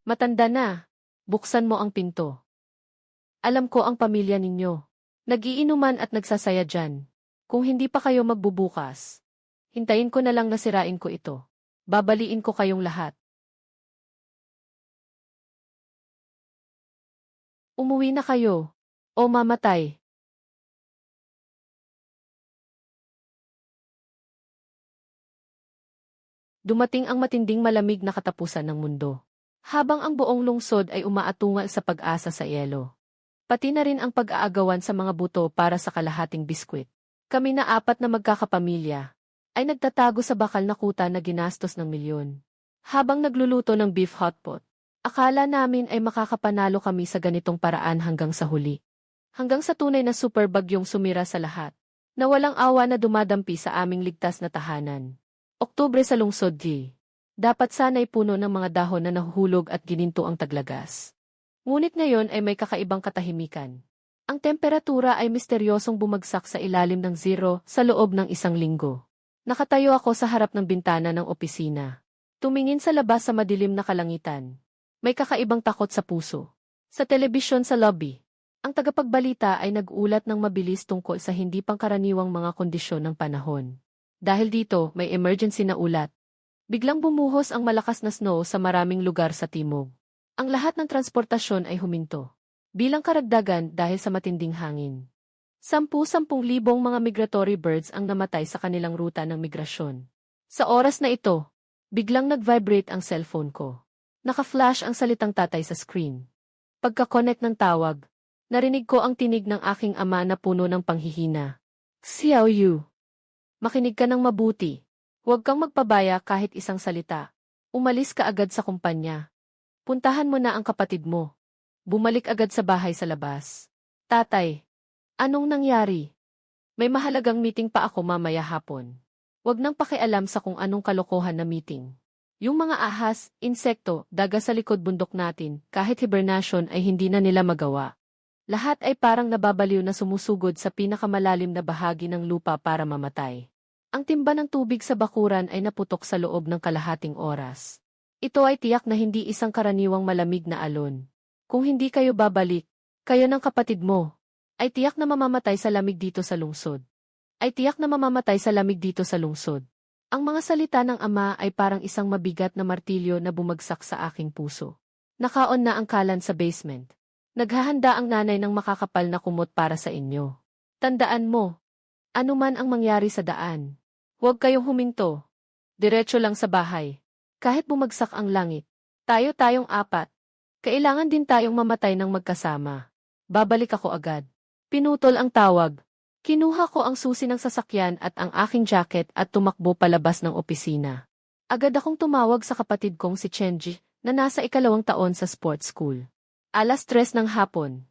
Matanda na. Buksan mo ang pinto. Alam ko ang pamilya ninyo. Nag-iinuman at nagsasaya dyan. Kung hindi pa kayo magbubukas, hintayin ko na lang na sirain ko ito. Babaliin ko kayong lahat. Umuwi na kayo. O mamatay. Dumating ang matinding malamig na katapusan ng mundo. Habang ang buong lungsod ay umaatungal sa pag-asa sa yelo. Pati na rin ang pag-aagawan sa mga buto para sa kalahating biskwit. Kami na 4 na magkakapamilya ay nagtatago sa bakal na kuta na ginastos ng milyon. Habang nagluluto ng beef hotpot, akala namin ay makakapanalo kami sa ganitong paraan hanggang sa huli. Hanggang sa tunay na super bagyong sumira sa lahat, na walang awa na dumadampi sa aming ligtas na tahanan. Oktubre sa lungsod G. Dapat sana'y puno ng mga dahon na nahuhulog at gininto ang taglagas. Ngunit ngayon ay may kakaibang katahimikan. Ang temperatura ay misteryosong bumagsak sa ilalim ng 0 sa loob ng 1 linggo. Nakatayo ako sa harap ng bintana ng opisina. Tumingin sa labas sa madilim na kalangitan. May kakaibang takot sa puso. Sa telebisyon sa lobby, ang tagapagbalita ay nag-ulat ng mabilis tungkol sa hindi pangkaraniwang mga kondisyon ng panahon. Dahil dito, may emergency na ulat. Biglang bumuhos ang malakas na snow sa maraming lugar sa timog. Ang lahat ng transportasyon ay huminto. Bilang karagdagan dahil sa matinding hangin. 10,000 mga migratory birds ang namatay sa kanilang ruta ng migrasyon. Sa oras na ito, biglang nag-vibrate ang cellphone ko. Naka-flash ang salitang tatay sa screen. Pagka-connect ng tawag, narinig ko ang tinig ng aking ama na puno ng panghihina. Xiao Yu. Makinig ka ng mabuti. Huwag kang magpabaya kahit isang salita. Umalis ka agad sa kumpanya. Puntahan mo na ang kapatid mo. Bumalik agad sa bahay sa labas. Tatay, anong nangyari? May mahalagang meeting pa ako mamaya hapon. Huwag nang pakialam sa kung anong kalokohan na meeting. Yung mga ahas, insekto, daga sa likod bundok natin, kahit hibernasyon ay hindi na nila magawa. Lahat ay parang nababaliw na sumusugod sa pinakamalalim na bahagi ng lupa para mamatay. Ang timba ng tubig sa bakuran ay naputok sa loob ng kalahating oras. Ito ay tiyak na hindi isang karaniwang malamig na alon. Kung hindi kayo babalik, kayo ng kapatid mo, ay tiyak na mamamatay sa lamig dito sa lungsod. Ay tiyak na mamamatay sa lamig dito sa lungsod. Ang mga salita ng ama ay parang isang mabigat na martilyo na bumagsak sa aking puso. Nakaon na ang kalan sa basement. Naghahanda ang nanay ng makakapal na kumot para sa inyo. Tandaan mo, anuman ang mangyari sa daan. Huwag kayong huminto. Diretso lang sa bahay. Kahit bumagsak ang langit. Tayong 4. Kailangan din tayong mamatay ng magkasama. Babalik ako agad. Pinutol ang tawag. Kinuha ko ang susi ng sasakyan at ang aking jacket at tumakbo palabas ng opisina. Agad akong tumawag sa kapatid kong si Chenji na nasa 2 taon sa sports school. 3:00 ng hapon.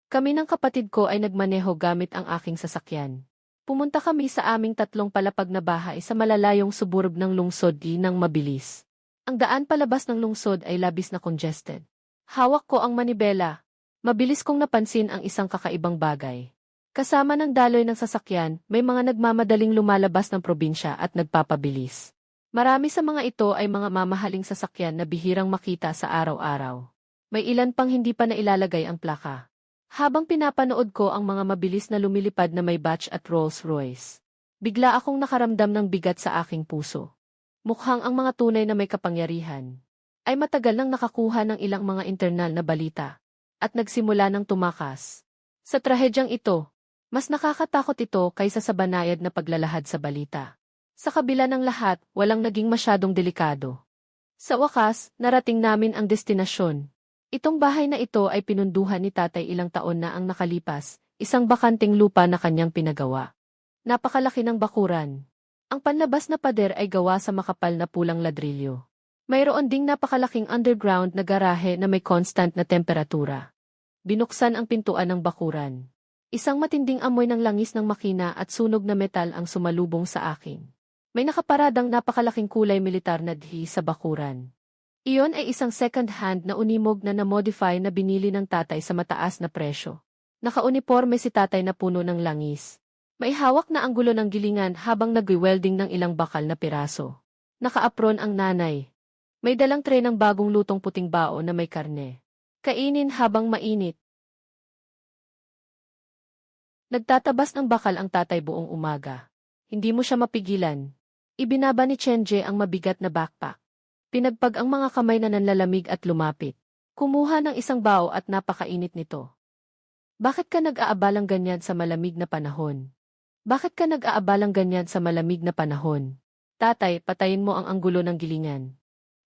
Kami ng kapatid ko ay nagmaneho gamit ang aking sasakyan. Pumunta kami sa aming 3 palapag na bahay sa malalayong suburb ng lungsod ng mabilis. Ang daan palabas ng lungsod ay labis na congested. Hawak ko ang manibela. Mabilis kong napansin ang isang kakaibang bagay. Kasama ng daloy ng sasakyan, may mga nagmamadaling lumalabas ng probinsya at nagpapabilis. Marami sa mga ito ay mga mamahaling sasakyan na bihirang makita sa araw-araw. May ilan pang hindi pa nailalagay ang plaka. Habang pinapanood ko ang mga mabilis na lumilipad na may batch at Rolls-Royce, bigla akong nakaramdam ng bigat sa aking puso. Mukhang ang mga tunay na may kapangyarihan ay matagal nang nakakuha ng ilang mga internal na balita at nagsimula ng tumakas. Sa trahedyang ito, mas nakakatakot ito kaysa sa banayad na paglalahad sa balita. Sa kabila ng lahat, walang naging masyadong delikado. Sa wakas, narating namin ang destinasyon. Itong bahay na ito ay pinunduhan ni tatay ilang taon na ang nakalipas, isang bakanting lupa na kanyang pinagawa. Napakalaki ng bakuran. Ang panlabas na pader ay gawa sa makapal na pulang ladrilyo. Mayroon ding napakalaking underground na garahe na may constant na temperatura. Binuksan ang pintuan ng bakuran. Isang matinding amoy ng langis ng makina at sunog na metal ang sumalubong sa akin. May nakaparadang napakalaking kulay militar na dhi sa bakuran. Iyon ay isang second-hand na unimog na na-modify na binili ng tatay sa mataas na presyo. Naka-uniforme si tatay na puno ng langis. May hawak na anggulo ng gilingan habang nagwi-welding ng ilang bakal na piraso. Naka-apron ang nanay. May dalang tray ng bagong lutong puting bao na may karne. Kainin habang mainit. Nagtatabas ng bakal ang tatay buong umaga. Hindi mo siya mapigilan. Ibinaba ni Chenje ang mabigat na backpack. Pinagpag ang mga kamay na nanlalamig at lumapit. Kumuha ng isang bao at napakainit nito. Bakit ka nag-aabalang ganyan sa malamig na panahon? Bakit ka nag-aabalang ganyan sa malamig na panahon? Tatay, patayin mo ang anggulo ng gilingan.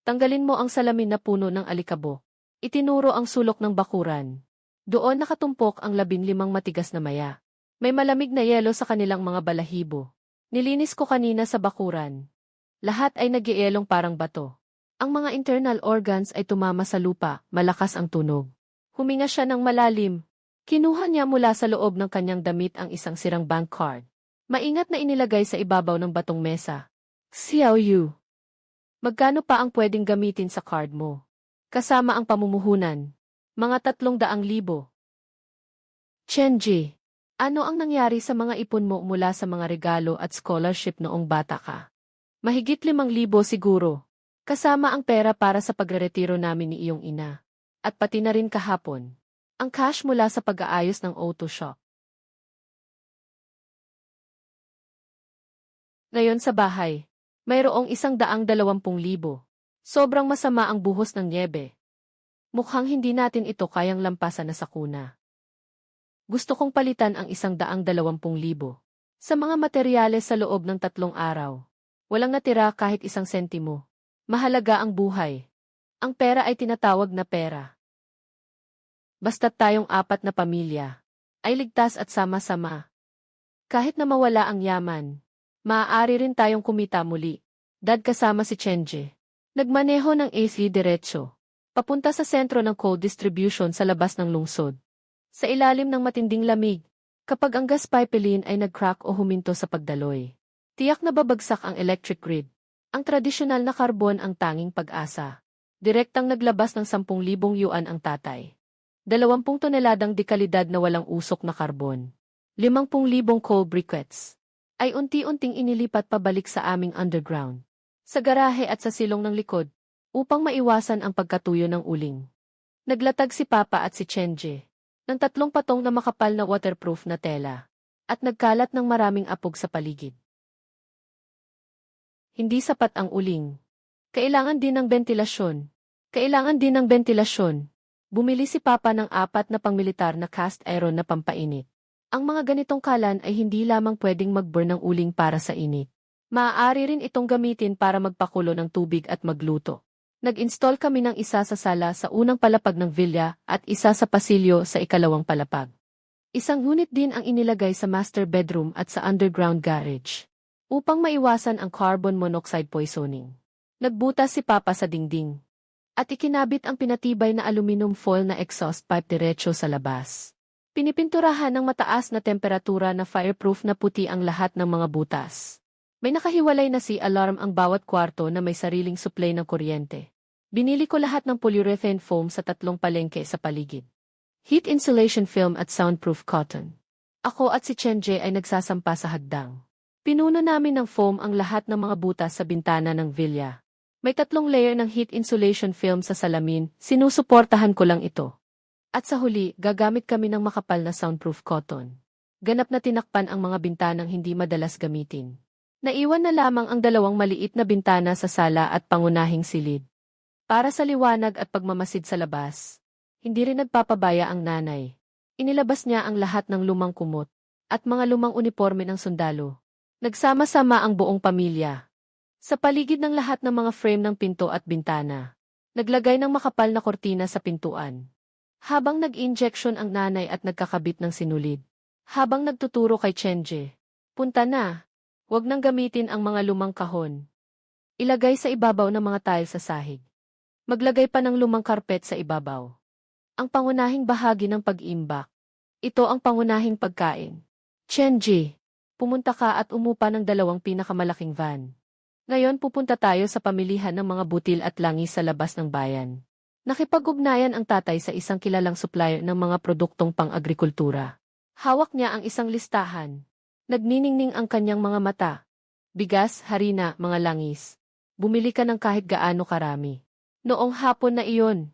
Tanggalin mo ang salamin na puno ng alikabok. Itinuro ang sulok ng bakuran. Doon nakatumpok ang 15 matigas na maya. May malamig na yelo sa kanilang mga balahibo. Nilinis ko kanina sa bakuran. Lahat ay nagyeyelong parang bato. Ang mga internal organs ay tumama sa lupa, malakas ang tunog. Huminga siya ng malalim. Kinuha niya mula sa loob ng kanyang damit ang isang sirang bank card. Maingat na inilagay sa ibabaw ng batong mesa. Xiao Yu. Magkano pa ang pwedeng gamitin sa card mo? Kasama ang pamumuhunan. Mga 300,000. Chenji. Ano ang nangyari sa mga ipon mo mula sa mga regalo at scholarship noong bata ka? Mahigit 5,000 siguro. Kasama ang pera para sa pagreretiro namin ni iyong ina. At pati na rin kahapon. Ang cash mula sa pag-aayos ng auto shop. Ngayon sa bahay, mayroong 120,000. Sobrang masama ang buhos ng nyebe. Mukhang hindi natin ito kayang lampasan na sakuna. Gusto kong palitan ang 120,000. Sa mga materyales sa loob ng 3 araw. Walang natira kahit 1 sentimo. Mahalaga ang buhay. Ang pera ay tinatawag na pera. Basta't tayong 4 na pamilya, ay ligtas at sama-sama. Kahit na mawala ang yaman, maaari rin tayong kumita muli. Dad kasama si Chenje. Nagmaneho ng AC diretso. Papunta sa sentro ng coal distribution sa labas ng lungsod. Sa ilalim ng matinding lamig, kapag ang gas pipeline ay nag-crack o huminto sa pagdaloy, tiyak na babagsak ang electric grid. Ang tradisyonal na karbon ang tanging pag-asa. Direktang naglabas ng 10,000 yuan ang tatay. 20 toneladang dekalidad na walang usok na karbon. 50,000 coal briquettes. Ay unti-unting inilipat pabalik sa aming underground. Sa garahe at sa silong ng likod, upang maiwasan ang pagkatuyo ng uling. Naglatag si Papa at si Chenje ng 3 patong na makapal na waterproof na tela at nagkalat ng maraming apog sa paligid. Hindi sapat ang uling. Kailangan din ng bentilasyon. Bumili si Papa ng 4 na pangmilitar na cast iron na pampainit. Ang mga ganitong kalan ay hindi lamang pwedeng mag-burn ng uling para sa init. Maaari rin itong gamitin para magpakulo ng tubig at magluto. Nag-install kami ng isa sa sala sa unang palapag ng villa at isa sa pasilyo sa ikalawang palapag. Isang unit din ang inilagay sa master bedroom at sa underground garage. Upang maiwasan ang carbon monoxide poisoning. Nagbutas si Papa sa dingding. At ikinabit ang pinatibay na aluminum foil na exhaust pipe diretso sa labas. Pinipinturahan ng mataas na temperatura na fireproof na puti ang lahat ng mga butas. May nakahiwalay na si alarm ang bawat kwarto na may sariling supply ng kuryente. Binili ko lahat ng polyurethane foam sa 3 palengke sa paligid. Heat insulation film at soundproof cotton. Ako at si Chenje ay nagsasampa sa hagdang. Pinuno namin ng foam ang lahat ng mga butas sa bintana ng villa. May 3 layer ng heat insulation film sa salamin, sinusuportahan ko lang ito. At sa huli, gagamit kami ng makapal na soundproof cotton. Ganap na tinakpan ang mga bintanang hindi madalas gamitin. Naiwan na lamang ang 2 maliit na bintana sa sala at pangunahing silid. Para sa liwanag at pagmamasid sa labas, hindi rin nagpapabaya ang nanay. Inilabas niya ang lahat ng lumang kumot at mga lumang uniforme ng sundalo. Nagsama-sama ang buong pamilya. Sa paligid ng lahat ng mga frame ng pinto at bintana, naglagay ng makapal na kortina sa pintuan. Habang nag-injection ang nanay at nagkakabit ng sinulid. Habang nagtuturo kay Chenje, punta na. Huwag nang gamitin ang mga lumang kahon. Ilagay sa ibabaw ng mga tile sa sahig. Maglagay pa ng lumang karpet sa ibabaw. Ang pangunahing bahagi ng pag-imbak. Ito ang pangunahing pagkain. Chenji, pumunta ka at umupa ng 2 pinakamalaking van. Ngayon pupunta tayo sa pamilihan ng mga butil at langis sa labas ng bayan. Nakipag-ugnayan ang tatay sa isang kilalang supplier ng mga produktong pang-agrikultura. Hawak niya ang isang listahan. Nagniningning ang kanyang mga mata. Bigas, harina, mga langis. Bumili ka ng kahit gaano karami. Noong hapon na iyon,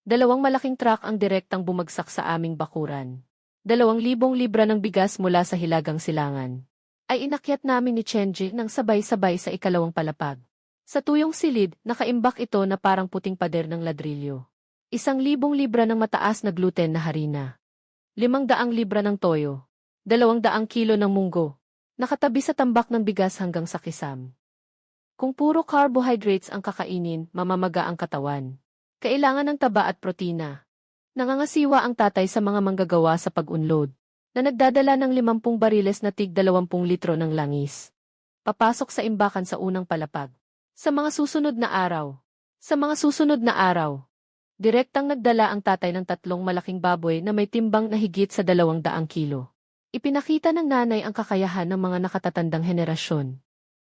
dalawang malaking truck ang direktang bumagsak sa aming bakuran. 2,000 libra ng bigas mula sa Hilagang Silangan ay inakyat namin ni Chenji nang sabay-sabay sa ikalawang palapag. Sa tuyong silid, nakaimbak ito na parang puting pader ng ladrilyo. 1,000 libra ng mataas na gluten na harina. 500 libra ng toyo. 200 kilo ng munggo. Nakatabi sa tambak ng bigas hanggang sa kisam. Kung puro carbohydrates ang kakainin, mamamaga ang katawan. Kailangan ng taba at protina. Nangangasiwa ang tatay sa mga manggagawa sa pag-unload, na nagdadala ng 50 bariles na tig 20 litro ng langis. Papasok sa imbakan sa unang palapag. Sa mga susunod na araw, direktang nagdala ang tatay ng 3 malaking baboy na may timbang na higit sa 200 kilo. Ipinakita ng nanay ang kakayahan ng mga nakatatandang henerasyon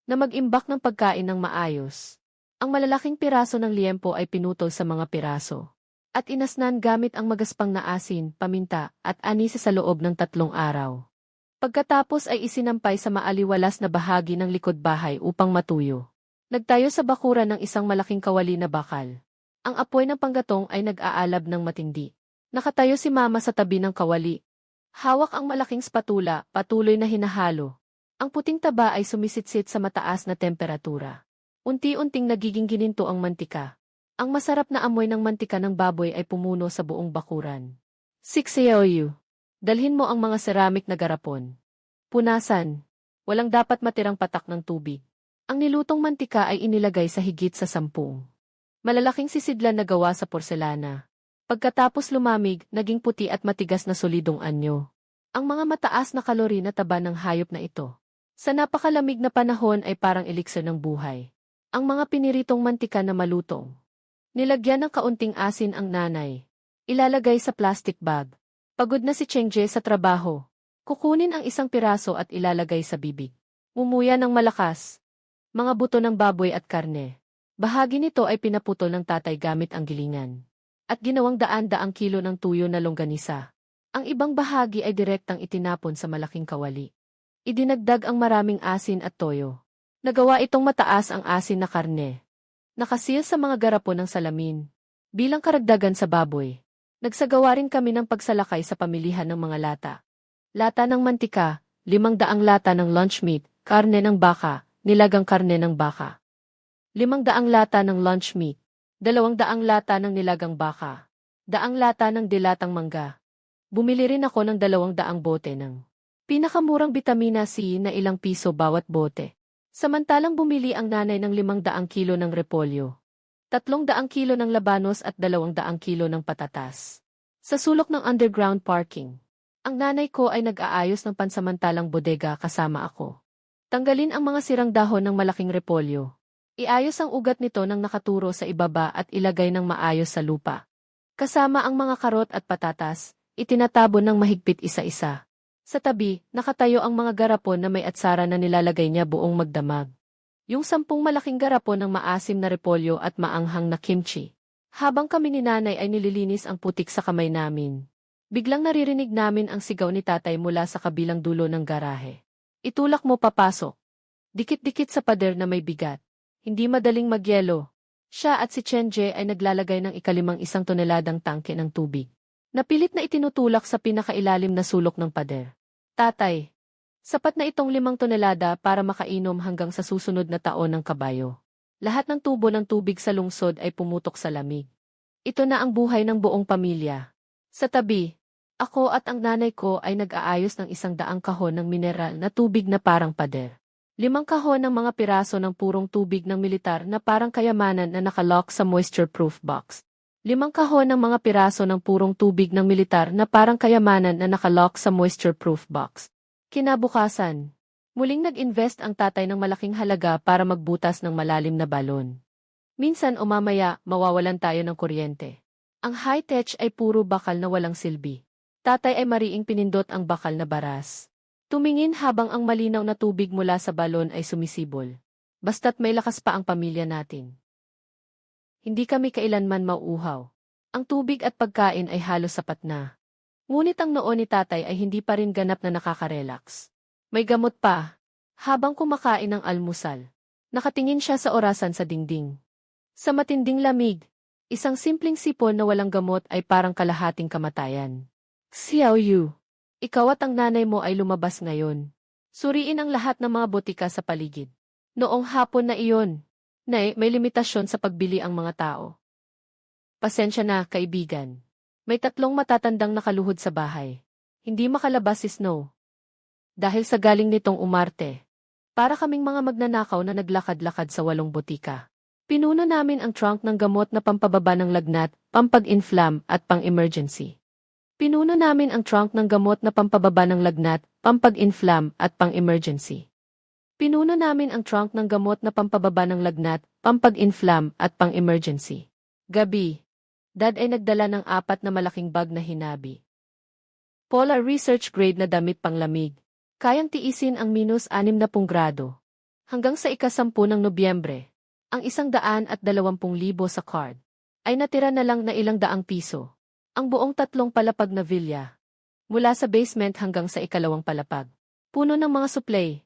na mag-imbak ng pagkain ng maayos. Ang malalaking piraso ng liempo ay pinutol sa mga piraso at inasnan gamit ang magaspang na asin, paminta, at anise sa loob ng 3 araw. Pagkatapos ay isinampay sa maaliwalas na bahagi ng likod bahay upang matuyo. Nagtayo sa bakuran ng isang malaking kawali na bakal. Ang apoy ng panggatong ay nag-aalab ng matindi. Nakatayo si mama sa tabi ng kawali. Hawak ang malaking spatula, patuloy na hinahalo. Ang puting taba ay sumisitsit sa mataas na temperatura. Unti-unting nagiging gininto ang mantika. Ang masarap na amoy ng mantika ng baboy ay pumuno sa buong bakuran. 6 Dalhin mo ang mga ceramic na garapon. Punasan. Walang dapat matirang patak ng tubig. Ang nilutong mantika ay inilagay sa higit sa 10 malalaking sisidlan na gawa sa porselana. Pagkatapos lumamig, naging puti at matigas na solidong anyo. Ang mga mataas na kalori na taba ng hayop na ito. Sa napakalamig na panahon ay parang elixir ng buhay. Ang mga piniritong mantika na malutong. Nilagyan ng kaunting asin ang nanay. Ilalagay sa plastic bag. Pagod na si Chengje sa trabaho. Kukunin ang isang piraso at ilalagay sa bibig. Mumuya ng malakas. Mga buto ng baboy at karne. Bahagi nito ay pinaputol ng tatay gamit ang gilingan. At ginawang 100 kilo ng tuyo na longganisa. Ang ibang bahagi ay direktang itinapon sa malaking kawali. Idinagdag ang maraming asin at toyo. Nagawa itong mataas ang asin na karne. Nakasil sa mga garapon ng salamin. Bilang karagdagan sa baboy, nagsagawa rin kami ng pagsalakay sa pamilihan ng mga lata. Lata ng mantika, 500 lata ng lunch meat, karne ng baka, nilagang karne ng baka. 500 lata ng lunch meat, 200 lata ng nilagang baka, 100 lata ng dilatang mangga. Bumili rin ako ng 200 bote ng pinakamurang bitamina C na ilang piso bawat bote. Samantalang bumili ang nanay ng 500 kilo ng repolyo, 300 kilo ng labanos at 200 kilo ng patatas. Sa sulok ng underground parking, ang nanay ko ay nag-aayos ng pansamantalang bodega kasama ako. Tanggalin ang mga sirang dahon ng malaking repolyo. Iayos ang ugat nito nang nakaturo sa ibaba at ilagay ng maayos sa lupa. Kasama ang mga karot at patatas, itinatabon ng mahigpit isa-isa. Sa tabi, nakatayo ang mga garapon na may atsara na nilalagay niya buong magdamag. Yung 10 malaking garapon ng maasim na repolyo at maanghang na kimchi. Habang kami ni nanay ay nililinis ang putik sa kamay namin. Biglang naririnig namin ang sigaw ni tatay mula sa kabilang dulo ng garahe. Itulak mo papasok. Dikit-dikit sa pader na may bigat. Hindi madaling magyelo. Siya at si Chenje ay naglalagay ng 1 toneladang tangke ng tubig. Napilit na itinutulak sa pinakailalim na sulok ng pader. Tatay, sapat na itong 5 tonelada para makainom hanggang sa susunod na taon ng kabayo. Lahat ng tubo ng tubig sa lungsod ay pumutok sa lamig. Ito na ang buhay ng buong pamilya. Sa tabi, ako at ang nanay ko ay nag-aayos ng 100 kahon ng mineral na tubig na parang pader. 5 kahon ng mga piraso ng purong tubig ng militar na parang kayamanan na nakalock sa moisture-proof box. 5 kahon ng mga piraso ng purong tubig ng militar na parang kayamanan na nakalock sa moisture-proof box. Kinabukasan, muling nag-invest ang tatay ng malaking halaga para magbutas ng malalim na balon. Minsan o mamaya, mawawalan tayo ng kuryente. Ang high-tech ay puro bakal na walang silbi. Tatay ay mariing pinindot ang bakal na baras. Tumingin habang ang malinaw na tubig mula sa balon ay sumisibol. Basta't may lakas pa ang pamilya natin. Hindi kami kailanman mauuhaw. Ang tubig at pagkain ay halos sapat na. Ngunit ang noo ni tatay ay hindi pa rin ganap na nakaka-relax. May gamot pa. Habang kumakain ng almusal, nakatingin siya sa orasan sa dingding. Sa matinding lamig, Isang simpleng sipon na walang gamot ay parang kalahating kamatayan. Xiao Yu, ikaw at ang nanay mo ay lumabas ngayon. Suriin ang lahat ng mga botika sa paligid. Noong hapon na iyon, may limitasyon sa pagbili ang mga tao. Pasensya na, kaibigan. May 3 matatandang nakaluhod sa bahay. Hindi makalabas si Snow. Dahil sa galing nitong umarte. Para kaming mga magnanakaw na naglakad-lakad sa 8 botika. Pinuno namin ang trunk ng gamot na pampababa ng lagnat, pampag-inflam at pang-emergency. Pinuno namin ang trunk ng gamot na pampababa ng lagnat, pampag-inflam at pang-emergency. Pinuno namin ang trunk ng gamot na pampababa ng lagnat, pampag-inflam at pang-emergency. Gabi. Dad ay nagdala ng 4 na malaking bag na hinabi. Polar research grade na damit panglamig. Kayang tiisin ang -60 grado. Hanggang sa ika-10 ng Nobyembre, ang 120,000 sa card ay natira na lang na ilang daang piso. Ang buong 3 palapag na villa. Mula sa basement hanggang sa ika-2 palapag. Puno ng mga supply.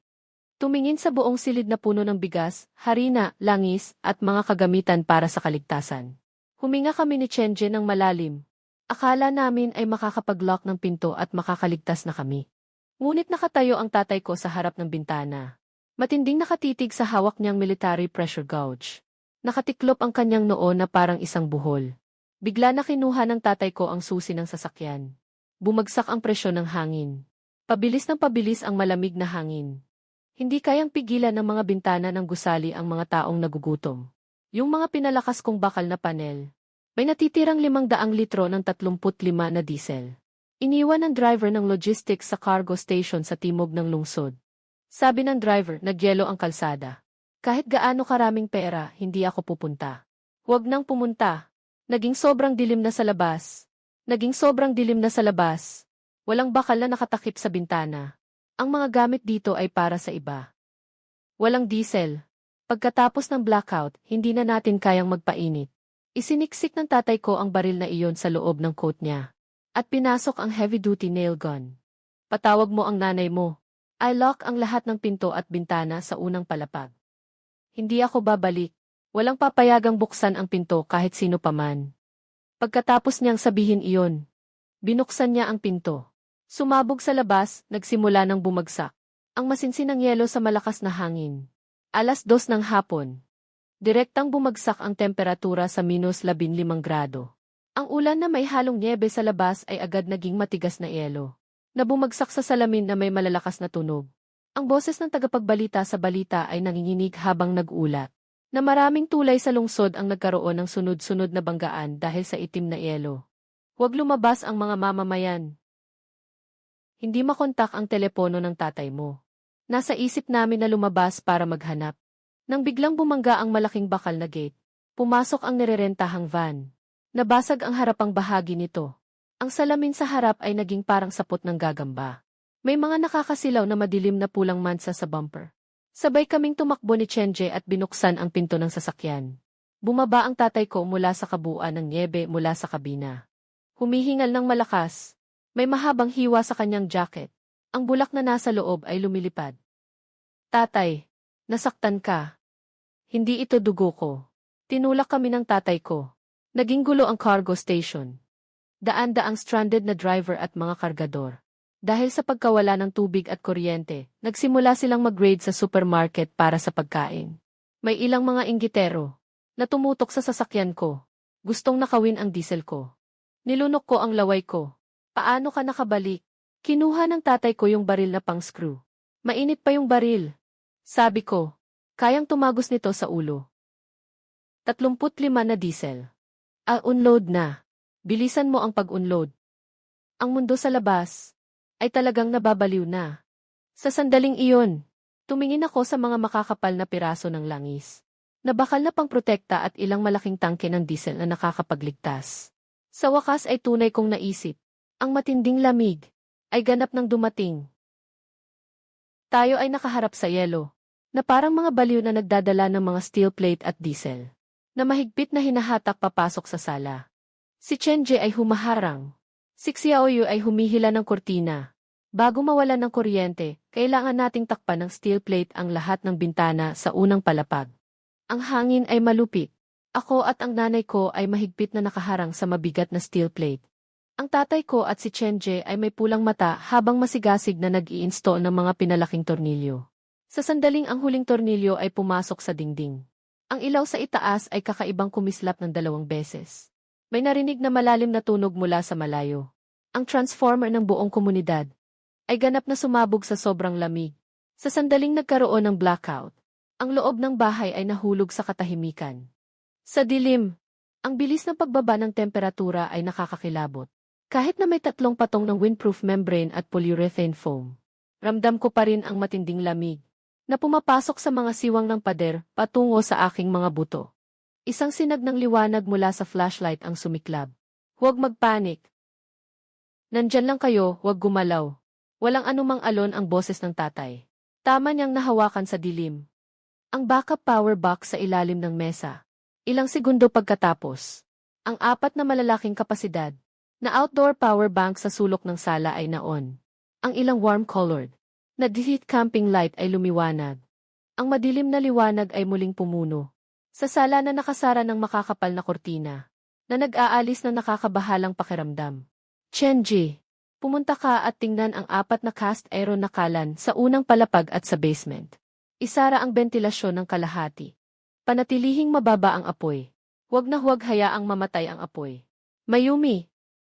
Tumingin sa buong silid na puno ng bigas, harina, langis, at mga kagamitan para sa kaligtasan. Huminga kami ni Chenje ng malalim. Akala namin ay makakapag-lock ng pinto at makakaligtas na kami. Ngunit nakatayo ang tatay ko sa harap ng bintana. Matinding nakatitig sa hawak niyang military pressure gauge. Nakatiklop ang kanyang noo na parang isang buhol. Bigla na kinuha ng tatay ko ang susi ng sasakyan. Bumagsak ang presyon ng hangin. Pabilis ng pabilis ang malamig na hangin. Hindi kayang pigilan ng mga bintana ng gusali ang mga taong nagugutom. Yung mga pinalakas kong bakal na panel. May natitirang 500 litro ng 35 na diesel. Iniwan ng driver ng logistics sa cargo station sa timog ng lungsod. Sabi ng driver, nagyelo ang kalsada. Kahit gaano karaming pera, hindi ako pupunta. Huwag nang pumunta. Naging sobrang dilim na sa labas. Walang bakal na nakatakip sa bintana. Ang mga gamit dito ay para sa iba. Walang diesel. Pagkatapos ng blackout, hindi na natin kayang magpainit. Isiniksik ng tatay ko ang baril na iyon sa loob ng coat niya. At pinasok ang heavy-duty nail gun. Patawag mo ang nanay mo. I lock ang lahat ng pinto at bintana sa unang palapag. Hindi ako babalik. Walang papayagang buksan ang pinto kahit sino paman. Pagkatapos niyang sabihin iyon, binuksan niya ang pinto. Sumabog sa labas, nagsimula ng bumagsak. Ang masinsinang yelo sa malakas na hangin. 2:00 ng hapon. Direktang bumagsak ang temperatura sa -15 grado. Ang ulan na may halong nyebe sa labas ay agad naging matigas na yelo. Na bumagsak sa salamin na may malalakas na tunog. Ang boses ng tagapagbalita sa balita ay nanginginig habang nag-ulat. Na maraming tulay sa lungsod ang nagkaroon ng sunod-sunod na banggaan dahil sa itim na yelo. Huwag lumabas ang mga mamamayan. Hindi makontak ang telepono ng tatay mo. Nasa isip namin na lumabas para maghanap. Nang biglang bumangga ang malaking bakal na gate, pumasok ang nirerentahang van. Nabasag ang harapang bahagi nito. Ang salamin sa harap ay naging parang sapot ng gagamba. May mga nakakasilaw na madilim na pulang mansa sa bumper. Sabay kaming tumakbo ni Chenje at binuksan ang pinto ng sasakyan. Bumaba ang tatay ko mula sa kabuuan ng niebe mula sa kabina. Humihingal ng malakas. May mahabang hiwa sa kanyang jacket. Ang bulak na nasa loob ay lumilipad. Tatay, nasaktan ka. Hindi ito dugo ko. Tinulak kami ng tatay ko. Naging gulo ang cargo station. Daan-daang stranded na driver at mga kargador. Dahil sa pagkawala ng tubig at kuryente, nagsimula silang mag-raid sa supermarket para sa pagkain. May ilang mga inggitero na tumutok sa sasakyan ko. Gustong nakawin ang diesel ko. Nilunok ko ang laway ko. Paano ka nakabalik? Kinuha ng tatay ko yung baril na pang-screw. Mainit pa yung baril. Sabi ko, kayang tumagos nito sa ulo. 35 na diesel. Unload na. Bilisan mo ang pag-unload. Ang mundo sa labas ay talagang nababaliw na. Sa sandaling iyon, tumingin ako sa mga makakapal na piraso ng langis. Nabakal na pangprotekta at ilang malaking tangke ng diesel na nakakapagligtas. Sa wakas ay tunay kong naisip. Ang matinding lamig ay ganap ng dumating. Tayo ay nakaharap sa yelo, na parang mga baliw na nagdadala ng mga steel plate at diesel, na mahigpit na hinahatak papasok sa sala. Si Chenje ay humaharang. Si Xiaoyu ay humihila ng kurtina. Bago mawalan ng kuryente, kailangan nating takpan ng steel plate ang lahat ng bintana sa unang palapag. Ang hangin ay malupit. Ako at ang nanay ko ay mahigpit na nakaharang sa mabigat na steel plate. Ang tatay ko at si Chenje ay may pulang mata habang masigasig na nag-i-install ng mga pinalaking tornilyo. Sa sandaling ang huling tornilyo ay pumasok sa dingding. Ang ilaw sa itaas ay kakaibang kumislap ng 2 beses. May narinig na malalim na tunog mula sa malayo. Ang transformer ng buong komunidad ay ganap na sumabog sa sobrang lamig. Sa sandaling nagkaroon ng blackout, ang loob ng bahay ay nahulog sa katahimikan. Sa dilim, ang bilis ng pagbaba ng temperatura ay nakakakilabot. Kahit na may 3 patong ng windproof membrane at polyurethane foam, ramdam ko pa rin ang matinding lamig na pumapasok sa mga siwang ng pader patungo sa aking mga buto. Isang sinag ng liwanag mula sa flashlight ang sumiklab. Huwag magpanik. Nandyan lang kayo, huwag gumalaw. Walang anumang alon ang boses ng tatay. Tama niyang nahawakan sa dilim. Ang backup power box sa ilalim ng mesa. Ilang segundo pagkatapos, ang 4 na malalaking kapasidad na outdoor power bank sa sulok ng sala ay naon. Ang ilang warm-colored na heat camping light ay lumiwanag. Ang madilim na liwanag ay muling pumuno sa sala na nakasara ng makakapal na kortina na nag-aalis na nakakabahalang pakiramdam. Chenji, pumunta ka at tingnan ang 4 na cast iron na kalan sa unang palapag at sa basement. Isara ang bentilasyon ng kalahati. Panatilihing mababa ang apoy. Huwag na huwag hayaang mamatay ang apoy. Mayumi,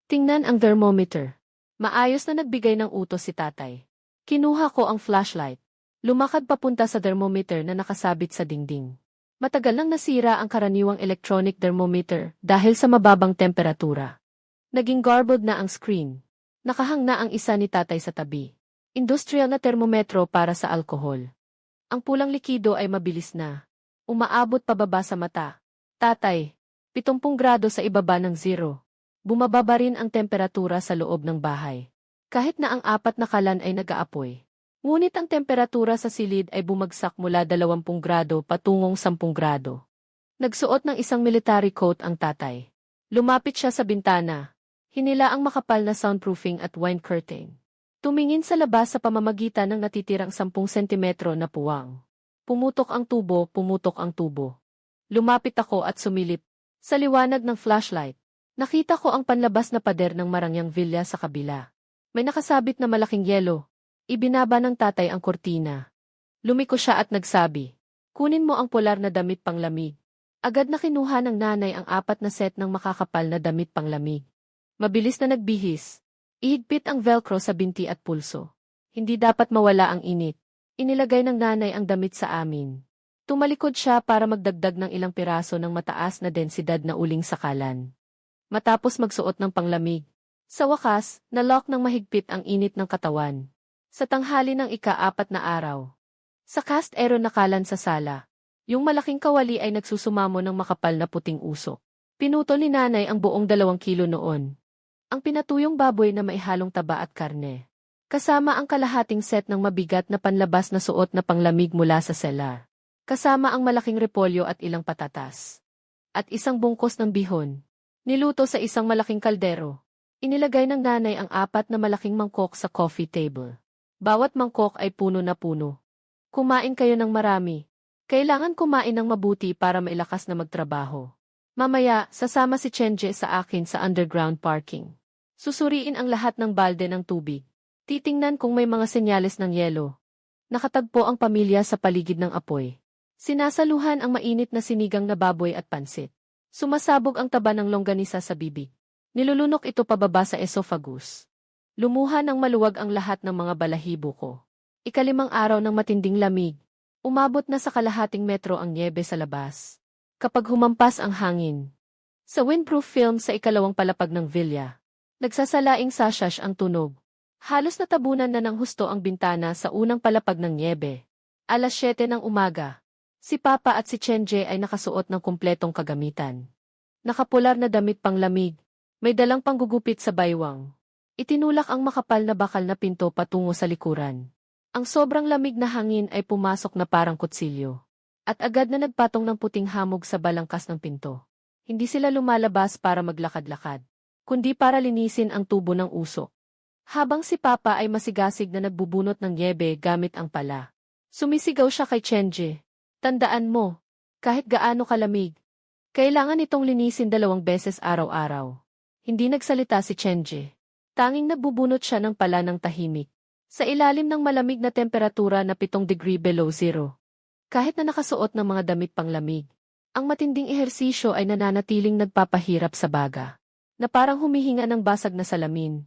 tingnan ang thermometer. Maayos na nagbigay ng utos si tatay. Kinuha ko ang flashlight. Lumakad papunta sa thermometer na nakasabit sa dingding. Matagal nang nasira ang karaniwang electronic thermometer dahil sa mababang temperatura. Naging garbled na ang screen. Nakahang na ang isa ni tatay sa tabi. Industrial na termometro para sa alkohol. Ang pulang likido ay mabilis na. Umaabot pababa sa mata. Tatay, 70 grado sa ibaba ng 0. Bumababa rin ang temperatura sa loob ng bahay. Kahit na ang 4 na kalan ay nag-aapoy. Ngunit ang temperatura sa silid ay bumagsak mula 20 grado patungong 10 grado. Nagsuot ng isang military coat ang tatay. Lumapit siya sa bintana. Hinila ang makapal na soundproofing at wine curtain. Tumingin sa labas sa pamamagitan ng natitirang 10 sentimetro na puwang. Pumutok ang tubo. Lumapit ako at sumilip. Sa liwanag ng flashlight, nakita ko ang panlabas na pader ng Marangyang Villa sa kabila. May nakasabit na malaking yelo. Ibinaba ng tatay ang kortina. Lumiko siya at nagsabi, kunin mo ang polar na damit panglamig. Agad na kinuha ng nanay ang 4 na set ng makakapal na damit panglamig. Mabilis na nagbihis. Ihigpit ang velcro sa binti at pulso. Hindi dapat mawala ang init. Inilagay ng nanay ang damit sa amin. Tumalikod siya para magdagdag ng ilang piraso ng mataas na densidad na uling sakalan. Matapos magsuot ng panglamig. Sa wakas, nalock ng mahigpit ang init ng katawan. Sa tanghali ng ika-4 na araw. Sa cast iron na kalan sa sala, yung malaking kawali ay nagsusumamo ng makapal na puting usok. Pinutol ni nanay ang buong 2 kilo noon. Ang pinatuyong baboy na maihalong taba at karne. Kasama ang kalahating set ng mabigat na panlabas na suot na panglamig mula sa cellar. Kasama ang malaking repolyo at ilang patatas. At isang bungkos ng bihon. Niluto sa isang malaking kaldero. Inilagay ng nanay ang 4 na malaking mangkok sa coffee table. Bawat mangkok ay puno na puno. Kumain kayo ng marami. Kailangan kumain ng mabuti para mailakas na magtrabaho. Mamaya, sasama si Chenje sa akin sa underground parking. Susuriin ang lahat ng balde ng tubig. Titingnan kung may mga senyales ng yelo. Nakatagpo ang pamilya sa paligid ng apoy. Sinasaluhan ang mainit na sinigang na baboy at pansit. Sumasabog ang taba ng longganisa sa bibig. Nilulunok ito pababa sa esophagus. Lumuha ng maluwag ang lahat ng mga balahibo ko. Ika-5 araw ng matinding lamig. Umabot na sa kalahating metro ang nyebe sa labas. Kapag humampas ang hangin. Sa windproof film sa ika-2 palapag ng villa. Nagsasalaing sashash ang tunog. Halos natabunan na ng husto ang bintana sa unang palapag ng nyebe. 7:00 ng umaga. Si Papa at si Chenje ay nakasuot ng kumpletong kagamitan. Nakapular na damit panglamig. May dalang panggugupit sa baywang. Itinulak ang makapal na bakal na pinto patungo sa likuran. Ang sobrang lamig na hangin ay pumasok na parang kutsilyo. At agad na nagpatong ng puting hamog sa balangkas ng pinto. Hindi sila lumalabas para maglakad-lakad, kundi para linisin ang tubo ng usok. Habang si Papa ay masigasig na nagbubunot ng yebe gamit ang pala. Sumisigaw siya kay Chenje. Tandaan mo, kahit gaano kalamig, Kailangan itong linisin 2 beses araw-araw. Hindi nagsalita si Chenji. Tanging nagbubunot siya ng pala ng tahimik. Sa ilalim ng malamig na temperatura na 7 degree below zero. Kahit na nakasuot ng mga damit panglamig, ang matinding ehersisyo ay nananatiling nagpapahirap sa baga, na parang humihinga ng basag na salamin.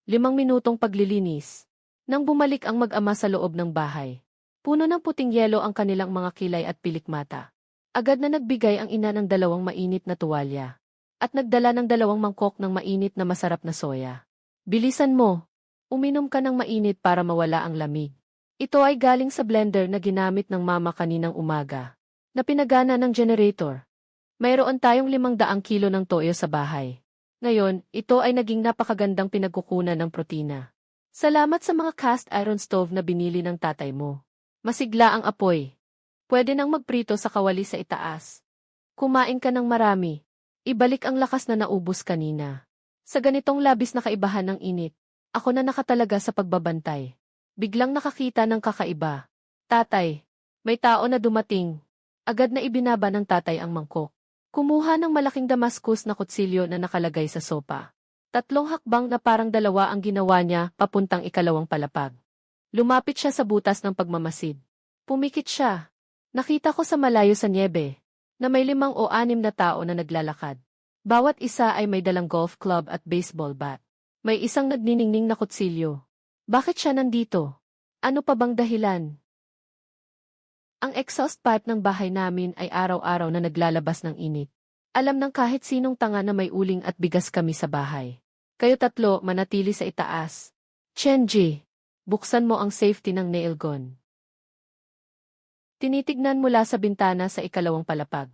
5 minutong paglilinis. Nang bumalik ang mag-ama sa loob ng bahay, puno ng puting yelo ang kanilang mga kilay at pilikmata. Agad na nagbigay ang ina ng 2 mainit na tuwalya, at nagdala ng 2 mangkok ng mainit na masarap na soya. Bilisan mo! Uminom ka ng mainit para mawala ang lamig. Ito ay galing sa blender na ginamit ng mama kaninang umaga, na pinagana ng generator. Mayroon tayong 500 kilo ng toyo sa bahay. Ngayon, ito ay naging napakagandang pinagkukunan ng protina. Salamat sa mga cast iron stove na binili ng tatay mo. Masigla ang apoy. Pwede nang magprito sa kawali sa itaas. Kumain ka ng marami. Ibalik ang lakas na naubos kanina. Sa ganitong labis na kaibahan ng init, ako na nakatalaga sa pagbabantay. Biglang nakakita ng kakaiba. Tatay, may tao na dumating. Agad na ibinaba ng tatay ang mangkok. Kumuha ng malaking Damascus na kutsilyo na nakalagay sa sopa. 3 hakbang na parang 2 ang ginawa niya papuntang 2 palapag. Lumapit siya sa butas ng pagmamasid. Pumikit siya. Nakita ko sa malayo sa niebe na may 5 o 6 na tao na naglalakad. Bawat isa ay may dalang golf club at baseball bat. May isang nagniningning na kutsilyo. Bakit siya nandito? Ano pa bang dahilan? Ang exhaust pipe ng bahay namin ay araw-araw na naglalabas ng init. Alam ng kahit sinong tanga na may uling at bigas kami sa bahay. Kayo 3 manatili sa itaas. Chenji, buksan mo ang safety ng nail gun. Tinitignan mula sa bintana sa 2 palapag.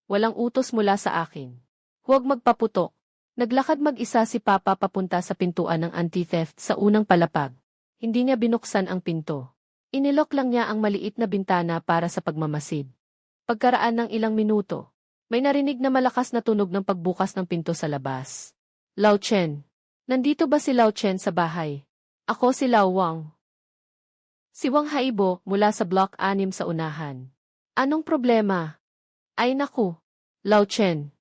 Walang utos mula sa akin. Huwag magpaputok. Naglakad mag-isa si Papa papunta sa pintuan ng anti-theft sa unang palapag. Hindi niya binuksan ang pinto. Inilok lang niya ang maliit na bintana para sa pagmamasid. Pagkaraan ng ilang minuto, may narinig na malakas na tunog ng pagbukas ng pinto sa labas. Lao Chen. Nandito ba si Lao Chen sa bahay? Ako si Lao Wang. Si Wang Haibo mula sa Block 6 sa unahan. Anong problema? Ay naku, Lao Chen.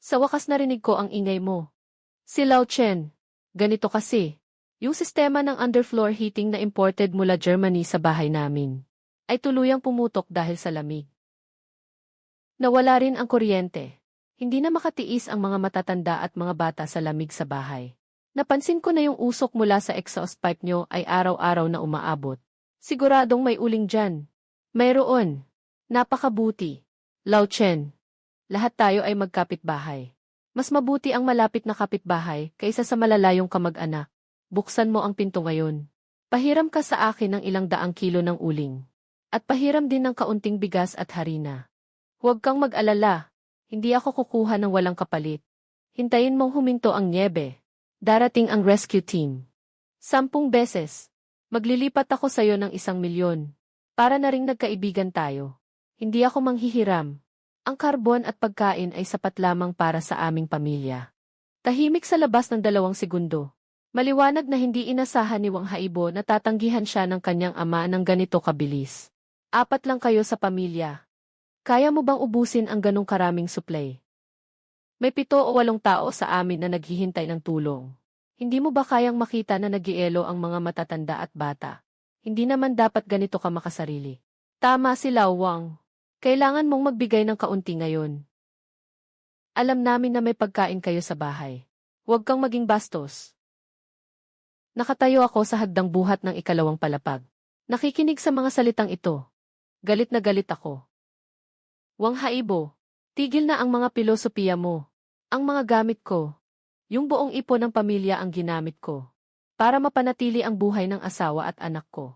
Sa wakas narinig ko ang ingay mo. Si Lao Chen. Ganito kasi. Yung sistema ng underfloor heating na imported mula Germany sa bahay namin ay tuluyang pumutok dahil sa lamig. Nawala rin ang kuryente. Hindi na makatiis ang mga matatanda at mga bata sa lamig sa bahay. Napansin ko na yung usok mula sa exhaust pipe nyo ay araw-araw na umaabot. Siguradong may uling dyan. Mayroon. Napakabuti. Lao Chen. Lahat tayo ay magkapitbahay. Mas mabuti ang malapit na kapitbahay kaysa sa malalayong kamag-anak. Buksan mo ang pinto ngayon. Pahiram ka sa akin ng ilang 100 kilo ng uling. At pahiram din ng kaunting bigas at harina. Huwag kang mag-alala. Hindi ako kukuha ng walang kapalit. Hintayin mong huminto ang niebe. Darating ang rescue team. 10 beses. Maglilipat ako sa'yo ng 1 milyon. Para na ring nagkaibigan tayo. Hindi ako manghihiram. Ang karbon at pagkain ay sapat lamang para sa aming pamilya. Tahimik sa labas ng 2 segundo. Maliwanag na hindi inasahan ni Wang Haibo na tatanggihan siya ng kanyang ama ng ganito kabilis. 4 lang kayo sa pamilya. Kaya mo bang ubusin ang ganong karaming supply? May 7 o 8 tao sa amin na naghihintay ng tulong. Hindi mo ba kayang makita na nagielo ang mga matatanda at bata? Hindi naman dapat ganito ka makasarili. Tama si Lao Wang. Kailangan mong magbigay ng kaunti ngayon. Alam namin na may pagkain kayo sa bahay. Huwag kang maging bastos. Nakatayo ako sa hagdang buhat ng 2 palapag. Nakikinig sa mga salitang ito. Galit na galit ako. Wang Haibo, tigil na ang mga pilosopiya mo. Ang mga gamit ko. Yung buong ipon ng pamilya ang ginamit ko. Para mapanatili ang buhay ng asawa at anak ko.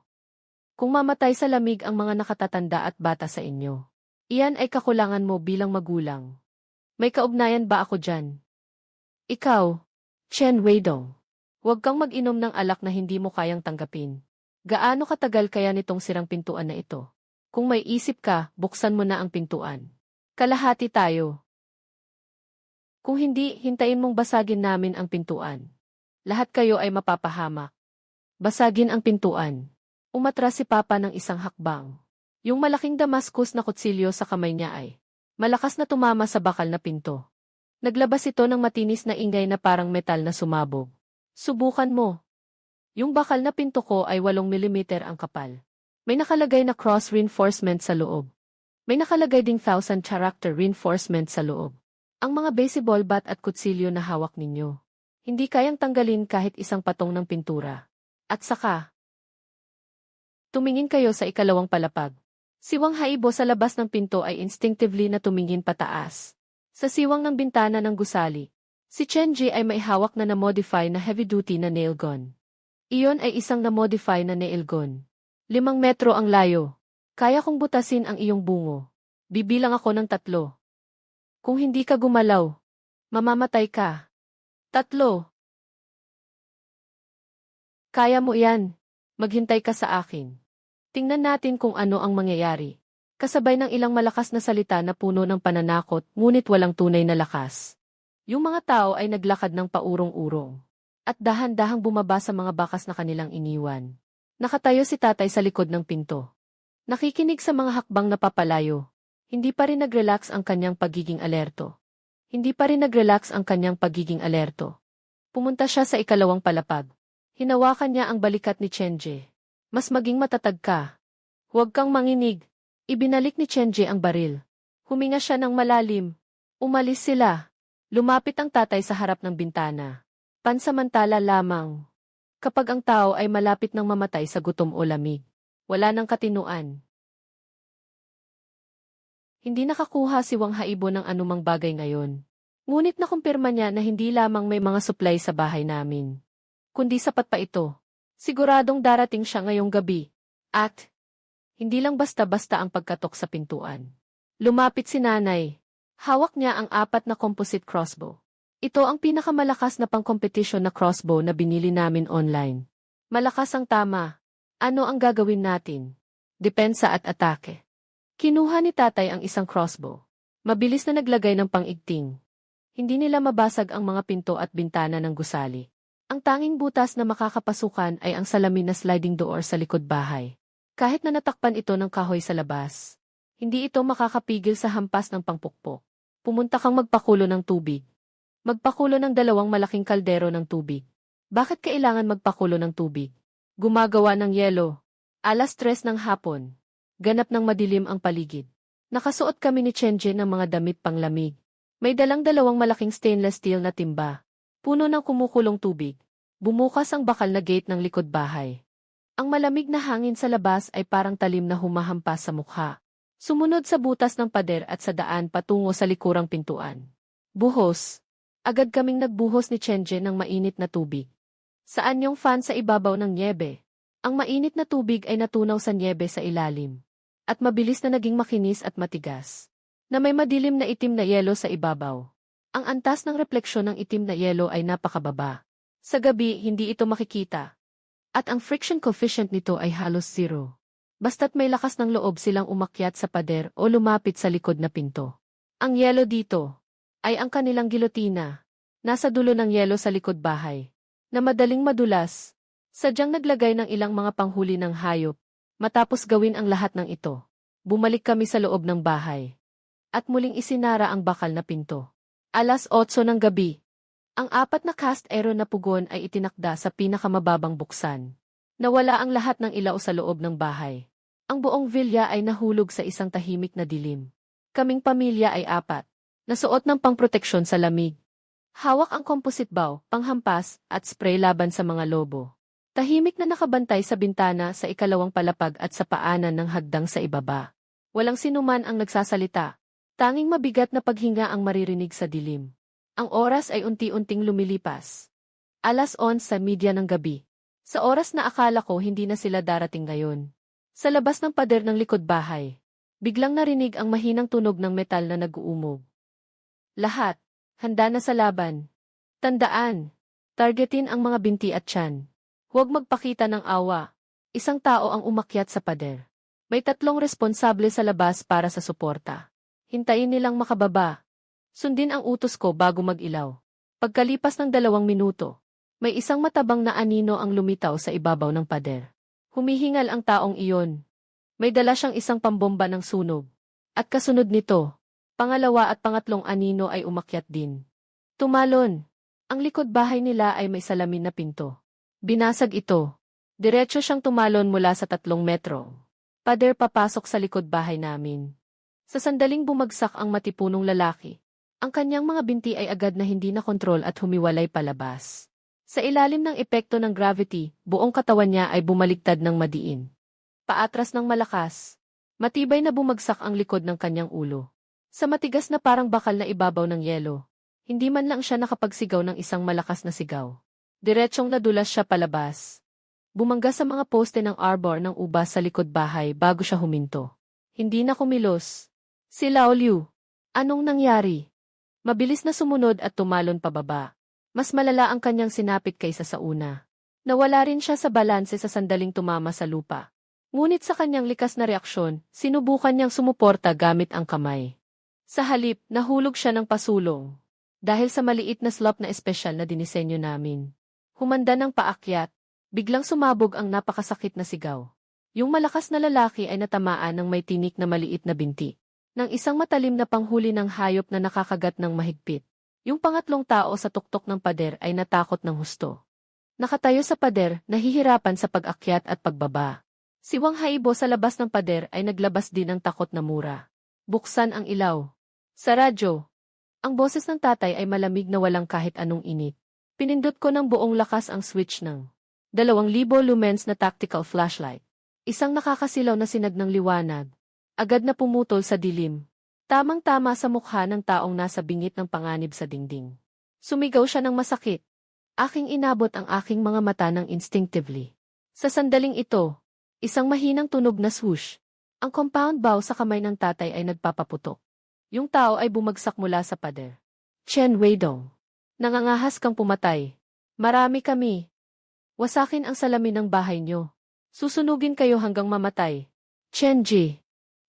Kung mamatay sa lamig ang mga nakatatanda at bata sa inyo, iyan ay kakulangan mo bilang magulang. May kaugnayan ba ako dyan? Ikaw, Chen Weidong. Huwag kang mag-inom ng alak na hindi mo kayang tanggapin. Gaano katagal kaya nitong sirang pintuan na ito? Kung may isip ka, buksan mo na ang pintuan. Kalahati tayo. Kung hindi, hintayin mong basagin namin ang pintuan. Lahat kayo ay mapapahamak. Basagin ang pintuan. Umatras si Papa ng 1 hakbang. Yung malaking Damascus na kutsilyo sa kamay niya ay Malakas na tumama sa bakal na pinto. Naglabas ito ng matinis na ingay na parang metal na sumabog. Subukan mo. Yung bakal na pinto ko ay 8 mm ang kapal. May nakalagay na cross reinforcement sa loob. May nakalagay ding 1,000 character reinforcement sa loob. Ang mga baseball bat at kutsilyo na hawak ninyo, hindi kayang tanggalin kahit isang patong ng pintura. At saka, tumingin kayo sa ikalawang palapag. Si Wang Haibo sa labas ng pinto ay instinctively na tumingin pataas. Sa siwang ng bintana ng gusali, si Chen Ji ay may hawak na na-modify na heavy-duty na nail gun. Iyon ay isang na-modify na nail gun. 5 metro ang layo. Kaya kong butasin ang iyong bungo. Bibilang ako ng 3. Kung hindi ka gumalaw, mamamatay ka. 3. Kaya mo yan. Maghintay ka sa akin. Tingnan natin kung ano ang mangyayari. Kasabay ng ilang malakas na salita na puno ng pananakot, ngunit walang tunay na lakas. Yung mga tao ay naglakad ng paurong-urong. At dahan-dahang bumaba sa mga bakas na kanilang iniwan. Nakatayo si tatay sa likod ng pinto. Nakikinig sa mga hakbang na papalayo. Hindi pa rin nag-relax ang kanyang pagiging alerto. Pumunta siya sa ikalawang palapag. Hinawakan niya ang balikat ni Chenje. Mas maging matatag ka. Huwag kang manginig. Ibinalik ni Chenje ang baril. Huminga siya ng malalim. Umalis sila. Lumapit ang tatay sa harap ng bintana. Pansamantala lamang. Kapag ang tao ay malapit ng mamatay sa gutom o lamig, wala nang katinuan. Hindi nakakuha si Wang Haibo ng anumang bagay ngayon. Ngunit nakumpirma niya na hindi lamang may mga supply sa bahay namin, kundi sapat pa ito. Siguradong darating siya ngayong gabi. At, hindi lang basta-basta ang pagkatok sa pintuan. Lumapit si nanay. Hawak niya ang 4 na composite crossbow. Ito ang pinakamalakas na pang-competition na crossbow na binili namin online. Malakas ang tama. Ano ang gagawin natin? Depensa at atake. Kinuha ni tatay ang isang crossbow. Mabilis na naglagay ng pang-igting. Hindi nila mabasag ang mga pinto at bintana ng gusali. Ang tanging butas na makakapasukan ay ang salamin na sliding door sa likod bahay. Kahit na natakpan ito ng kahoy sa labas, hindi ito makakapigil sa hampas ng pangpukpok. Pumunta kang magpakulo ng tubig. Magpakulo ng 2 malaking kaldero ng tubig. Bakit kailangan magpakulo ng tubig? Gumagawa ng yelo. 3:00 ng hapon. Ganap ng madilim ang paligid. Nakasuot kami ni Chenje ng mga damit panglamig. May dalang 2 malaking stainless steel na timba. Puno ng kumukulong tubig. Bumukas ang bakal na gate ng likod bahay. Ang malamig na hangin sa labas ay parang talim na humahampas sa mukha. Sumunod sa butas ng pader at sa daan patungo sa likurang pintuan. Buhos. Agad kaming nagbuhos ni Chenje ng mainit na tubig. Saan yung fan sa ibabaw ng nyebe? Ang mainit na tubig ay natunaw sa nyebe sa ilalim. At mabilis na naging makinis at matigas. Na may madilim na itim na yelo sa ibabaw. Ang antas ng refleksyon ng itim na yelo ay napakababa. Sa gabi, hindi ito makikita. At ang friction coefficient nito ay halos 0. Basta't may lakas ng loob silang umakyat sa pader o lumapit sa likod na pinto. Ang yelo dito ay ang kanilang gilotina. Nasa dulo ng yelo sa likod bahay. Na madaling madulas. Sadyang naglagay ng ilang mga panghuli ng hayop. Matapos gawin ang lahat ng ito, bumalik kami sa loob ng bahay. At muling isinara ang bakal na pinto. 8:00 ng gabi. Ang 4 na cast iron na pugon ay itinakda sa pinakamababang buksan. Nawala ang lahat ng ilaw sa loob ng bahay. Ang buong villa ay nahulog sa isang tahimik na dilim. Kaming pamilya ay 4. Nasuot ng pangproteksyon sa lamig. Hawak ang composite bow, panghampas, at spray laban sa mga lobo. Tahimik na nakabantay sa bintana sa ikalawang palapag at sa paanan ng hagdang sa ibaba. Walang sinuman ang nagsasalita. Tanging mabigat na paghinga ang maririnig sa dilim. Ang oras ay unti-unting lumilipas. 11:00 ng gabi. Sa oras na akala ko hindi na sila darating ngayon. Sa labas ng pader ng likod bahay, biglang narinig ang mahinang tunog ng metal na nag-uumog. Lahat, handa na sa laban. Tandaan, targetin ang mga binti at tiyan. Huwag magpakita ng awa. Isang tao ang umakyat sa pader. May 3 responsable sa labas para sa suporta. Hintayin nilang makababa. Sundin ang utos ko bago mag-ilaw. Pagkalipas ng 2 minuto, may isang matabang na anino ang lumitaw sa ibabaw ng pader. Humihingal ang taong iyon. May dala siyang isang pambomba ng sunog. At kasunod nito, Pangalawa at pangatlong anino ay umakyat din. Tumalon. Ang likod bahay nila ay may salamin na pinto. Binasag ito. Diretso siyang tumalon mula sa 3 metro. Pader papasok sa likod bahay namin. Sa sandaling bumagsak ang matipunong lalaki, ang kanyang mga binti ay agad na hindi nakontrol at humiwalay palabas. Sa ilalim ng epekto ng gravity, buong katawan niya ay bumaligtad ng madiin. Paatras ng malakas. Matibay na bumagsak ang likod ng kanyang ulo. Sa matigas na parang bakal na ibabaw ng yelo, hindi man lang siya nakapagsigaw ng isang malakas na sigaw. Diretsyong nadulas siya palabas. Bumangga sa mga poste ng arbor ng ubas sa likod bahay bago siya huminto. Hindi na kumilos. Si Lao Liu. Anong nangyari? Mabilis na sumunod at tumalon pababa. Mas malala ang kanyang sinapit kaysa sa una. Nawala rin siya sa balanse sa sandaling tumama sa lupa. Ngunit sa kanyang likas na reaksyon, sinubukan niyang sumuporta gamit ang kamay. Sa halip, nahulog siya ng pasulong. Dahil sa maliit na slope na espesyal na dinisenyo namin. Humanda ng paakyat, biglang sumabog ang napakasakit na sigaw. Yung malakas na lalaki ay natamaan ng may tinik na maliit na binti. Ng isang matalim na panghuli ng hayop na nakakagat ng mahigpit. Yung pangatlong tao sa tuktok ng pader ay natakot ng husto. Nakatayo sa pader, nahihirapan sa pag-akyat at pagbaba. Si Wang Haibo sa labas ng pader ay naglabas din ng takot na mura. Buksan ang ilaw. Sa radyo. Ang boses ng tatay ay malamig na walang kahit anong init. Pinindot ko ng buong lakas ang switch ng 2,000 lumens na tactical flashlight. Isang nakakasilaw na sinag ng liwanag. Agad na pumutol sa dilim. Tamang-tama sa mukha ng taong nasa bingit ng panganib sa dingding. Sumigaw siya ng masakit. Aking inabot ang aking mga mata ng instinctively. Sa sandaling ito, isang mahinang tunog na swoosh. Ang compound bow sa kamay ng tatay ay nagpapaputok. Yung tao ay bumagsak mula sa pader. Chen Weidong. Nangangahas kang pumatay. Marami kami. Wasakin ang salamin ng bahay niyo. Susunugin kayo hanggang mamatay. Chen Ji.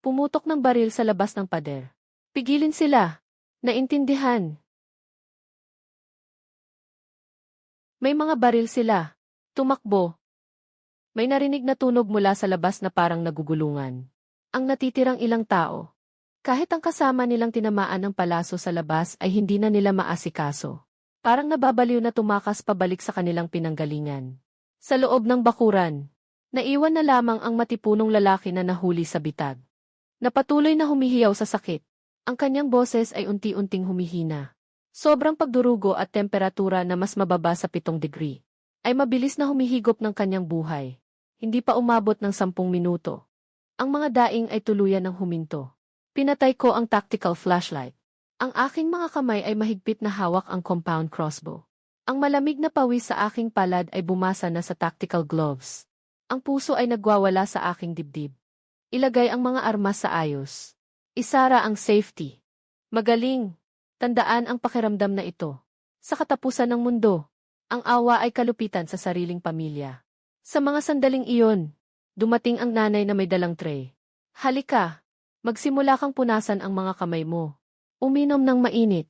Pumutok ng baril sa labas ng pader. Pigilin sila. Naintindihan. May mga baril sila. Tumakbo. May narinig na tunog mula sa labas na parang nagugulungan. Ang natitirang ilang tao. Kahit ang kasama nilang tinamaan ng palaso sa labas ay hindi na nila maasikaso. Parang nababaliw na tumakas pabalik sa kanilang pinanggalingan. Sa loob ng bakuran, naiwan na lamang ang matipunong lalaki na nahuli sa bitag. Napatuloy na humihiyaw sa sakit. Ang kanyang boses ay unti-unting humihina. Sobrang pagdurugo at temperatura na mas mababa sa 7 degree. Ay mabilis na humihigop ng kanyang buhay. Hindi pa umabot ng 10 minuto. Ang mga daing ay tuluyan ng huminto. Pinatay ko ang tactical flashlight. Ang aking mga kamay ay mahigpit na hawak ang compound crossbow. Ang malamig na pawis sa aking palad ay bumasa na sa tactical gloves. Ang puso ay nagwawala sa aking dibdib. Ilagay ang mga armas sa ayos. Isara ang safety. Magaling. Tandaan ang pakiramdam na ito. Sa katapusan ng mundo, ang awa ay kalupitan sa sariling pamilya. Sa mga sandaling iyon, dumating ang nanay na may dalang tray. Halika. Magsimula kang punasan ang mga kamay mo. Uminom ng mainit.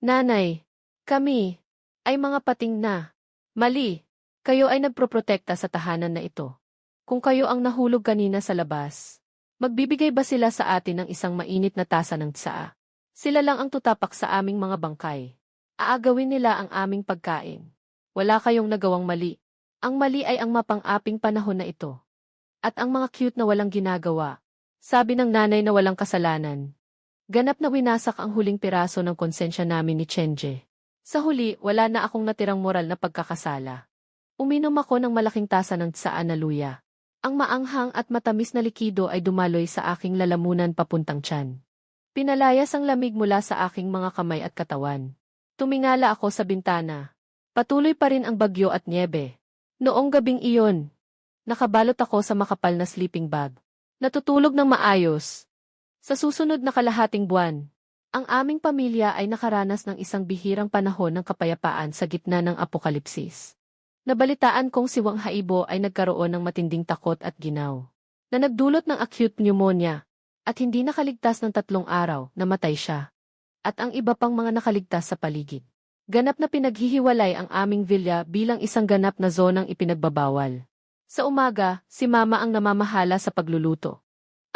Nanay, kami, ay mga pating na. Mali, kayo ay nagproprotekta sa tahanan na ito. Kung kayo ang nahulog kanina sa labas, magbibigay ba sila sa atin ng isang mainit na tasa ng tsaa? Sila lang ang tutapak sa aming mga bangkay. Aagawin nila ang aming pagkain. Wala kayong nagawang mali. Ang mali ay ang mapang-aping panahon na ito. At ang mga cute na walang ginagawa. Sabi ng nanay na walang kasalanan. Ganap na winasak ang huling piraso ng konsensya namin ni Chenje. Sa huli, wala na akong natirang moral na pagkakasala. Uminom ako ng malaking tasa ng tsaan na luya. Ang maanghang at matamis na likido ay dumaloy sa aking lalamunan papuntang tiyan. Pinalayas ang lamig mula sa aking mga kamay at katawan. Tumingala ako sa bintana. Patuloy pa rin ang bagyo at niebe. Noong gabing iyon, nakabalot ako sa makapal na sleeping bag. Natutulog ng maayos. Sa susunod na kalahating buwan, ang aming pamilya ay nakaranas ng isang bihirang panahon ng kapayapaan sa gitna ng apokalipsis. Nabalitaan kong si Wang Haibo ay nagkaroon ng matinding takot at ginaw, na nagdulot ng acute pneumonia, at hindi nakaligtas ng 3 araw, namatay siya. At ang iba pang mga nakaligtas sa paligid. Ganap na pinaghihiwalay ang aming villa bilang isang ganap na zonang ipinagbabawal. Sa umaga, si Mama ang namamahala sa pagluluto.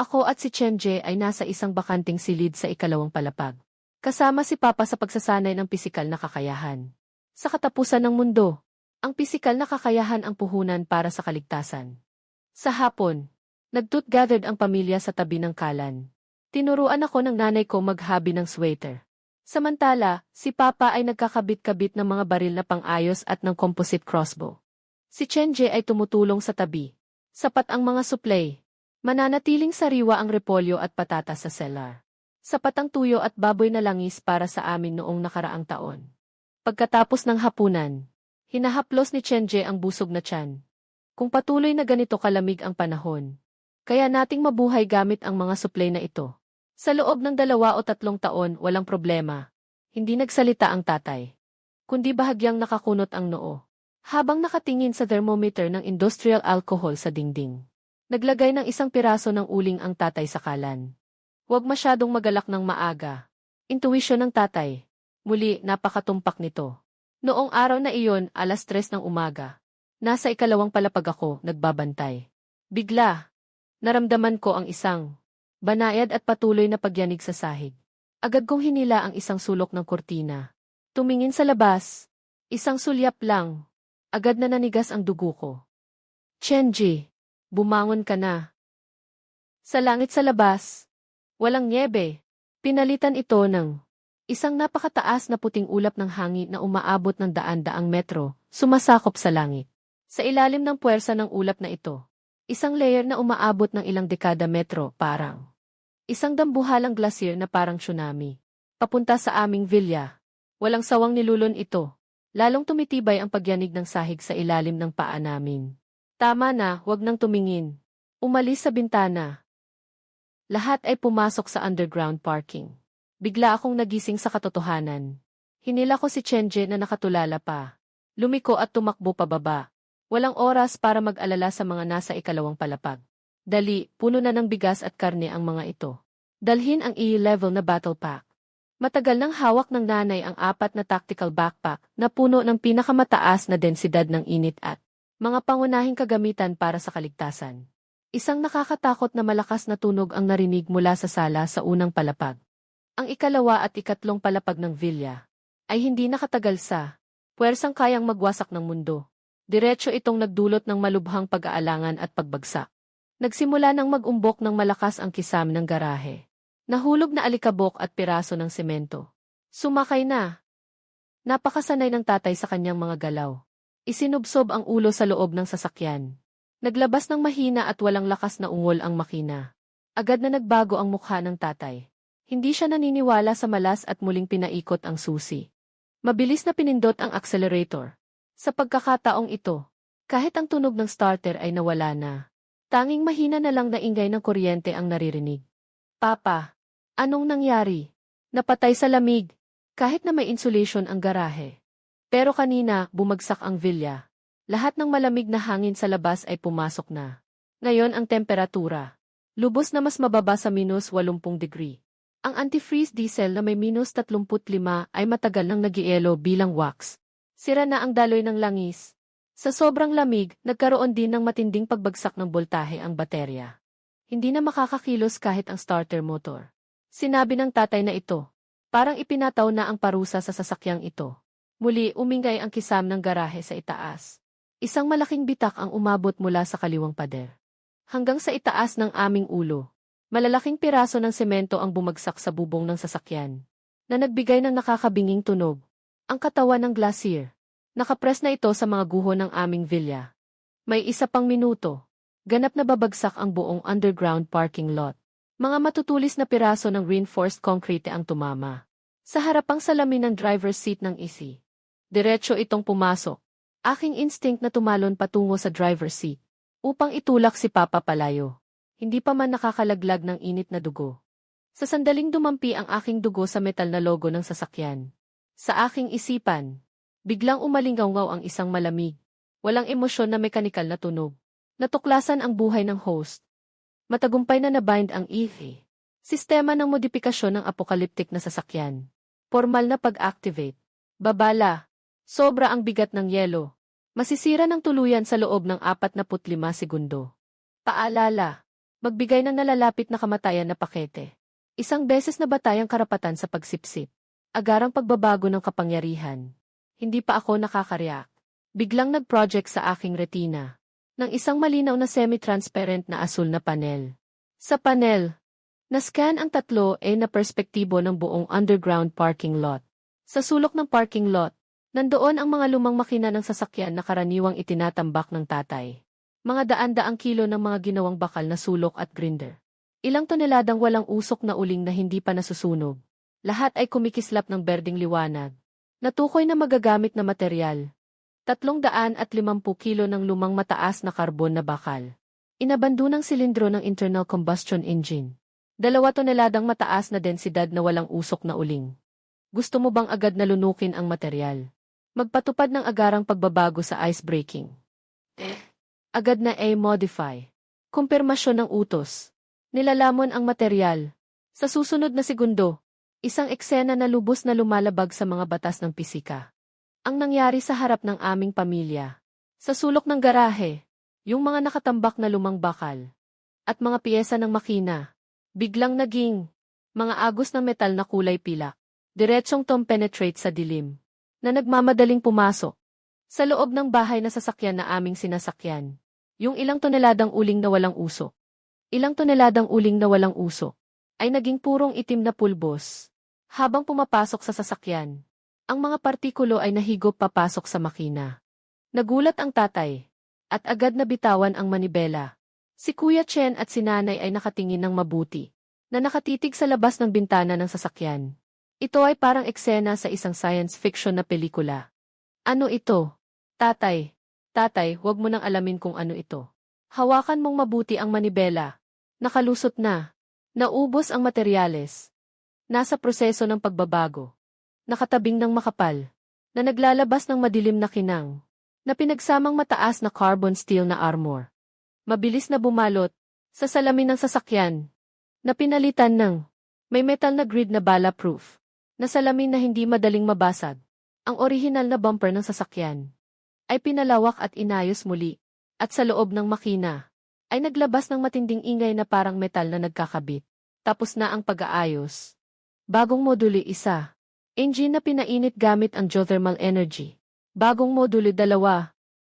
Ako at si Chenje ay nasa isang bakanting silid sa ikalawang palapag. Kasama si Papa sa pagsasanay ng pisikal na kakayahan. Sa katapusan ng mundo, ang pisikal na kakayahan ang puhunan para sa kaligtasan. Sa hapon, nag-tooth-gathered ang pamilya sa tabi ng kalan. Tinuruan ako ng nanay ko maghabi ng sweater. Samantala, si Papa ay nagkakabit-kabit ng mga baril na pang-ayos at ng composite crossbow. Si Chenje ay tumutulong sa tabi. Sapat ang mga suplay. Mananatiling sariwa ang repolyo at patatas sa cellar. Sapat ang tuyo at baboy na langis para sa amin noong nakaraang taon. Pagkatapos ng hapunan, hinahaplos ni Chenje ang busog na tiyan. Kung patuloy na ganito kalamig ang panahon, kaya nating mabuhay gamit ang mga suplay na ito. Sa loob ng 2 o 3 taon, walang problema. Hindi nagsalita ang tatay. Kundi bahagyang nakakunot ang noo. Habang nakatingin sa thermometer ng industrial alcohol sa dingding. Naglagay ng 1 piraso ng uling ang tatay sa kalan. Huwag masyadong magalak ng maaga. Intuwisyon ng tatay. Muli, napakatumpak nito. Noong araw na iyon, 3:00 ng umaga. Nasa ikalawang palapag ako, nagbabantay. Bigla, naramdaman ko ang isang banayad at patuloy na pagyanig sa sahig. Agad kong hinila ang isang sulok ng kurtina. Tumingin sa labas. Isang sulyap lang. Agad na nanigas ang dugo ko. Chenji, bumangon ka na. Sa langit sa labas, walang nyebe. Pinalitan ito ng isang napakataas na puting ulap ng hangin na umaabot ng daan-daang metro, sumasakop sa langit. Sa ilalim ng puwersa ng ulap na ito, isang layer na umaabot ng ilang dekada metro, parang isang dambuhalang glacier na parang tsunami. Papunta sa aming villa. Walang sawang nilulun ito. Lalong tumitibay ang pagyanig ng sahig sa ilalim ng paa namin. Tama na, wag nang tumingin. Umalis sa bintana. Lahat ay pumasok sa underground parking. Bigla akong nagising sa katotohanan. Hinila ko si Chenje na nakatulala pa. Lumiko at tumakbo pababa. Walang oras para mag-alala sa mga nasa ikalawang palapag. Dali, puno na ng bigas at karne ang mga ito. Dalhin ang E-level na battle pack. Matagal nang hawak ng nanay ang 4 na tactical backpack na puno ng pinakamataas na densidad ng init at mga pangunahing kagamitan para sa kaligtasan. Isang nakakatakot na malakas na tunog ang narinig mula sa sala sa unang palapag. Ang ikalawa at ikatlong palapag ng villa ay hindi nakatagal sa puwersang kayang magwasak ng mundo. Diretso itong nagdulot ng malubhang pag-aalangan at pagbagsak. Nagsimula nang mag-umbok ng malakas ang kisam ng garahe. Nahulog na alikabok at piraso ng semento. Sumakay na. Napakasanay ng tatay sa kanyang mga galaw. Isinubsob ang ulo sa loob ng sasakyan. Naglabas ng mahina at walang lakas na ungol ang makina. Agad na nagbago ang mukha ng tatay. Hindi siya naniniwala sa malas at muling pinaikot ang susi. Mabilis na pinindot ang accelerator. Sa pagkakataong ito, kahit ang tunog ng starter ay nawala na. Tanging mahina na lang na ingay ng kuryente ang naririnig. Papa, anong nangyari? Napatay sa lamig, kahit na may insulation ang garahe. Pero kanina, bumagsak ang villa. Lahat ng malamig na hangin sa labas ay pumasok na. Ngayon ang temperatura. Lubos na mas mababa sa -80 degree. Ang antifreeze diesel na may -35 ay matagal nang nagielo bilang wax. Sira na ang daloy ng langis. Sa sobrang lamig, nagkaroon din ng matinding pagbagsak ng boltahe ang baterya. Hindi na makakakilos kahit ang starter motor. Sinabi ng tatay na ito. Parang ipinataw na ang parusa sa sasakyang ito. Muli umingay ang kisam ng garahe sa itaas. Isang malaking bitak ang umabot mula sa kaliwang pader. Hanggang sa itaas ng aming ulo. Malalaking piraso ng semento ang bumagsak sa bubong ng sasakyan. Na nagbigay ng nakakabinging tunog. Ang katawan ng glacier. Nakapress na ito sa mga guho ng aming villa. May isa pang minuto. Ganap na babagsak ang buong underground parking lot. Mga matutulis na piraso ng reinforced concrete ang tumama. Sa harapang salamin ng driver's seat ng isi. Diretso itong pumasok. Aking instinct na tumalon patungo sa driver's seat. Upang itulak si Papa palayo. Hindi pa man nakakalaglag ng init na dugo. Sa sandaling dumampi ang aking dugo sa metal na logo ng sasakyan. Sa aking isipan. Biglang umalingaw-ngaw ang isang malamig. Walang emosyon na mekanikal na tunog. Natuklasan ang buhay ng host. Matagumpay na nabind ang EV. Sistema ng modifikasyon ng apokaliptik na sasakyan. Formal na pag-activate. Babala. Sobra ang bigat ng yelo. Masisira ng tuluyan sa loob ng 45 segundo. Paalala. Magbigay ng nalalapit na kamatayan na pakete. Isang beses na batayang karapatan sa pagsipsip. Agarang pagbabago ng kapangyarihan. Hindi pa ako nakaka-react. Biglang nag-project sa aking retina ng isang malinaw na semi-transparent na asul na panel. Sa panel, na-scan ang 3 na perspektibo ng buong underground parking lot. Sa sulok ng parking lot, nandoon ang mga lumang makina ng sasakyan na karaniwang itinatambak ng tatay. Mga daan-daang kilo ng mga ginawang bakal na sulok at grinder. Ilang toneladang walang usok na uling na hindi pa nasusunog. Lahat ay kumikislap ng berdeng liwanag. Natukoy na magagamit na materyal. 350 kilo ng lumang mataas na karbon na bakal. Inabando ng silindro ng internal combustion engine. 2 toneladang mataas na densidad na walang usok na uling. Gusto mo bang agad na lunukin ang materyal? Magpatupad ng agarang pagbabago sa ice breaking. Agad na modify. Kumpirmasyon ng utos. Nilalamon ang materyal. Sa susunod na segundo, isang eksena na lubos na lumalabag sa mga batas ng pisika. Ang nangyari sa harap ng aming pamilya. Sa sulok ng garahe, yung mga nakatambak na lumang bakal at mga piyesa ng makina, biglang naging mga agos ng metal na kulay pilak. Diretsong penetrate sa dilim, na nagmamadaling pumasok sa loob ng bahay na sasakyan na aming sinasakyan. Yung ilang toneladang uling na walang usok. Ilang toneladang uling na walang usok ay naging purong itim na pulbos. Habang pumapasok sa sasakyan, ang mga partikulo ay nahigop papasok sa makina. Nagulat ang tatay, at agad na bitawan ang manibela. Si Kuya Chen at si Nanay ay nakatingin ng mabuti, na nakatitig sa labas ng bintana ng sasakyan. Ito ay parang eksena sa isang science fiction na pelikula. Ano ito? Tatay, wag mo nang alamin kung ano ito. Hawakan mong mabuti ang manibela. Nakalusot na. Naubos ang materyales. Nasa proseso ng pagbabago. Nakatabing ng makapal, na naglalabas ng madilim na kinang, na pinagsamang mataas na carbon steel na armor. Mabilis na bumalot, sa salamin ng sasakyan, na pinalitan ng may metal na grid na bala-proof, na salamin na hindi madaling mabasag. Ang orihinal na bumper ng sasakyan ay pinalawak at inayos muli, at sa loob ng makina ay naglabas ng matinding ingay na parang metal na nagkakabit. Tapos na ang pag-aayos. Bagong moduli 1. Engine na pinainit gamit ang geothermal energy. Bagong moduli 2.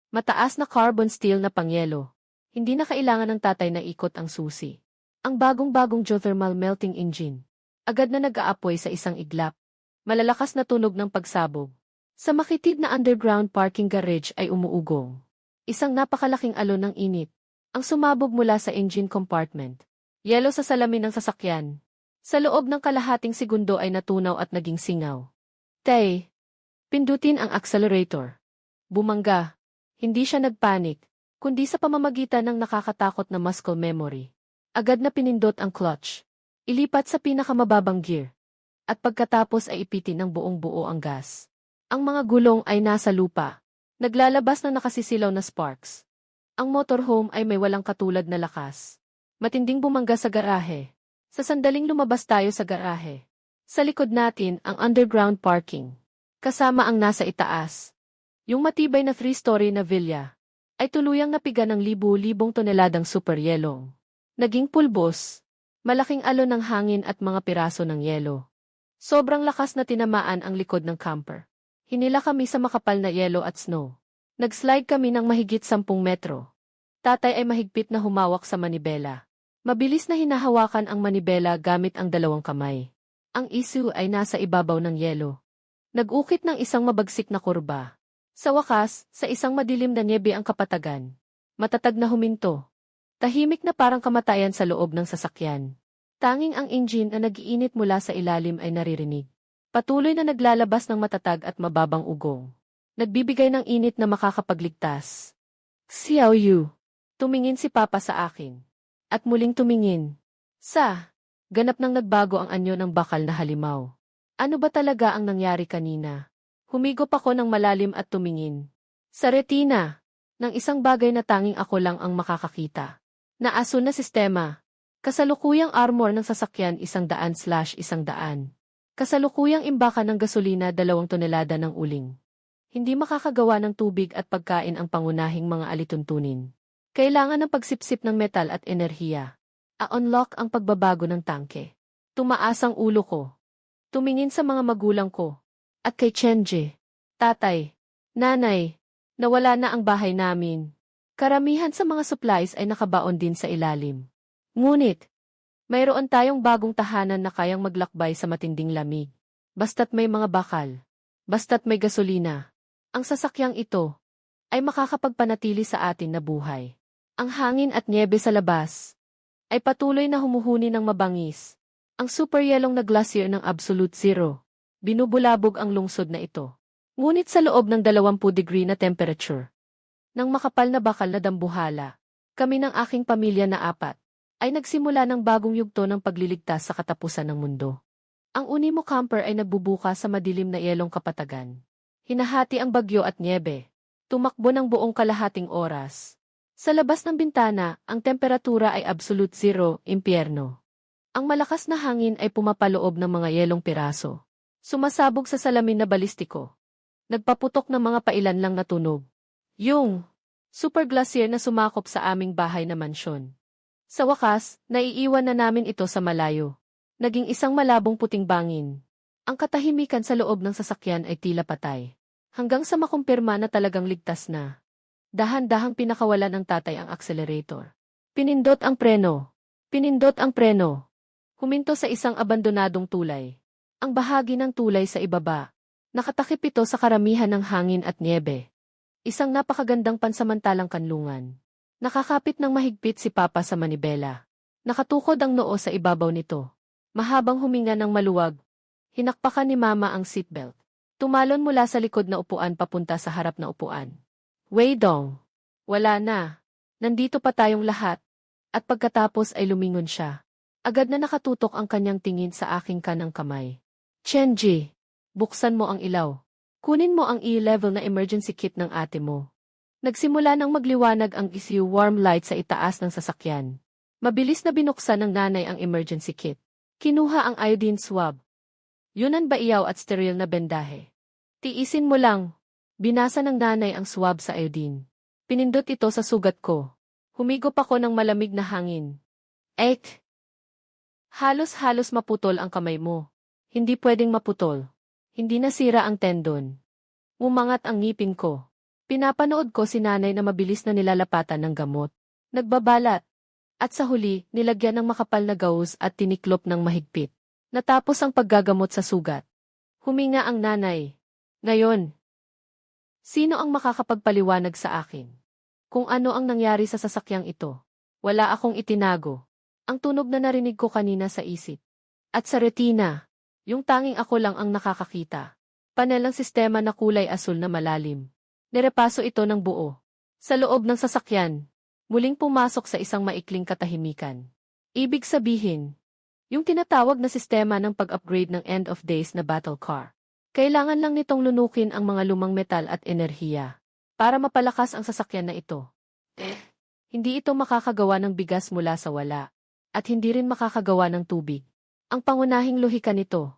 Mataas na carbon steel na pangyelo. Hindi na kailangan ng tatay na ikot ang susi. Ang bagong-bagong geothermal melting engine. Agad na nag-aapoy sa isang iglap. Malalakas na tunog ng pagsabog. Sa makitid na underground parking garage ay umuugong. Isang napakalaking alon ng init. Ang sumabog mula sa engine compartment. Yelo sa salamin ng sasakyan. Sa loob ng kalahating segundo ay natunaw at naging singaw. Tay, pindutin ang accelerator. Bumangga. Hindi siya nagpanik, kundi sa pamamagitan ng nakakatakot na muscle memory. Agad na pinindot ang clutch. Ilipat sa pinakamababang gear. At pagkatapos ay ipitin ng buong-buo ang gas. Ang mga gulong ay nasa lupa. Naglalabas ng nakasisilaw na sparks. Ang motorhome ay may walang katulad na lakas. Matinding bumangga sa garahe. Sa sandaling lumabas tayo sa garahe. Sa likod natin ang underground parking. Kasama ang nasa itaas. Yung matibay na 3-story na villa ay tuluyang napiga ng libu-libong toneladang super yelong. Naging pulbos, malaking alon ng hangin at mga piraso ng yelo. Sobrang lakas na tinamaan ang likod ng camper. Hinila kami sa makapal na yelo at snow. Nag-slide kami ng mahigit 10 metro. Tatay ay mahigpit na humawak sa manibela. Mabilis na hinahawakan ang manibela gamit ang 2 kamay. Ang issue ay nasa ibabaw ng yelo. Nag-ukit ng isang mabagsik na kurba. Sa wakas, sa isang madilim na niebe ang kapatagan. Matatag na huminto. Tahimik na parang kamatayan sa loob ng sasakyan. Tanging ang engine na nag-iinit mula sa ilalim ay naririnig. Patuloy na naglalabas ng matatag at mababang ugong. Nagbibigay ng init na makakapagligtas. Xiao Yu. Tumingin si Papa sa akin. At muling tumingin. Ganap nang nagbago ang anyo ng bakal na halimaw. Ano ba talaga ang nangyari kanina? Humigop ako ng malalim at tumingin. Sa retina, ng isang bagay na tanging ako lang ang makakakita. Naasul na sistema. Kasalukuyang armor ng sasakyan 100/100. Kasalukuyang imbaka ng gasolina 2 tonelada ng uling. Hindi makakagawa ng tubig at pagkain ang pangunahing mga alituntunin. Kailangan ng pagsipsip ng metal at enerhiya. A-unlock ang pagbabago ng tangke. Tumaas ang ulo ko. Tumingin sa mga magulang ko. At kay Chenji. Tatay. Nanay. Nawala na ang bahay namin. Karamihan sa mga supplies ay nakabaon din sa ilalim. Ngunit, mayroon tayong bagong tahanan na kayang maglakbay sa matinding lamig. Basta't may mga bakal. Basta't may gasolina. Ang sasakyang ito ay makakapagpanatili sa atin na buhay. Ang hangin at nyebe sa labas ay patuloy na humuhuni ng mabangis. Ang super yelong na glacier ng absolute zero. Binubulabog ang lungsod na ito. Ngunit sa loob ng 20 degree na temperature, ng makapal na bakal na dambuhala, kami ng aking pamilya na 4, ay nagsimula ng bagong yugto ng pagliligtas sa katapusan ng mundo. Ang Unimo camper ay nagbubuka sa madilim na yelong kapatagan. Hinahati ang bagyo at nyebe. Tumakbo ng buong kalahating oras. Sa labas ng bintana, ang temperatura ay absolute zero, impyerno. Ang malakas na hangin ay pumapaloob ng mga yelong piraso. Sumasabog sa salamin na balistiko. Nagpaputok ng mga pailan lang na tunog. Yung super glacier na sumakop sa aming bahay na mansyon. Sa wakas, naiiwan na namin ito sa malayo. Naging isang malabong puting bangin. Ang katahimikan sa loob ng sasakyan ay tila patay. Hanggang sa makumpirma na talagang ligtas na. Dahan-dahang pinakawalan ng tatay ang accelerator. Pinindot ang preno. Pinindot ang preno. Huminto sa isang abandonadong tulay. Ang bahagi ng tulay sa ibaba. Nakatakip ito sa karamihan ng hangin at nyebe. Isang napakagandang pansamantalang kanlungan. Nakakapit ng mahigpit si Papa sa manibela. Nakatukod ang noo sa ibabaw nito. Mahabang huminga ng maluwag. Hinakpakan ni Mama ang seatbelt. Tumalon mula sa likod na upuan papunta sa harap na upuan. Weidong. Wala na. Nandito pa tayong lahat. At pagkatapos ay lumingon siya. Agad na nakatutok ang kanyang tingin sa aking kanang kamay. Chenji, buksan mo ang ilaw. Kunin mo ang E-level na emergency kit ng ate mo. Nagsimula nang magliwanag ang ECU warm light sa itaas ng sasakyan. Mabilis na binuksan ng nanay ang emergency kit. Kinuha ang iodine swab. Yunan ba iyaw at sterile na bendahe. Tiisin mo lang. Binasa ng nanay ang swab sa iodine. Pinindot ito sa sugat ko. Humigop ako ng malamig na hangin. Ek! Halos-halos maputol ang kamay mo. Hindi pwedeng maputol. Hindi nasira ang tendon. Umangat ang ngipin ko. Pinapanood ko si nanay na mabilis na nilalapatan ng gamot. Nagbabalat. At sa huli, nilagyan ng makapal na gauze at tiniklop ng mahigpit. Natapos ang paggagamot sa sugat. Huminga ang nanay. Ngayon, sino ang makakapagpaliwanag sa akin? Kung ano ang nangyari sa sasakyang ito? Wala akong itinago. Ang tunog na narinig ko kanina sa isip. At sa retina, yung tanging ako lang ang nakakakita. Panel ng sistema na kulay asul na malalim. Nirepaso ito ng buo. Sa loob ng sasakyan, muling pumasok sa isang maikling katahimikan. Ibig sabihin, yung tinatawag na sistema ng pag-upgrade ng end of days na battle car. Kailangan lang nitong lunukin ang mga lumang metal at enerhiya para mapalakas ang sasakyan na ito. Hindi ito makakagawa ng bigas mula sa wala at hindi rin makakagawa ng tubig. Ang pangunahing lohika nito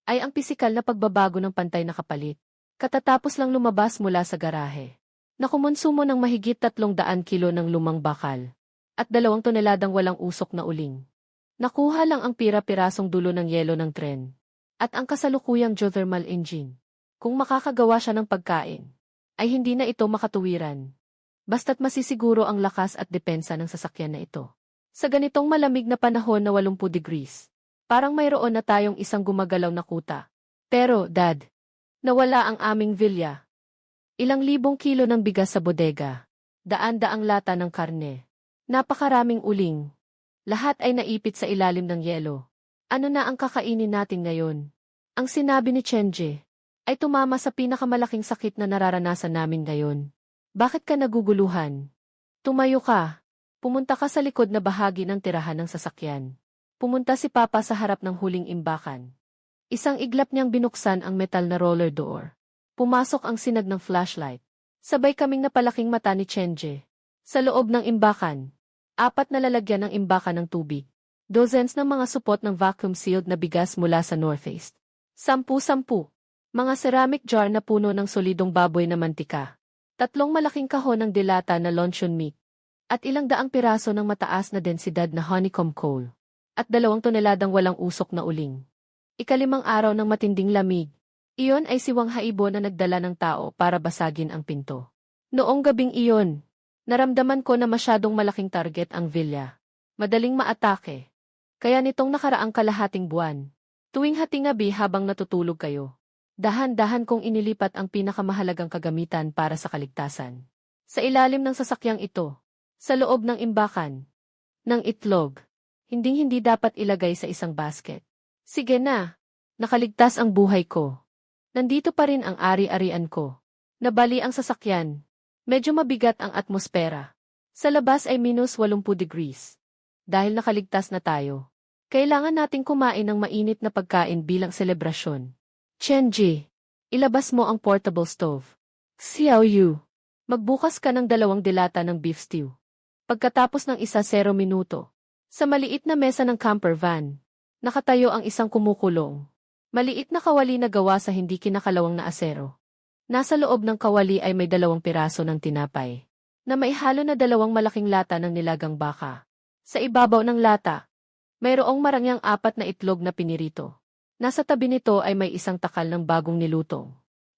ay ang pisikal na pagbabago ng pantay na kapalit. Katatapos lang lumabas mula sa garahe. Nakumonsumo ng mahigit 300 kilo ng lumang bakal at 2 toneladang walang usok na uling. Nakuha lang ang pira-pirasong dulo ng yelo ng tren at ang kasalukuyang geothermal engine. Kung makakagawa siya ng pagkain, ay hindi na ito makatuwiran. Basta't masisiguro ang lakas at depensa ng sasakyan na ito. Sa ganitong malamig na panahon na 80 degrees, parang mayroon na tayong isang gumagalaw na kuta. Pero, Dad, nawala ang aming vilya. Ilang libong kilo ng bigas sa bodega. Daan-daang lata ng karne. Napakaraming uling. Lahat ay naipit sa ilalim ng yelo. Ano na ang kakainin natin ngayon? Ang sinabi ni Chenji ay tumama sa pinakamalaking sakit na nararanasan namin ngayon. Bakit ka naguguluhan? Tumayo ka. Pumunta ka sa likod na bahagi ng tirahan ng sasakyan. Pumunta si Papa sa harap ng huling imbakan. Isang iglap niyang binuksan ang metal na roller door. Pumasok ang sinag ng flashlight. Sabay kaming napalaking mata ni Chenji. Sa loob ng imbakan, 4 na lalagyan ng imbakan ng tubig. Dozens ng mga supot ng vacuum-sealed na bigas mula sa Northeast. 10-10. Mga ceramic jar na puno ng solidong baboy na mantika. 3 malaking kahon ng dilata na luncheon meat. at ilang daang piraso ng mataas na densidad na honeycomb coal, at 2 toneladang walang usok na uling. Ika-5 araw ng matinding lamig. Iyon ay si Wang Haibo na nagdala ng tao para basagin ang pinto. Noong gabing iyon, naramdaman ko na masyadong malaking target ang villa. Madaling maatake. Kaya nitong nakaraang kalahating buwan, tuwing hatingabi habang natutulog kayo, dahan-dahan kong inilipat ang pinakamahalagang kagamitan para sa kaligtasan. Sa ilalim ng sasakyang ito, sa loob ng imbakan, ng itlog, hinding-hindi dapat ilagay sa isang basket. Sige na, nakaligtas ang buhay ko. Nandito pa rin ang ari-arian ko. Nabali ang sasakyan. Medyo mabigat ang atmosfera. Sa labas ay -80 degrees. Dahil nakaligtas na tayo, kailangan nating kumain ng mainit na pagkain bilang selebrasyon. Chenji, ilabas mo ang portable stove. Xiao Yu, magbukas ka ng 2 dilata ng beef stew. Pagkatapos ng 0 minuto, sa maliit na mesa ng camper van, nakatayo ang isang kumukulong. Maliit na kawali na gawa sa hindi kinakalawang na asero. Nasa loob ng kawali ay may 2 piraso ng tinapay, na may halo na 2 malaking lata ng nilagang baka. Sa ibabaw ng lata, mayroong marangyang 4 na itlog na pinirito. Nasa tabi nito ay may isang takal ng bagong nilutong.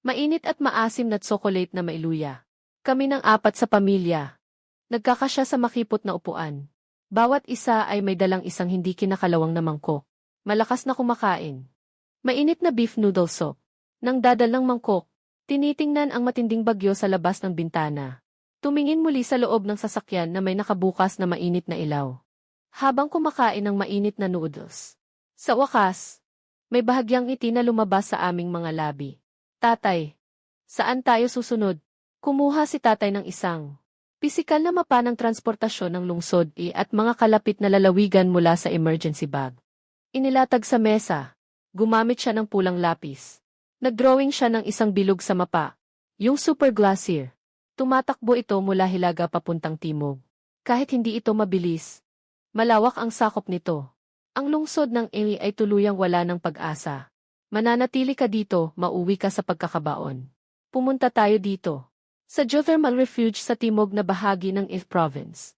Mainit at maasim na tsokolate na mailuya. Kami ng 4 sa pamilya. Nagkakasya sa makipot na upuan. Bawat isa ay may dalang isang hindi kinakalawang na mangkok. Malakas na kumakain. Mainit na beef noodle soup. Nang dadal ng mangkok, tinitingnan ang matinding bagyo sa labas ng bintana. Tumingin muli sa loob ng sasakyan na may nakabukas na mainit na ilaw. Habang kumakain ng mainit na noodles. Sa wakas, may bahagyang ngiti na lumabas sa aming mga labi. Tatay, saan tayo susunod? Kumuha si tatay ng isang pisikal na mapa ng transportasyon ng lungsod at mga kalapit na lalawigan mula sa emergency bag. Inilatag sa mesa. Gumamit siya ng pulang lapis. Nag-drawing siya ng isang bilog sa mapa. Yung super glacier. Tumatakbo ito mula hilaga papuntang timog. Kahit hindi ito mabilis, malawak ang sakop nito. Ang lungsod ng Emi ay tuluyang wala ng pag-asa. Mananatili ka dito, mauwi ka sa pagkakabaon. Pumunta tayo dito. Sa geothermal refuge sa timog na bahagi ng If Province.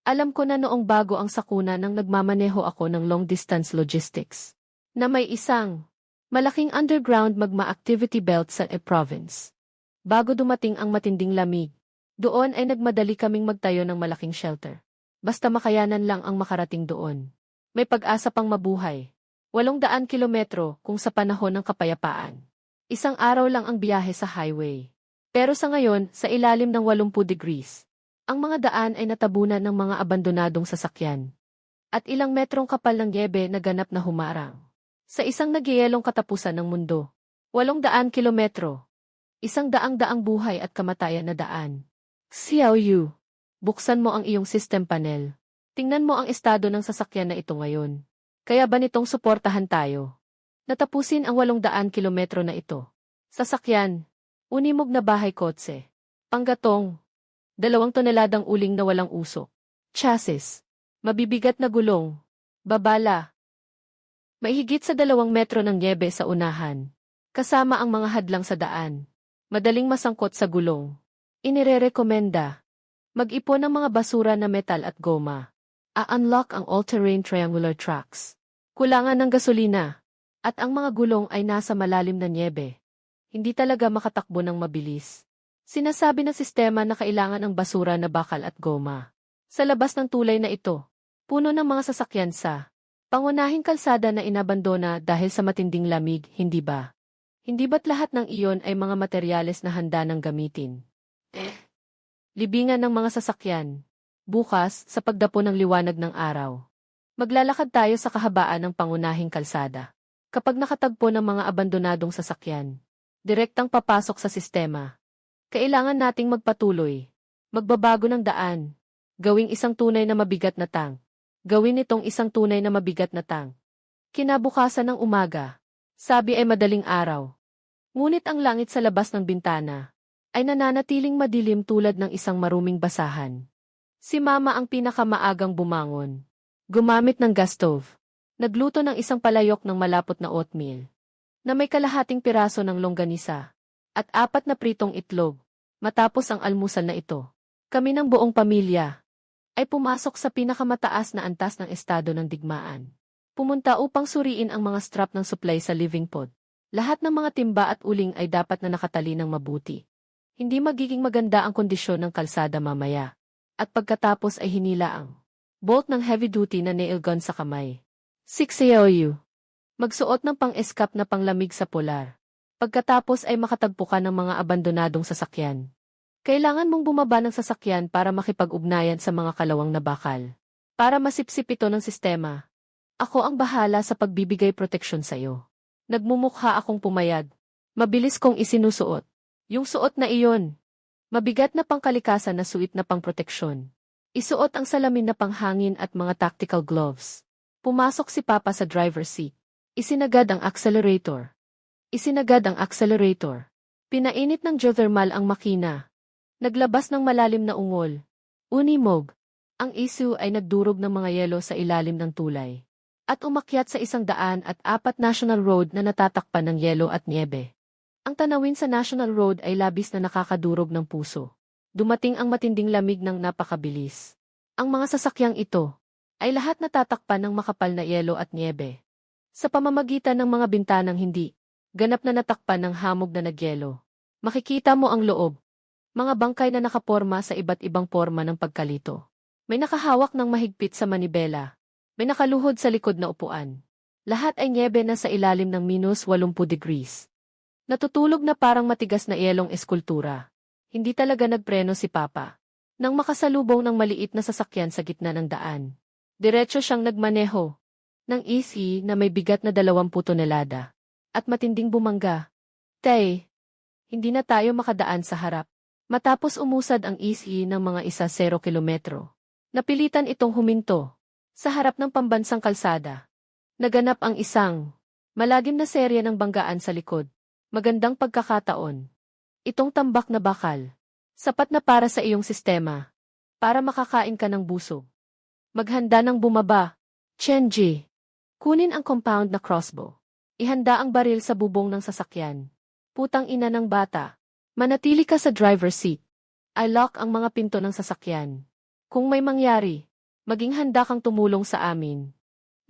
Alam ko na noong bago ang sakuna nang nagmamaneho ako ng long-distance logistics. Na may isang malaking underground magma activity belt sa If Province. Bago dumating ang matinding lamig, doon ay nagmadali kaming magtayo ng malaking shelter. Basta makayanan lang ang makarating doon. May pag-asa pang mabuhay. 800 kilometro kung sa panahon ng kapayapaan. Isang araw lang ang biyahe sa highway. Pero sa ngayon, sa ilalim ng 80 degrees, ang mga daan ay natabunan ng mga abandonadong sasakyan. At ilang metrong kapal ng yebe na ganap na humarang. Sa isang nagyayelong katapusan ng mundo. 800 kilometro. 100-daang buhay at kamatayan na daan. Xiao Yu, buksan mo ang iyong system panel. Tingnan mo ang estado ng sasakyan na ito ngayon. Kaya ba nitong suportahan tayo? Natapusin ang 800 kilometro na ito. Sasakyan, unimog na bahay kotse. Panggatong, 2 toneladang uling na walang usok. Chassis, mabibigat na gulong. Babala. May higit sa 2 metro ng yebe sa unahan. Kasama ang mga hadlang sa daan. Madaling masangkot sa gulong. Inirerekomenda. Mag-ipon ng mga basura na metal at goma. A-unlock ang all-terrain triangular tracks. Kulangan ng gasolina. At ang mga gulong ay nasa malalim na nyebe. Hindi talaga makatakbo ng mabilis. Sinasabi ng sistema na kailangan ng basura na bakal at goma. Sa labas ng tulay na ito, puno ng mga sasakyan sa pangunahing kalsada na inabandona dahil sa matinding lamig, hindi ba? Hindi ba't lahat ng iyon ay mga materyales na handa ng gamitin? Libingan ng mga sasakyan. Bukas, sa pagdapo ng liwanag ng araw. Maglalakad tayo sa kahabaan ng pangunahing kalsada. Kapag nakatagpo ng mga abandonadong sasakyan, direktang papasok sa sistema. Kailangan nating magpatuloy. Magbabago ng daan. Gawing isang tunay na mabigat na tank. Gawin itong isang tunay na mabigat na tank. Kinabukasan ng umaga. Sabi ay madaling araw. Ngunit ang langit sa labas ng bintana ay nananatiling madilim tulad ng isang maruming basahan. Si Mama ang pinakamaagang bumangon. Gumamit ng gas stove. Nagluto ng isang palayok ng malapot na oatmeal na may kalahating piraso ng longganisa at 4 na pritong itlog. Matapos ang almusal na ito, kami ng buong pamilya ay pumasok sa pinakamataas na antas ng estado ng digmaan. Pumunta upang suriin ang mga strap ng supply sa living pod. Lahat ng mga timba at uling ay dapat na nakatali ng mabuti. Hindi magiging maganda ang kondisyon ng kalsada mamaya. At pagkatapos ay hinila ang bolt ng heavy-duty na nail gun sa kamay. 6 AOU. Magsuot ng pang-escape na panglamig sa polar. Pagkatapos ay makatagpo ka ng mga abandonadong sasakyan. Kailangan mong bumaba ng sasakyan para makipag-ugnayan sa mga kalawang na bakal. Para masipsip ito ng sistema. Ako ang bahala sa pagbibigay proteksyon sa iyo. Nagmumukha akong pumayag. Mabilis kong isinusuot. Yung suot na iyon. Mabigat na pangkalikasan na suit na pangproteksyon. Isuot ang salamin na panghangin at mga tactical gloves. Pumasok si Papa sa driver's seat. Isinagad ang accelerator. Pinainit ng geothermal ang makina. Naglabas ng malalim na ungol. Unimog. Ang issue ay nagdurog ng mga yelo sa ilalim ng tulay. At umakyat sa 104 National Road na natatakpan ng yelo at niebe. Ang tanawin sa National Road ay labis na nakakadurog ng puso. Dumating ang matinding lamig ng napakabilis. Ang mga sasakyang ito ay lahat natatakpan ng makapal na yelo at niebe. Sa pamamagitan ng mga bintanang hindi ganap na natakpan ng hamog na nagyelo. Makikita mo ang loob. Mga bangkay na nakaporma sa iba't ibang porma ng pagkalito. May nakahawak ng mahigpit sa manibela. May nakaluhod sa likod na upuan. Lahat ay niebe na sa ilalim ng -80 degrees. Natutulog na parang matigas na yelong eskultura. Hindi talaga nagpreno si Papa. Nang makasalubong ng maliit na sasakyan sa gitna ng daan. Diretso siyang nagmaneho ng EC na may bigat na 20 tonelada. At matinding bumangga. Tay, hindi na tayo makadaan sa harap. Matapos umusad ang EC ng mga 10 kilometro. Napilitan itong huminto. Sa harap ng pambansang kalsada. Naganap ang isang malagim na serye ng banggaan sa likod. Magandang pagkakataon. Itong tambak na bakal. Sapat na para sa iyong sistema. Para makakain ka ng busog. Maghanda ng bumaba. Chenji. Kunin ang compound na crossbow. Ihanda ang baril sa bubong ng sasakyan. Putang ina ng bata. Manatili ka sa driver's seat. I-lock ang mga pinto ng sasakyan. Kung may mangyari, maging handa kang tumulong sa amin.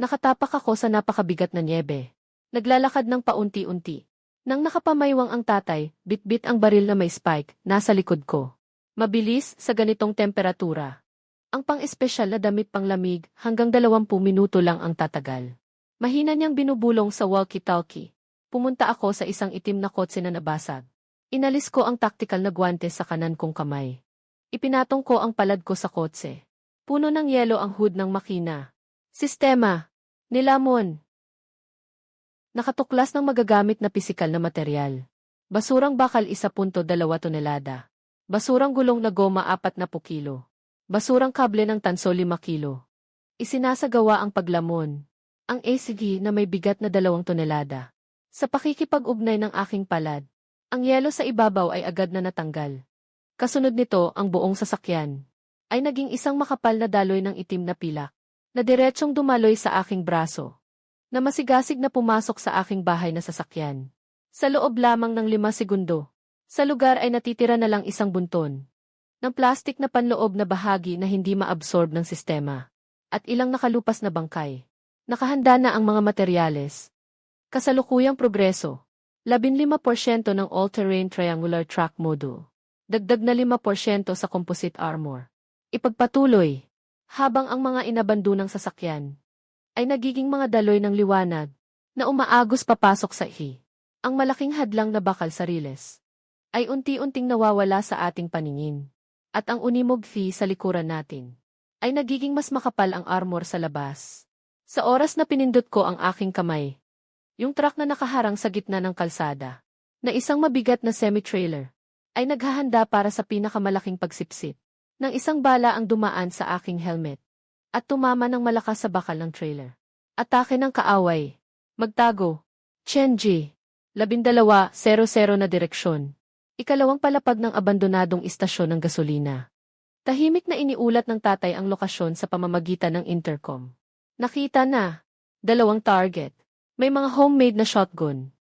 Nakatapak ako sa napakabigat na niebe. Naglalakad ng paunti-unti. Nang nakapamaywang ang tatay, bit-bit ang baril na may spike, nasa likod ko. Mabilis sa ganitong temperatura. Ang pang-espesyal na damit panglamig hanggang 20 minuto lang ang tatagal. Mahina niyang binubulong sa walkie-talkie. Pumunta ako sa isang itim na kotse na nabasag. Inalis ko ang tactical na guwantes sa kanan kong kamay. Ipinatong ko ang palad ko sa kotse. Puno ng yelo ang hood ng makina. Sistema. Nilamon. Nakatuklas ng magagamit na pisikal na material. Basurang bakal 1.2 tonelada. Basurang gulong na goma 40 kilo. Basurang kable ng tanso 5 kilo. Isinasagawa ang paglamon. Ang ACG na may bigat na 2 tonelada. Sa pakikipag-ugnay ng aking palad, ang yelo sa ibabaw ay agad na natanggal. Kasunod nito ang buong sasakyan. Ay naging isang makapal na daloy ng itim na pilak, na diretsyong dumaloy sa aking braso. Na masigasig na pumasok sa aking bahay na sasakyan. Sa loob lamang ng 5 segundo, sa lugar ay natitira na lang isang bunton ng plastik na panloob na bahagi na hindi maabsorb ng sistema, at ilang nakalupas na bangkay. Nakahanda na ang mga materyales. Kasalukuyang progreso. 15% ng all-terrain triangular track module. Dagdag na 5% sa composite armor. Ipagpatuloy. Habang ang mga inabandunang sasakyan ay nagiging mga daloy ng liwanag na umaagos papasok sa ihi. Ang malaking hadlang na bakal sa riles ay unti-unting nawawala sa ating paningin. At ang unimog fee sa likuran natin ay nagiging mas makapal ang armor sa labas. Sa oras na pinindot ko ang aking kamay, yung truck na nakaharang sa gitna ng kalsada, na isang mabigat na semi-trailer, ay naghahanda para sa pinakamalaking pagsipsip. Nang isang bala ang dumaan sa aking helmet, at tumama ng malakas sa bakal ng trailer. Atake ng kaaway. Magtago. Chenji. 12:00 na direksyon. Ikalawang palapag ng abandonadong istasyon ng gasolina. Tahimik na iniulat ng tatay ang lokasyon sa pamamagitan ng intercom. Nakita na. 2 target. May mga homemade na shotgun.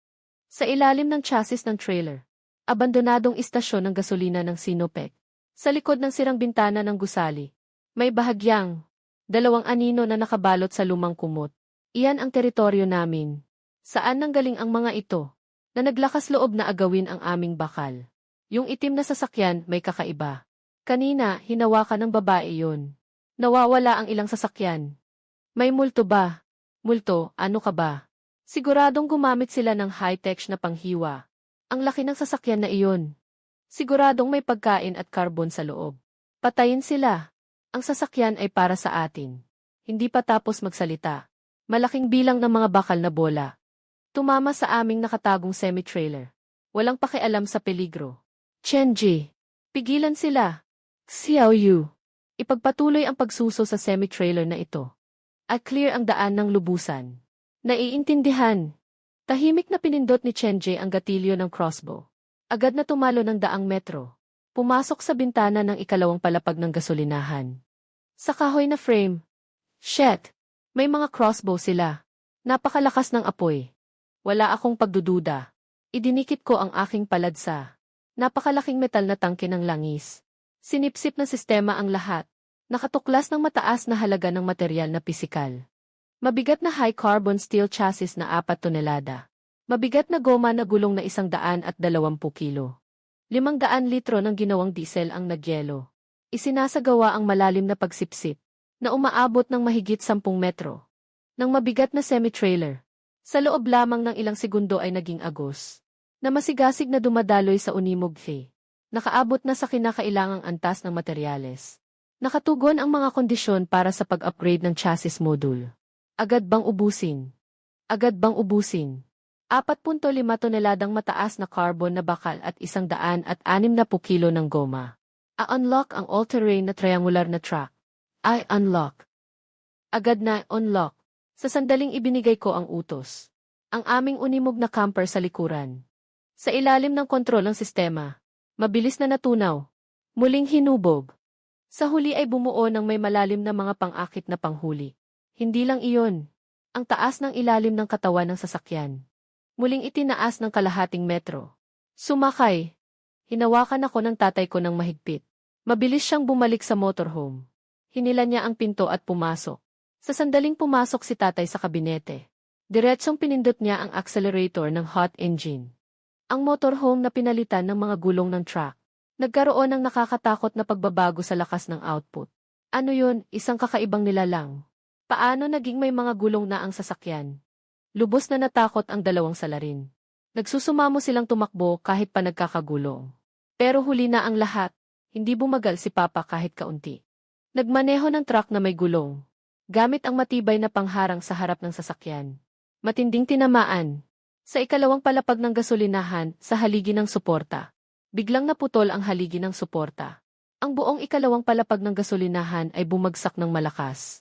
Sa ilalim ng chassis ng trailer. Abandonadong istasyon ng gasolina ng Sinopec. Sa likod ng sirang bintana ng gusali. May bahagyang 2 anino na nakabalot sa lumang kumot. Iyan ang teritoryo namin. Saan nanggaling ang mga ito? Na naglakas loob na agawin ang aming bakal. Yung itim na sasakyan may kakaiba. Kanina, hinawakan ng babae yun. Nawawala ang ilang sasakyan. May multo ba? Multo, ano ka ba? Siguradong gumamit sila ng high-tech na panghiwa. Ang laki ng sasakyan na iyon. Siguradong may pagkain at carbon sa loob. Patayin sila. Ang sasakyan ay para sa atin. Hindi pa tapos magsalita. Malaking bilang ng mga bakal na bola. Tumama sa aming nakatagong semi-trailer. Walang pakialam sa peligro. Chenji. Pigilan sila. Xiao Yu. Ipagpatuloy ang pagsuso sa semi-trailer na ito. At clear ang daan ng lubusan. Naiintindihan. Tahimik na pinindot ni Chenji ang gatilyo ng crossbow. Agad na tumalo ng 100 metro. Pumasok sa bintana ng ikalawang palapag ng gasolinahan. Sa kahoy na frame. Shit! May mga crossbow sila. Napakalakas ng apoy. Wala akong pagdududa. Idinikit ko ang aking palad sa napakalaking metal na tangke ng langis. Sinipsip ng sistema ang lahat. Nakatuklas ng mataas na halaga ng material na pisikal. Mabigat na high-carbon steel chassis na 4 tonelada. Mabigat na goma na gulong na 120 kilo. 500 litro ng ginawang diesel ang nagyelo. Isinasagawa ang malalim na pagsipsip, na umaabot ng mahigit 10 metro. Ng mabigat na semi-trailer. Sa loob lamang ng ilang segundo ay naging agos. Na masigasig na dumadaloy sa Unimog-Fe. Nakaabot na sa kinakailangang antas ng materyales. Nakatugon ang mga kondisyon para sa pag-upgrade ng chassis module. Agad bang ubusin? Agad bang ubusin? 4.5 toneladang mataas na carbon na bakal at 160 kilo ng goma. A-unlock ang all-terrain na triangular na truck. I-unlock. Agad na unlock. Sa sandaling ibinigay ko ang utos. Ang aming unimog na camper sa likuran. Sa ilalim ng kontrol ng sistema. Mabilis na natunaw. Muling hinubog. Sa huli ay bumuo ng may malalim na mga pang-akit na panghuli. Hindi lang iyon. Ang taas ng ilalim ng katawan ng sasakyan. Muling itinaas ng kalahating metro. Sumakay. Hinawakan ako ng tatay ko ng mahigpit. Mabilis siyang bumalik sa motorhome. Hinila niya ang pinto at pumasok. Sa sandaling pumasok si tatay sa kabinete. Diretsong pinindot niya ang accelerator ng hot engine. Ang motorhome na pinalitan ng mga gulong ng truck. Nagkaroon ng nakakatakot na pagbabago sa lakas ng output. Ano yun, isang kakaibang nilalang. Paano naging may mga gulong na ang sasakyan? Lubos na natakot ang dalawang salarin. Nagsusumamo silang tumakbo kahit pa nagkakagulong. Pero huli na ang lahat. Hindi bumagal si Papa kahit kaunti. Nagmaneho ng truck na may gulong. Gamit ang matibay na pangharang sa harap ng sasakyan. Matinding tinamaan. Sa ikalawang palapag ng gasolinahan, sa haligi ng suporta. Biglang naputol ang haligi ng suporta. Ang buong ikalawang palapag ng gasolinahan ay bumagsak ng malakas.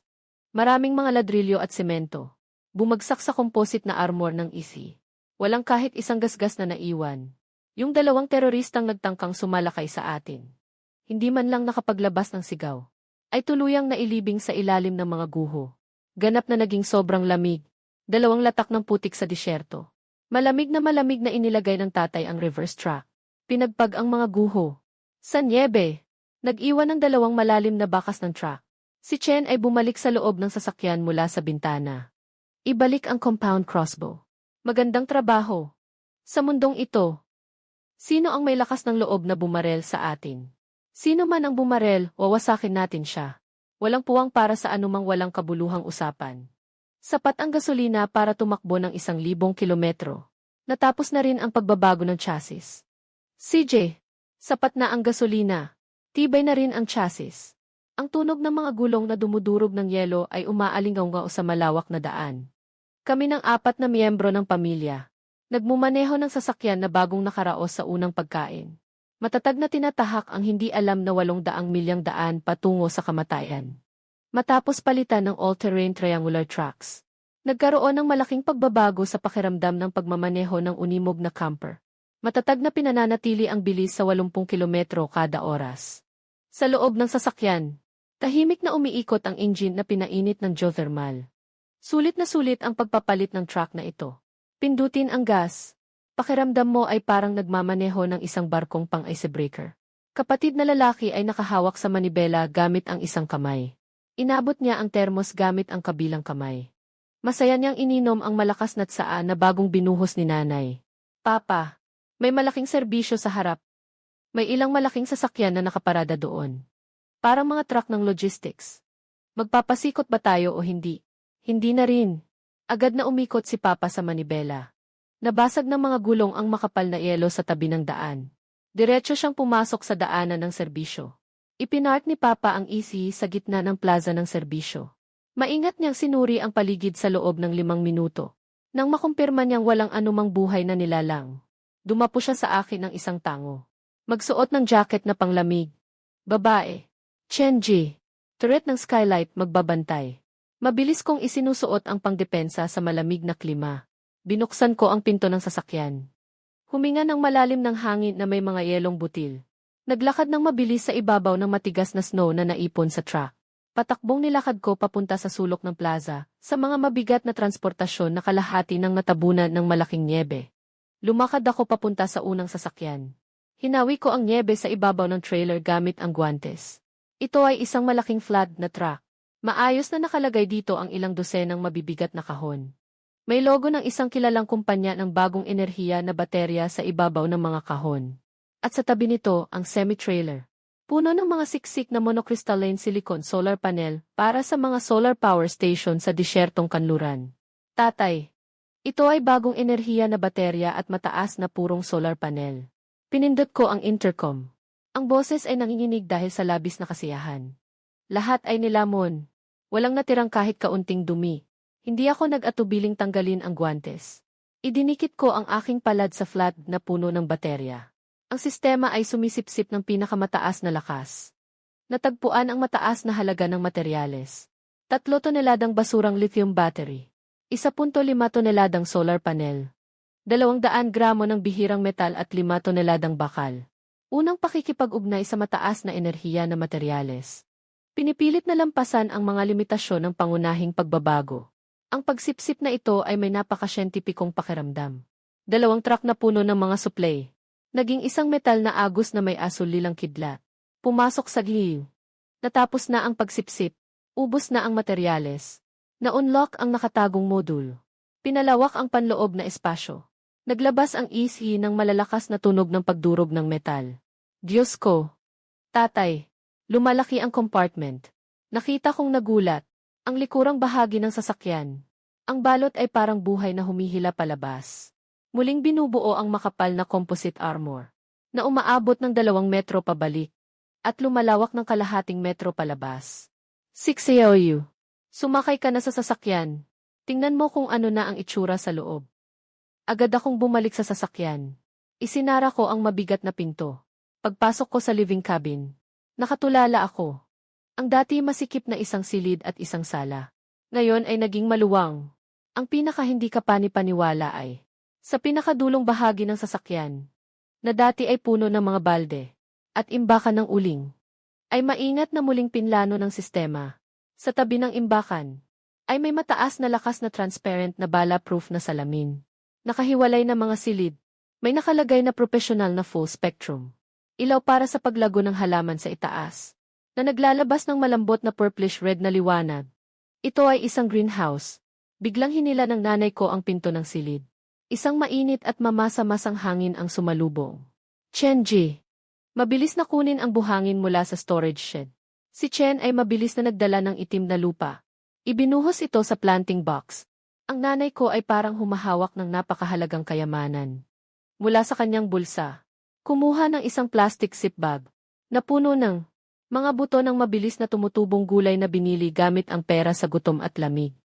Maraming mga ladrilyo at semento. Bumagsak sa composite na armor ng EC. Walang kahit isang gasgas na naiwan. Yung dalawang teroristang nagtangkang sumalakay sa atin. Hindi man lang nakapaglabas ng sigaw. Ay tuluyang nailibing sa ilalim ng mga guho. Ganap na naging sobrang lamig. 2 latak ng putik sa disyerto. Malamig na inilagay ng tatay ang reverse track. Pinagpag ang mga guho. Sa niebe, nag-iwan ng 2 malalim na bakas ng truck. Si Chen ay bumalik sa loob ng sasakyan mula sa bintana. Ibalik ang compound crossbow. Magandang trabaho. Sa mundong ito, sino ang may lakas ng loob na bumarel sa atin? Sino man ang bumarel, wawasakin natin siya. Walang puwang para sa anumang walang kabuluhang usapan. Sapat ang gasolina para tumakbo ng 1,000 kilometro. Natapos na rin ang pagbabago ng chassis. CJ, sapat na ang gasolina. Tibay na rin ang chassis. Ang tunog ng mga gulong na dumudurog ng yelo ay umaalingaw sa malawak na daan. Kami ng 4 na miyembro ng pamilya. Nagmumaneho ng sasakyan na bagong nakaraos sa unang pagkain. Matatag na tinatahak ang hindi alam na 800 milyang daan patungo sa kamatayan. Matapos palitan ng all-terrain triangular trucks, nagkaroon ng malaking pagbabago sa pakiramdam ng pagmamaneho ng unimog na camper. Matatag na pinananatili ang bilis sa 80 kilometro kada oras. Sa loob ng sasakyan, tahimik na umiikot ang engine na pinainit ng geothermal. Sulit ang pagpapalit ng truck na ito. Pindutin ang gas. Pakiramdam mo ay parang nagmamaneho ng isang barkong pang-icebreaker. Kapatid na lalaki ay nakahawak sa manibela gamit ang isang kamay. Inabot niya ang termos gamit ang kabilang kamay. Masaya niyang ininom ang malakas na tsaa na bagong binuhos ni nanay. Papa, may malaking serbisyo sa harap. May ilang malaking sasakyan na nakaparada doon. Parang mga truck ng logistics. Magpapasikot ba tayo o hindi? Hindi na rin. Agad na umikot si Papa sa manibela. Nabasag ng mga gulong ang makapal na yelo sa tabi ng daan. Diretso siyang pumasok sa daanan ng serbisyo. Ipinark ni Papa ang EC sa gitna ng plaza ng serbisyo. Maingat niyang sinuri ang paligid sa loob ng 5 minuto. Nang makumpirma niyang walang anumang buhay na nilalang, dumapo siya sa akin ng isang tango. Magsuot ng jacket na panglamig. Babae. Chenji. Turret ng skylight magbabantay. Mabilis kong isinusuot ang pangdepensa sa malamig na klima. Binuksan ko ang pinto ng sasakyan. Huminga ng malalim ng hangin na may mga yelong butil. Naglakad ng mabilis sa ibabaw ng matigas na snow na naipon sa truck. Patakbong nilakad ko papunta sa sulok ng plaza, sa mga mabigat na transportasyon na kalahati ng natabunan ng malaking nyebe. Lumakad ako papunta sa unang sasakyan. Hinawi ko ang nyebe sa ibabaw ng trailer gamit ang guwantes. Ito ay isang malaking flat na truck. Maayos na nakalagay dito ang ilang dosenang mabibigat na kahon. May logo ng isang kilalang kumpanya ng bagong enerhiya na baterya sa ibabaw ng mga kahon. At sa tabi nito, ang semi-trailer. Puno ng mga siksik na monocrystalline silicon solar panel para sa mga solar power station sa disyertong kanluran. Tatay, ito ay bagong enerhiya na baterya at mataas na purong solar panel. Pinindot ko ang intercom. Ang boses ay nanginginig dahil sa labis na kasiyahan. Lahat ay nilamon. Walang natirang kahit kaunting dumi. Hindi ako nag-atubiling tanggalin ang guwantes. Idinikit ko ang aking palad sa flat na puno ng baterya. Ang sistema ay sumisipsip ng pinakamataas na lakas. Natagpuan ang mataas na halaga ng materyales. 3 toneladang basurang lithium battery. 1.5 toneladang solar panel. 200 gramo ng bihirang metal at 5 toneladang bakal. Unang pakikipag-ugnay sa mataas na enerhiya na materyales. Pinipilit na lampasan ang mga limitasyon ng pangunahing pagbabago. Ang pagsipsip na ito ay may napakasyentipikong pakiramdam. 2 truck na puno ng mga supply. Naging isang metal na agos na may asul-lilang kidlat. Pumasok sa glue. Natapos na ang pagsipsip. Ubos na ang materyales. Na-unlock ang nakatagong module. Pinalawak ang panloob na espasyo. Naglabas ang EC ng malalakas na tunog ng pagdurog ng metal. Diyos ko! Tatay! Lumalaki ang compartment. Nakita kong nagulat. Ang likurang bahagi ng sasakyan. Ang balot ay parang buhay na humihila palabas. Muling binubuo ang makapal na composite armor, na umaabot ng 2 metro pabalik, at lumalawak ng kalahating metro palabas. 6AOU. Sumakay ka na sa sasakyan. Tingnan mo kung ano na ang itsura sa loob. Agad akong bumalik sa sasakyan. Isinara ko ang mabigat na pinto. Pagpasok ko sa living cabin, nakatulala ako. Ang dati masikip na isang silid at isang sala. Ngayon ay naging maluwang. Ang pinaka hindi ka panipaniwala ay sa pinakadulong bahagi ng sasakyan, na dati ay puno ng mga balde at imbakan ng uling, ay maingat na muling pinlano ng sistema. Sa tabi ng imbakan, ay may mataas na lakas na transparent na bala-proof na salamin. Nakahiwalay na mga silid, may nakalagay na professional na full spectrum. Ilaw para sa paglago ng halaman sa itaas, na naglalabas ng malambot na purplish-red na liwanag. Ito ay isang greenhouse. Biglang hinila ng nanay ko ang pinto ng silid. Isang mainit at mamasa-masang hangin ang sumalubong. Chenji. Mabilis na kunin ang buhangin mula sa storage shed. Si Chen ay mabilis na nagdala ng itim na lupa. Ibinuhos ito sa planting box. Ang nanay ko ay parang humahawak ng napakahalagang kayamanan. Mula sa kanyang bulsa, kumuha ng isang plastic zip bag na puno ng mga buto ng mabilis na tumutubong gulay na binili gamit ang pera sa gutom at lamig.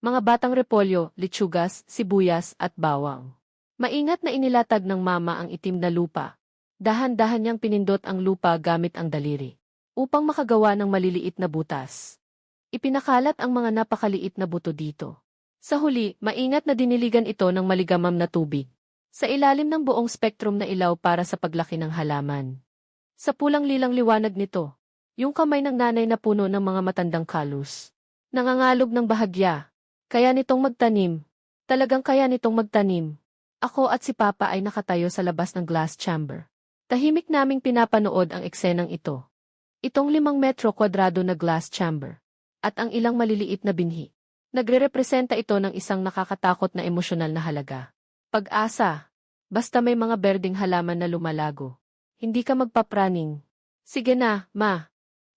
Mga batang repolyo, litsugas, sibuyas at bawang. Maingat na inilatag ng mama ang itim na lupa. Dahan-dahan niyang pinindot ang lupa gamit ang daliri, upang makagawa ng maliliit na butas. Ipinakalat ang mga napakaliit na buto dito. Sa huli, maingat na diniligan ito ng maligamam na tubig. Sa ilalim ng buong spektrum na ilaw para sa paglaki ng halaman. Sa pulang lilang liwanag nito, yung kamay ng nanay na puno ng mga matandang kalus. Nangangalog ng bahagya. Kaya nitong magtanim. Talagang kaya nitong magtanim. Ako at si Papa ay nakatayo sa labas ng glass chamber. Tahimik naming pinapanood ang eksenang ito. Itong 5 metro kwadrado na glass chamber. At ang ilang maliliit na binhi. Nagre-representa ito ng isang nakakatakot na emosyonal na halaga. Pag-asa. Basta may mga berdeng halaman na lumalago. Hindi ka magpapraning. Sige na, ma.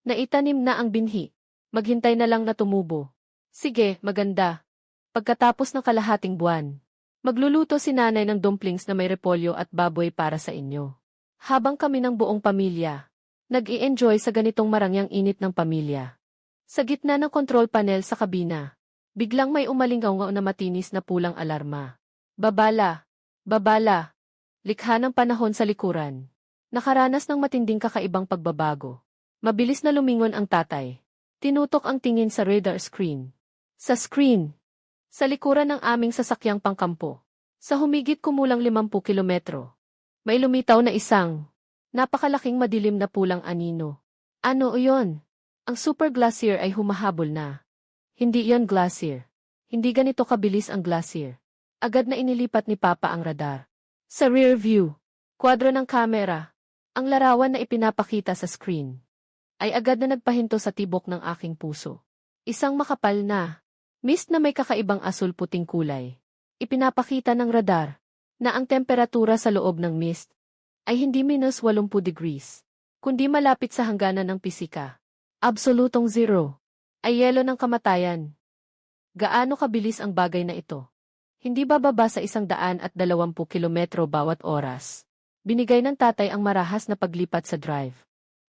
Naitanim na ang binhi. Maghintay na lang na tumubo. Sige, maganda. Pagkatapos ng kalahating buwan, magluluto si nanay ng dumplings na may repolyo at baboy para sa inyo. Habang kami ng buong pamilya, nag-i-enjoy sa ganitong marangyang init ng pamilya. Sa gitna ng control panel sa kabina, biglang may umalingaw na matinis na pulang alarma. Babala! Babala! Likha ng panahon sa likuran. Nakaranas ng matinding kakaibang pagbabago. Mabilis na lumingon ang tatay. Tinutok ang tingin sa radar screen. Sa screen! Sa likuran ng aming sasakyang pangkampo. Sa humigit kumulang 50 kilometro. May lumitaw na isang napakalaking madilim na pulang anino. Ano iyon? Ang super glacier ay humahabol na. Hindi iyon glacier. Hindi ganito kabilis ang glacier. Agad na inilipat ni Papa ang radar. Sa rear view, kwadro ng kamera, ang larawan na ipinapakita sa screen, ay agad na nagpahinto sa tibok ng aking puso. Isang makapal na mist na may kakaibang asul-puting kulay. Ipinapakita ng radar na ang temperatura sa loob ng mist ay hindi minus 80 degrees, kundi malapit sa hangganan ng pisika. Absolutong zero. Ay yelo ng kamatayan. Gaano kabilis ang bagay na ito? Hindi bababa sa 120 kilometro bawat oras. Binigay ng tatay ang marahas na paglipat sa drive.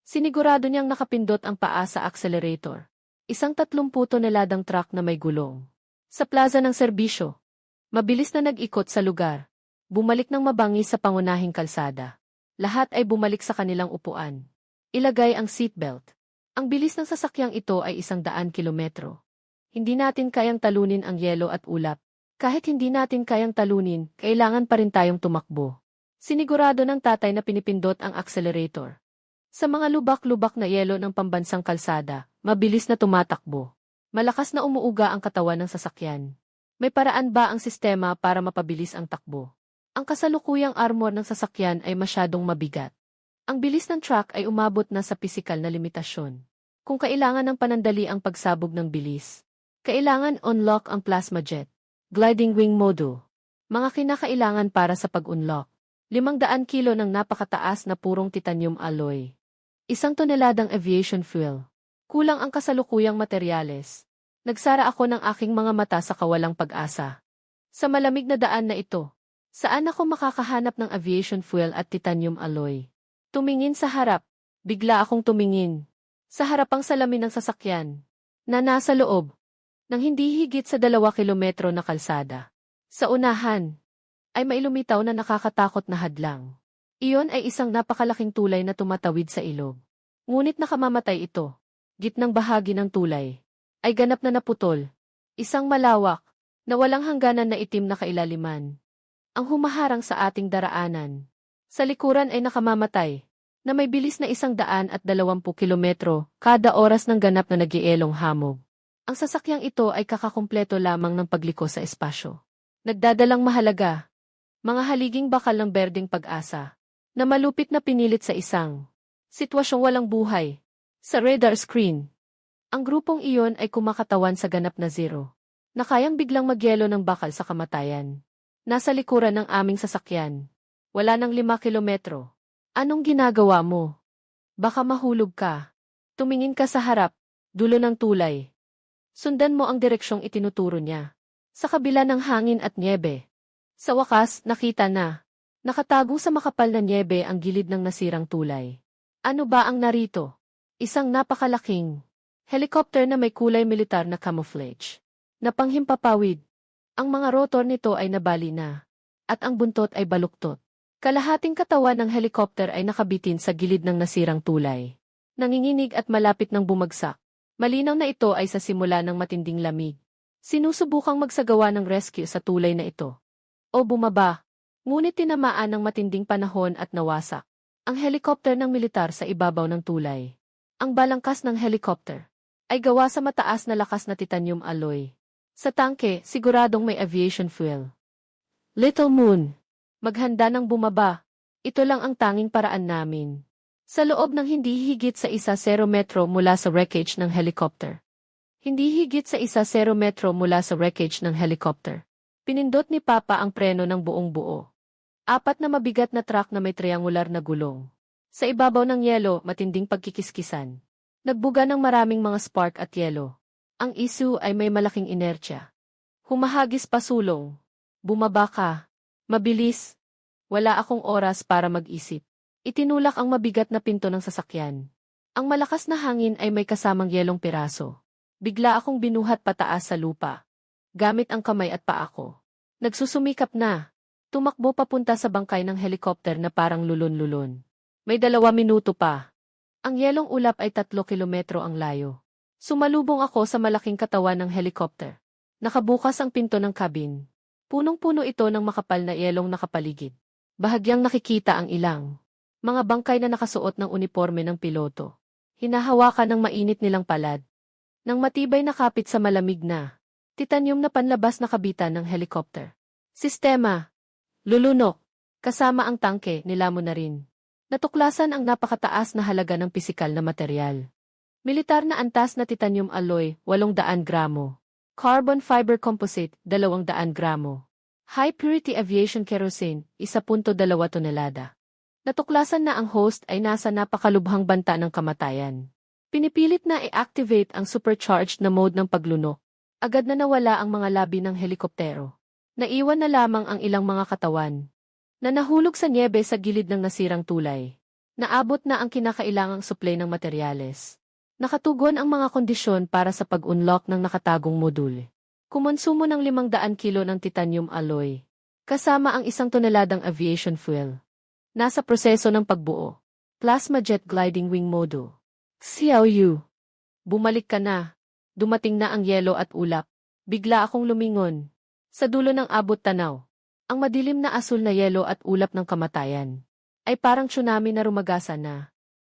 Sinigurado niyang nakapindot ang paa sa accelerator. Isang 30 toneladang truck na may gulong. Sa plaza ng serbisyo, mabilis na nag-ikot sa lugar. Bumalik ng mabangis sa pangunahing kalsada. Lahat ay bumalik sa kanilang upuan. Ilagay ang seatbelt. Ang bilis ng sasakyang ito ay 100 kilometro. Hindi natin kayang talunin ang yelo at ulap. Kahit hindi natin kayang talunin, kailangan pa rin tayong tumakbo. Sinigurado ng tatay na pinipindot ang accelerator. Sa mga lubak-lubak na yelo ng pambansang kalsada, mabilis na tumatakbo. Malakas na umuuga ang katawan ng sasakyan. May paraan ba ang sistema para mapabilis ang takbo? Ang kasalukuyang armor ng sasakyan ay masyadong mabigat. Ang bilis ng truck ay umabot na sa pisikal na limitasyon. Kung kailangan ng panandali ang pagsabog ng bilis, kailangan unlock ang plasma jet, gliding wing module. Mga kinakailangan para sa pag-unlock. 500 kilo ng napakataas na purong titanium alloy. 1 toneladang aviation fuel. Kulang ang kasalukuyang materyales. Nagsara ako ng aking mga mata sa kawalang pag-asa. Sa malamig na daan na ito, saan ako makakahanap ng aviation fuel at titanium alloy? Tumingin sa harap. Bigla akong tumingin. Sa harapang salamin ng sasakyan, na nasa loob, ng hindi higit sa 2 kilometro na kalsada. Sa unahan, ay may lumitaw na nakakatakot na hadlang. Iyon ay isang napakalaking tulay na tumatawid sa ilog. Ngunit nakamamatay ito. Gitnang bahagi ng tulay ay ganap na naputol. Isang malawak, na walang hangganan na itim na kailaliman. Ang humaharang sa ating daraanan. Sa likuran ay nakamamatay, na may bilis na 120 kilometro kada oras ng ganap na nagielong hamog. Ang sasakyang ito ay kakakumpleto lamang ng pagliko sa espasyo. Nagdadalang mahalaga. Mga haliging bakal ng berdeng pag-asa, na malupit na pinilit sa isang sitwasyong walang buhay. Sa radar screen, ang grupong iyon ay kumakatawan sa ganap na zero, na kayang biglang magyelo ng bakal sa kamatayan. Nasa likuran ng aming sasakyan. Wala ng 5 kilometro. Anong ginagawa mo? Baka mahulog ka. Tumingin ka sa harap, dulo ng tulay. Sundan mo ang direksyong itinuturo niya. Sa kabila ng hangin at nyebe. Sa wakas, nakita na. Nakatago sa makapal na nyebe ang gilid ng nasirang tulay. Ano ba ang narito? Isang napakalaking helicopter na may kulay militar na camouflage. Na panghimpapawid. Ang mga rotor nito ay nabali na. At ang buntot ay baluktot. Kalahating katawan ng helicopter ay nakabitin sa gilid ng nasirang tulay. Nanginginig at malapit ng bumagsak. Malinaw na ito ay sa simula ng matinding lamig. Sinusubukang magsagawa ng rescue sa tulay na ito. O bumaba. Ngunit tinamaan ng matinding panahon at nawasak. Ang helicopter ng militar sa ibabaw ng tulay. Ang balangkas ng helicopter ay gawa sa mataas na lakas na titanium alloy. Sa tangke, siguradong may aviation fuel. Little Moon. Maghanda ng bumaba. Ito lang ang tanging paraan namin. Sa loob ng hindi higit sa 1 metro mula sa wreckage ng helicopter. Hindi higit sa 1 metro mula sa wreckage ng helicopter. Pinindot ni Papa ang preno ng buong buo. 4 na mabigat na truck na may triangular na gulong. Sa ibabaw ng yelo, matinding pagkikiskisan. Nagbuga ng maraming mga spark at yelo. Ang issue ay may malaking inertsya. Humahagis pasulong. Bumaba ka. Mabilis. Wala akong oras para mag-isip. Itinulak ang mabigat na pinto ng sasakyan. Ang malakas na hangin ay may kasamang yelong piraso. Bigla akong binuhat pataas sa lupa. Gamit ang kamay at paa ko. Nagsusumikap na. Tumakbo papunta sa bangkay ng helikopter na parang lulon-lulon. May 2 minuto pa. Ang yelong ulap ay 3 kilometro ang layo. Sumalubong ako sa malaking katawan ng helikopter. Nakabukas ang pinto ng cabin. Punong-puno ito ng makapal na yelong nakapaligid. Bahagyang nakikita ang ilang mga bangkay na nakasuot ng uniforme ng piloto. Hinahawakan ng mainit nilang palad. Nang matibay na kapit sa malamig na titanium na panlabas na kabitan ng helikopter. Sistema. Lulunok. Kasama ang tangke, nilamon na rin. Natuklasan ang napakataas na halaga ng pisikal na material. Militar na antas na titanium alloy, 800 gramo. Carbon fiber composite, 200 gramo. High purity aviation kerosene, 1.2 tonelada. Natuklasan na ang host ay nasa napakalubhang banta ng kamatayan. Pinipilit na i-activate ang supercharged na mode ng paglunok. Agad na nawala ang mga labi ng helikoptero. Naiwan na lamang ang ilang mga katawan na nahulog sa niebe sa gilid ng nasirang tulay. Naabot na ang kinakailangang supply ng materyales. Nakatugon ang mga kondisyon para sa pag-unlock ng nakatagong modul. Kumonsumo ng 500 kilo ng titanium alloy, kasama ang 1 toneladang aviation fuel. Nasa proseso ng pagbuo. Plasma Jet Gliding Wing Module. Xiaoyu. Bumalik ka na. Dumating na ang yelo at ulap. Bigla akong lumingon. Sa dulo ng abot tanaw, ang madilim na asul na yelo at ulap ng kamatayan ay parang tsunami na rumagasan na.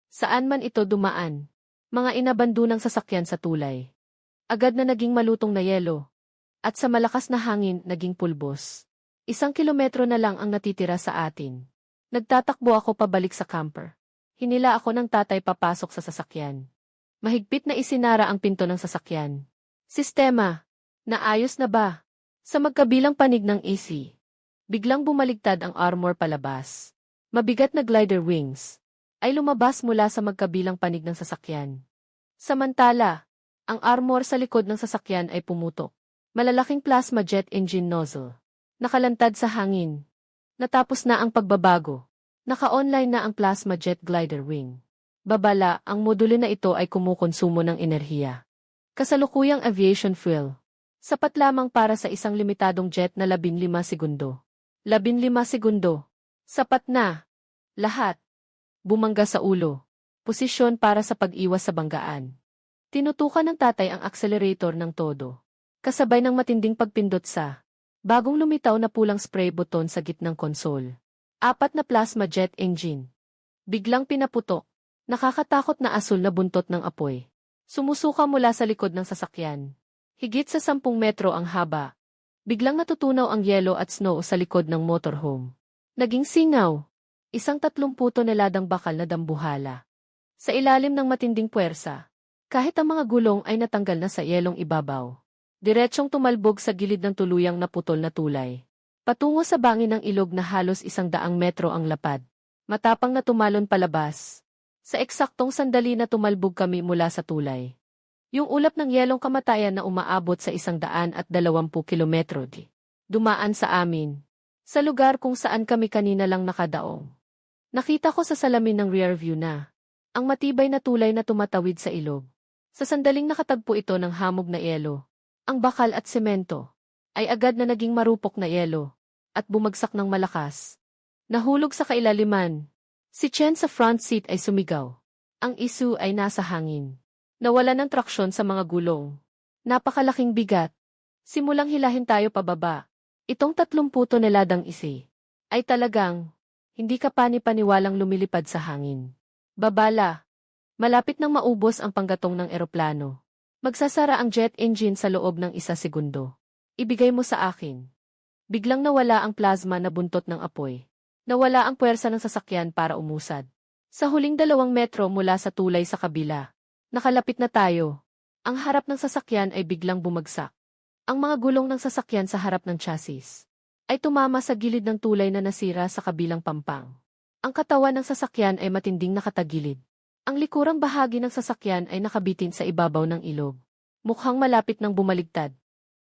Saan man ito dumaan, mga inabando ng sasakyan sa tulay. Agad na naging malutong na yelo. At sa malakas na hangin, naging pulbos. 1 kilometro na lang ang natitira sa atin. Nagtatakbo ako pabalik sa camper. Hinila ako ng tatay papasok sa sasakyan. Mahigpit na isinara ang pinto ng sasakyan. Sistema. Naayos na ba? Sa magkabilang panig ng AC. Biglang bumaligtad ang armor palabas. Mabigat na glider wings ay lumabas mula sa magkabilang panig ng sasakyan. Samantala, ang armor sa likod ng sasakyan ay pumutok. Malalaking plasma jet engine nozzle. Nakalantad sa hangin. Natapos na ang pagbabago. Naka-online na ang plasma jet glider wing. Babala, ang modulo na ito ay kumukonsumo ng enerhiya. Kasalukuyang aviation fuel. Sapat lamang para sa isang limitadong jet na 15 segundo. 15 segundo. Sapat na. Lahat. Bumangga sa ulo. Posisyon para sa pag-iwas sa banggaan. Tinutukan ng tatay ang accelerator ng todo. Kasabay ng matinding pagpindot sa bagong lumitaw na pulang spray button sa gitnang konsol. 4 na plasma jet engine. Biglang pinaputok. Nakakatakot na asul na buntot ng apoy. Sumusuka mula sa likod ng sasakyan. Higit sa 10 metro ang haba. Biglang natutunaw ang yelo at snow sa likod ng motorhome. Naging singaw. 30 toneladang bakal na dambuhala. Sa ilalim ng matinding puwersa. Kahit ang mga gulong ay natanggal na sa yelong ibabaw. Diretsyong tumalbog sa gilid ng tuluyang naputol na tulay. Patungo sa bangin ng ilog na halos 100 metro ang lapad. Matapang na tumalon palabas. Sa eksaktong sandali na tumalbog kami mula sa tulay. Yung ulap ng yelong kamatayan na umaabot sa 120 kilometro dumaan sa amin. Sa lugar kung saan kami kanina lang nakadaong. Nakita ko sa salamin ng rear view na ang matibay na tulay na tumatawid sa ilog. Sa sandaling nakatagpo ito ng hamog na yelo. Ang bakal at semento ay agad na naging marupok na yelo at bumagsak ng malakas. Nahulog sa kailaliman. Si Chen sa front seat ay sumigaw. Ang issue ay nasa hangin. Nawala ng traksyon sa mga gulong. Napakalaking bigat. Simulang hilahin tayo pababa. Itong 30 toneladang isi ay talagang hindi ka pani-paniwalang lumilipad sa hangin. Babala. Malapit nang maubos ang panggatong ng eroplano. Magsasara ang jet engine sa loob ng 1 segundo. Ibigay mo sa akin. Biglang nawala ang plasma na buntot ng apoy. Nawala ang puwersa ng sasakyan para umusad. Sa huling 2 metro mula sa tulay sa kabila, nakalapit na tayo. Ang harap ng sasakyan ay biglang bumagsak. Ang mga gulong ng sasakyan sa harap ng chassis ay tumama sa gilid ng tulay na nasira sa kabilang pampang. Ang katawan ng sasakyan ay matinding nakatagilid. Ang likurang bahagi ng sasakyan ay nakabitin sa ibabaw ng ilog. Mukhang malapit ng bumaligtad.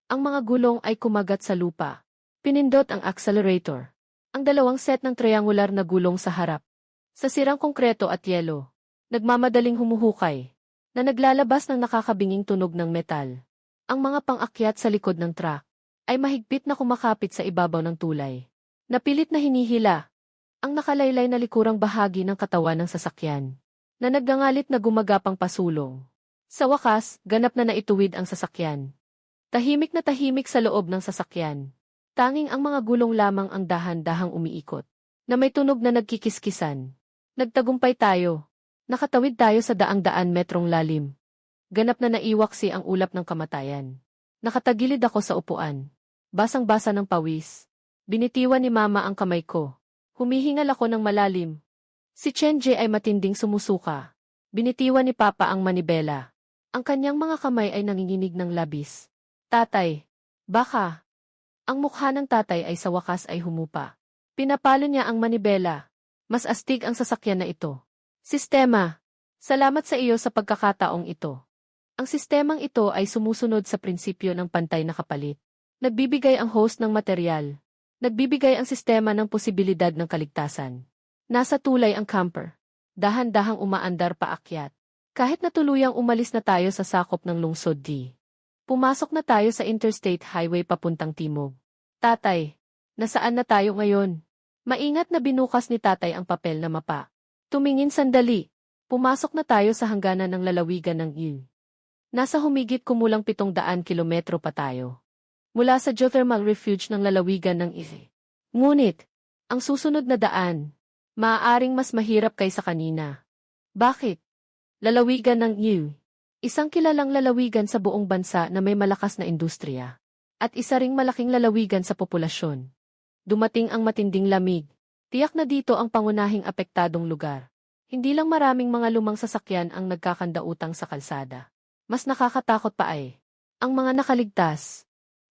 Ang mga gulong ay kumagat sa lupa. Pinindot ang accelerator. Ang 2 set ng triangular na gulong sa harap. Sa sirang konkreto at yelo, nagmamadaling humuhukay, na naglalabas ng nakakabinging tunog ng metal. Ang mga pang-akyat sa likod ng truck ay mahigpit na kumakapit sa ibabaw ng tulay. Napilit na hinihila ang nakalaylay na likurang bahagi ng katawan ng sasakyan, na naggangalit na gumagapang pasulong. Sa wakas, ganap na naituwid ang sasakyan. Tahimik na tahimik sa loob ng sasakyan. Tanging ang mga gulong lamang ang dahan-dahang umiikot, na may tunog na nagkikiskisan. Nagtagumpay tayo. Nakatawid tayo sa daang-daan metrong lalim. Ganap na naiwaksi ang ulap ng kamatayan. Nakatagilid ako sa upuan. Basang-basa ng pawis. Binitiwan ni Mama ang kamay ko. Humihingal ako ng malalim. Si Chenje ay matinding sumusuka. Binitiwan ni Papa ang manibela. Ang kanyang mga kamay ay nanginginig ng labis. Tatay, baka. Ang mukha ng tatay ay sa wakas ay humupa. Pinapalo niya ang manibela. Mas astig ang sasakyan na ito. Sistema. Salamat sa iyo sa pagkakataong ito. Ang sistemang ito ay sumusunod sa prinsipyo ng pantay na kapalit. Nagbibigay ang host ng material. Nagbibigay ang sistema ng posibilidad ng kaligtasan. Nasa tulay ang camper. Dahan-dahang umaandar paakyat. Kahit na tuluyang umalis na tayo sa sakop ng lungsod D. Pumasok na tayo sa Interstate Highway papuntang timog. Tatay, nasaan na tayo ngayon? Maingat na binukas ni tatay ang papel na mapa. Tumingin sandali. Pumasok na tayo sa hangganan ng lalawigan ng Il. Nasa humigit kumulang 700 kilometro pa tayo. Mula sa geothermal refuge ng lalawigan ng Il. Ngunit, ang susunod na daan, maaaring mas mahirap kaysa kanina. Bakit? Lalawigan ng Il. Isang kilalang lalawigan sa buong bansa na may malakas na industriya. At isa ring malaking lalawigan sa populasyon. Dumating ang matinding lamig. Tiyak na dito ang pangunahing apektadong lugar. Hindi lang maraming mga lumang sasakyan ang nagkakandautang sa kalsada. Mas nakakatakot pa ay ang mga nakaligtas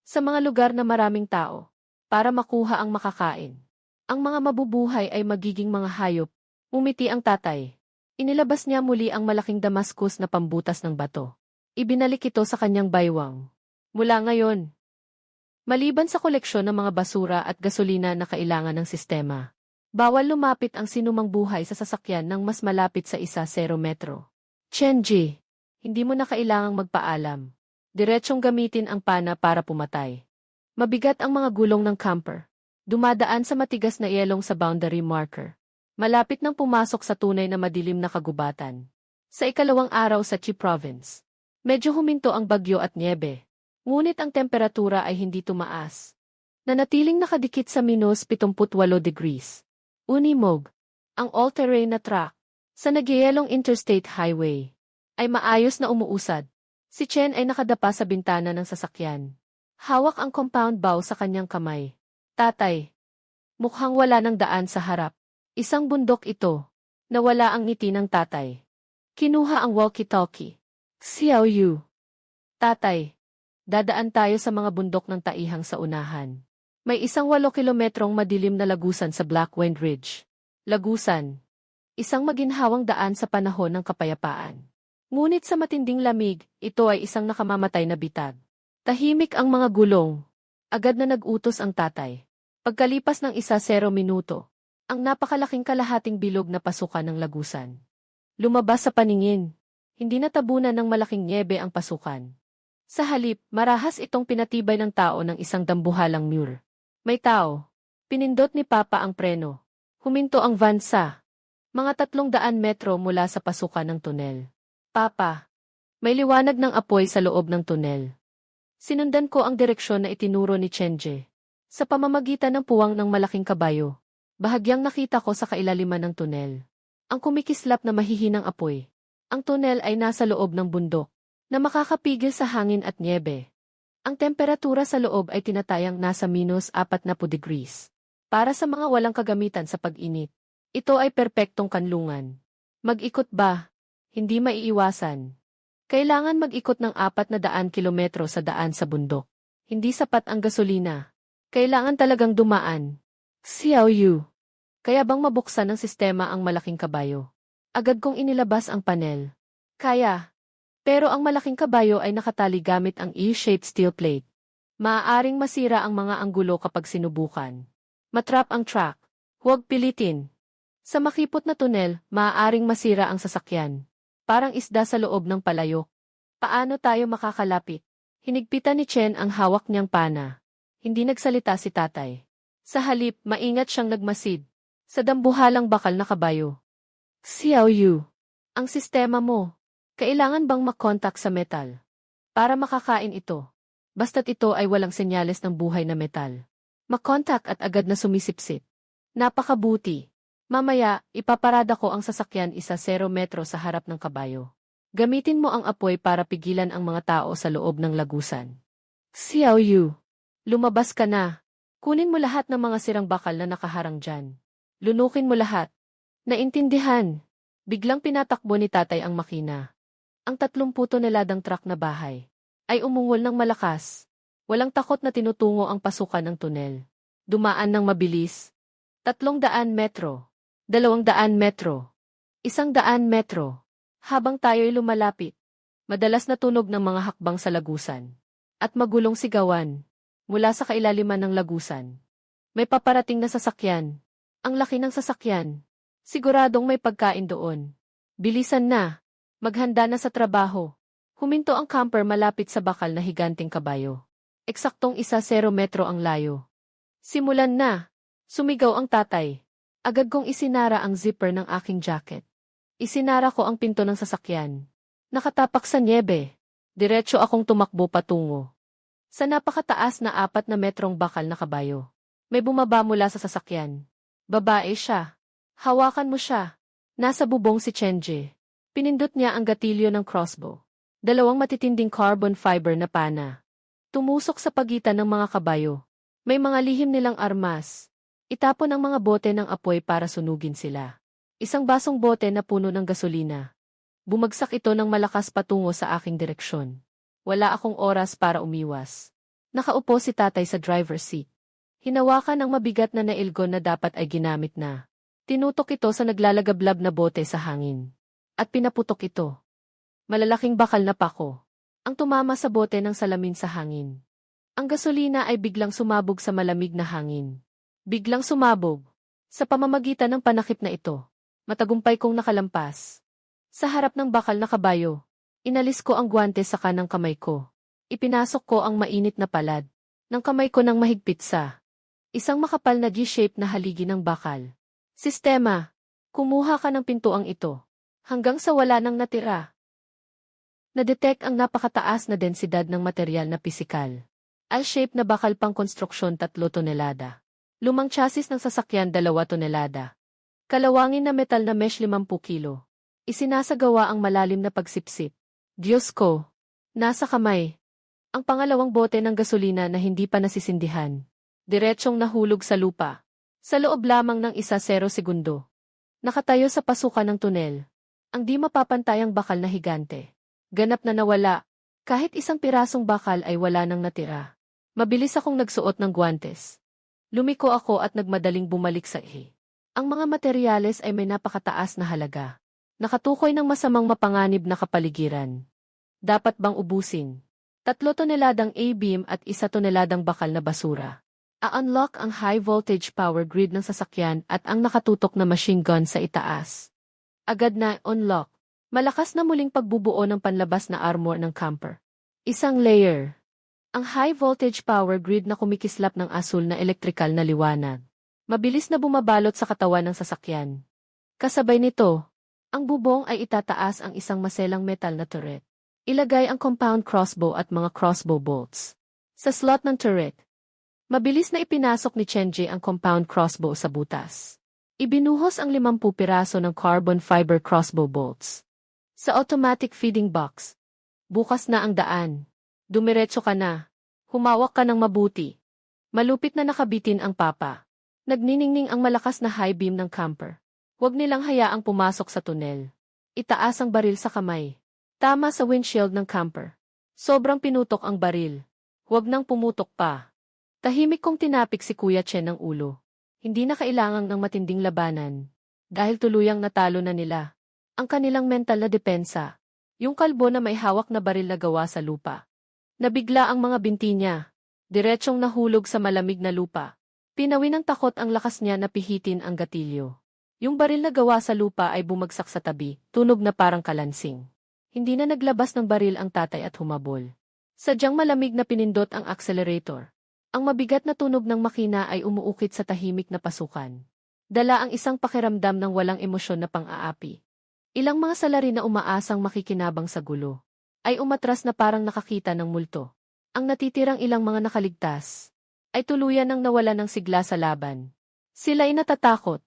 sa mga lugar na maraming tao para makuha ang makakain. Ang mga mabubuhay ay magiging mga hayop. Umiti ang tatay. Inilabas niya muli ang malaking Damascus na pambutas ng bato. Ibinalik ito sa kanyang baywang. Mula ngayon, maliban sa koleksyon ng mga basura at gasolina na kailangan ng sistema, bawal lumapit ang sinumang buhay sa sasakyan ng mas malapit sa 1 metro. Chenji, hindi mo na kailangang magpaalam. Diretsong gamitin ang pana para pumatay. Mabigat ang mga gulong ng camper. Dumadaan sa matigas na yelong sa boundary marker. Malapit nang pumasok sa tunay na madilim na kagubatan. Sa ikalawang araw sa Chi Province, medyo huminto ang bagyo at niebe. Ngunit ang temperatura ay hindi tumaas. Nanatiling nakadikit sa -78 degrees. Unimog, ang all-terrain na truck, sa nagyayelong interstate highway, ay maayos na umuusad. Si Chen ay nakadapa sa bintana ng sasakyan. Hawak ang compound bow sa kanyang kamay. Tatay, mukhang wala ng daan sa harap. Isang bundok ito. Nawala ang ngiti ng tatay. Kinuha ang walkie-talkie. Xiao Yu. Tatay, dadaan tayo sa mga bundok ng taihang sa unahan. May isang 8 kilometrong madilim na lagusan sa Black Wind Ridge. Lagusan. Isang maginhawang daan sa panahon ng kapayapaan. Ngunit sa matinding lamig, ito ay isang nakamamatay na bitag. Tahimik ang mga gulong. Agad na nag-utos ang tatay. Pagkalipas ng 1-0 minuto, ang napakalaking kalahating bilog na pasukan ng lagusan. Lumabas sa paningin. Hindi natabunan ng malaking niebe ang pasukan. Sa halip, marahas itong pinatibay ng tao ng isang dambuhalang mure. May tao. Pinindot ni Papa ang preno. Huminto ang van sa mga 300 metro mula sa pasukan ng tunel. Papa, may liwanag ng apoy sa loob ng tunel. Sinundan ko ang direksyon na itinuro ni Chenje. Sa pamamagitan ng puwang ng malaking kabayo. Bahagyang nakita ko sa kailaliman ng tunel. Ang kumikislap na mahihinang apoy. Ang tunel ay nasa loob ng bundok, na makakapigil sa hangin at niebe. Ang temperatura sa loob ay tinatayang nasa -40 degrees. Para sa mga walang kagamitan sa pag-init, ito ay perpektong kanlungan. Mag-ikot ba? Hindi maiiwasan. Kailangan mag-ikot ng 400 kilometro sa daan sa bundok. Hindi sapat ang gasolina. Kailangan talagang dumaan. Xiao Yu. Kaya bang mabuksan ng sistema ang malaking kabayo? Agad kong inilabas ang panel. Kaya. Pero ang malaking kabayo ay nakatali gamit ang E-shaped steel plate. Maaaring masira ang mga anggulo kapag sinubukan. Matrap ang track. Huwag pilitin. Sa makipot na tunel, maaaring masira ang sasakyan. Parang isda sa loob ng palayok. Paano tayo makakalapit? Hinigpitan ni Chen ang hawak niyang pana. Hindi nagsalita si tatay. Sa halip, maingat siyang nagmasid. Sa dambuhalang bakal na kabayo. Xiao Yu. Ang sistema mo. Kailangan bang makontak sa metal? Para makakain ito. Basta't ito ay walang senyales ng buhay na metal. Makontak at agad na sumisipsip. Napakabuti. Mamaya, ipaparada ko ang sasakyan 10 metro sa harap ng kabayo. Gamitin mo ang apoy para pigilan ang mga tao sa loob ng lagusan. Xiao Yu. Lumabas ka na. Kunin mo lahat ng mga sirang bakal na nakaharang dyan. Lunukin mo lahat. Naintindihan. Biglang pinatakbo ni tatay ang makina. Ang 30 toneladang truck na bahay ay umungol ng malakas. Walang takot na tinutungo ang pasukan ng tunel. Dumaan ng mabilis. 300 metro. 200 metro. 100 metro. Habang tayo'y lumalapit. Madalas na tunog ng mga hakbang sa lagusan. At magulong sigawan. Mula sa kailaliman ng lagusan. May paparating na sasakyan. Ang laki ng sasakyan. Siguradong may pagkain doon. Bilisan na. Maghanda na sa trabaho. Huminto ang camper malapit sa bakal na higanting kabayo. Eksaktong 10 metro ang layo. Simulan na. Sumigaw ang tatay. Agad kong isinara ang zipper ng aking jacket. Isinara ko ang pinto ng sasakyan. Nakatapak sa niebe. Diretso akong tumakbo patungo. Sa napakataas na 4 na metrong bakal na kabayo. May bumaba mula sa sasakyan. Babae siya. Hawakan mo siya. Nasa bubong si Chenji. Pinindot niya ang gatilyo ng crossbow. 2 matitinding carbon fiber na pana. Tumusok sa pagitan ng mga kabayo. May mga lihim nilang armas. Itapon ang mga bote ng apoy para sunugin sila. Isang basong bote na puno ng gasolina. Bumagsak ito ng malakas patungo sa aking direksyon. Wala akong oras para umiwas. Nakaupo si tatay sa driver's seat. Hinawakan ang mabigat na nailgon na dapat ay ginamit na. Tinutok ito sa naglalagablab na bote sa hangin. At pinaputok ito. Malalaking bakal na pako. Ang tumama sa bote ng salamin sa hangin. Ang gasolina ay biglang sumabog sa malamig na hangin. Biglang sumabog. Sa pamamagitan ng panakip na ito, matagumpay kong nakalampas. Sa harap ng bakal na kabayo, inalis ko ang gwante sa kanang kamay ko. Ipinasok ko ang mainit na palad ng kamay ko ng mahigpit sa isang makapal na G-shape na haligi ng bakal. Sistema, kumuha ka ng pintuang ito. Hanggang sa wala nang natira. Na-detect ang napakataas na densidad ng material na pisikal. L-shape na bakal pang konstruksyon 3 tonelada. Lumang chassis ng sasakyan 2 tonelada. Kalawangin na metal na mesh 50 kilo. Isinasagawa ang malalim na pagsipsip. Diyos ko! Nasa kamay. Ang pangalawang bote ng gasolina na hindi pa nasisindihan. Diretsyong nahulog sa lupa. Sa loob lamang ng 10 segundo. Nakatayo sa pasukan ng tunel. Ang di mapapantayang bakal na higante. Ganap na nawala. Kahit isang pirasong bakal ay wala nang natira. Mabilis akong nagsuot ng guwantes. Lumiko ako at nagmadaling bumalik sa ihi. Ang mga materyales ay may napakataas na halaga. Nakatukoy ng masamang mapanganib na kapaligiran. Dapat bang ubusin? 3 toneladang A-beam at 1 toneladang bakal na basura. A-unlock ang high voltage power grid ng sasakyan at ang nakatutok na machine gun sa itaas. Agad na unlock. Malakas na muling pagbubuo ng panlabas na armor ng camper. Isang layer. Ang high voltage power grid na kumikislap ng asul na elektrikal na liwanag. Mabilis na bumabalot sa katawan ng sasakyan. Kasabay nito, ang bubong ay itataas ang isang maselang metal na turret. Ilagay ang compound crossbow at mga crossbow bolts sa slot ng turret. Mabilis na ipinasok ni Chenji ang compound crossbow sa butas. Ibinuhos ang 50 piraso ng carbon fiber crossbow bolts sa automatic feeding box. Bukas na ang daan. Dumiretso ka na. Humawak ka ng mabuti. Malupit na nakabitin ang papa. Nagniningning ang malakas na high beam ng camper. Huwag nilang hayaang pumasok sa tunel. Itaas ang baril sa kamay. Tama sa windshield ng camper. Sobrang pinutok ang baril. Huwag nang pumutok pa. Tahimik kong tinapik si Kuya Chen ng ulo. Hindi na kailangan ng matinding labanan. Dahil tuluyang natalo na nila. Ang kanilang mental na depensa. Yung kalbo na may hawak na baril na gawa sa lupa. Nabigla ang mga binti niya. Diretsyong nahulog sa malamig na lupa. Pinawi ng takot ang lakas niya na pihitin ang gatilyo. Yung baril na gawa sa lupa ay bumagsak sa tabi, tunog na parang kalansing. Hindi na naglabas ng baril ang tatay at humabol. Sadyang malamig na pinindot ang accelerator. Ang mabigat na tunog ng makina ay umuukit sa tahimik na pasukan. Dala ang isang pakiramdam ng walang emosyon na pang-aapi. Ilang mga salarin na umaasang makikinabang sa gulo ay umatras na parang nakakita ng multo. Ang natitirang ilang mga nakaligtas ay tuluyan ng nawala ng sigla sa laban. Sila ay natatakot.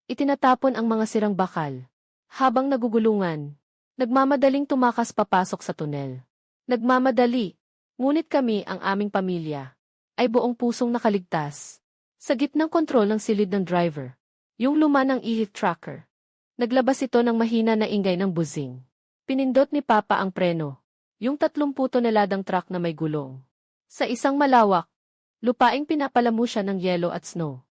Itinatapon ang mga sirang bakal. Habang nagugulungan, nagmamadaling tumakas papasok sa tunel. Nagmamadali, ngunit kami, ang aming pamilya, ay buong pusong nakaligtas. Sa gitnang kontrol ng silid ng driver, yung luma ng e-hit tracker. Naglabas ito ng mahina na ingay ng buzzing. Pinindot ni Papa ang preno, yung 30 toneladang truck na may gulong. Sa isang malawak, lupaing pinapalamu siya ng yelo at snow.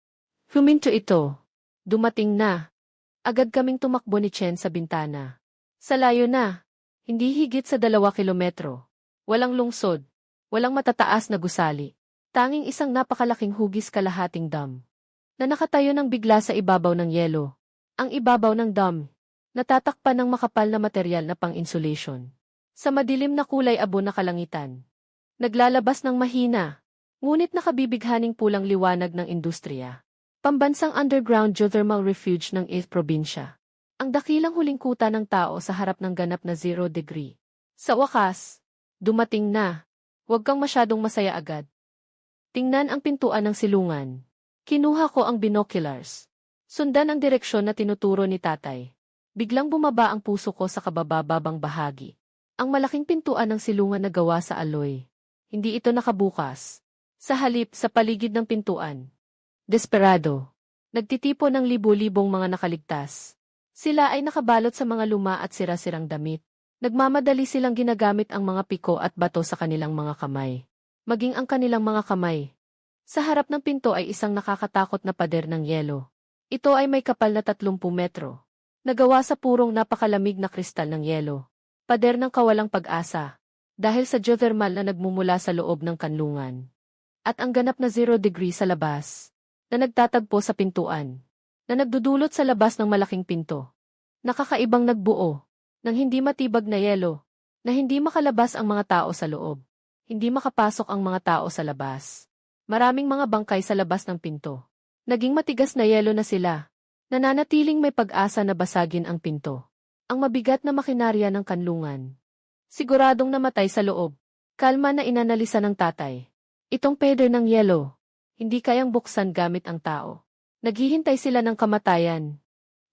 Huminto ito. Dumating na. Agad kaming tumakbo ni Chen sa bintana. Sa layo na. Hindi higit sa 2 kilometro. Walang lungsod. Walang matataas na gusali. Tanging isang napakalaking hugis kalahating dam. Na nakatayo ng bigla sa ibabaw ng yelo. Ang ibabaw ng dam. Natatakpan ng makapal na material na pang-insulation. Sa madilim na kulay abo na kalangitan. Naglalabas ng mahina. Ngunit nakabibighaning pulang liwanag ng industriya. Pambansang underground geothermal refuge ng 8th probinsya. Ang dakilang huling kuta ng tao sa harap ng ganap na 0 degree. Sa wakas, dumating na. Huwag kang masyadong masaya agad. Tingnan ang pintuan ng silungan. Kinuha ko ang binoculars. Sundan ang direksyon na tinuturo ni tatay. Biglang bumaba ang puso ko sa kabababang bahagi. Ang malaking pintuan ng silungan na gawa sa aloy. Hindi ito nakabukas. Sa halip, sa paligid ng pintuan. Desperado. Nagtitipo ng libu-libong mga nakaligtas. Sila ay nakabalot sa mga luma at sira-sirang damit. Nagmamadali silang ginagamit ang mga piko at bato sa kanilang mga kamay. Maging ang kanilang mga kamay. Sa harap ng pinto ay isang nakakatakot na pader ng yelo. Ito ay may kapal na 30 metro. Nagawa sa purong napakalamig na kristal ng yelo. Pader ng kawalang pag-asa. Dahil sa geothermal na nagmumula sa loob ng kanlungan. At ang ganap na 0 degree sa labas. Na nagtatagpo sa pintuan. Na nagdudulot sa labas ng malaking pinto. Nakakaibang nagbuo. Ng hindi matibag na yelo. Na hindi makalabas ang mga tao sa loob. Hindi makapasok ang mga tao sa labas. Maraming mga bangkay sa labas ng pinto. Naging matigas na yelo na sila. Nananatiling may pag-asa na basagin ang pinto. Ang mabigat na makinarya ng kanlungan. Siguradong namatay sa loob. Kalma na inanalisa ng tatay. Itong pader ng yelo. Hindi kayang buksan gamit ang tao. Naghihintay sila ng kamatayan.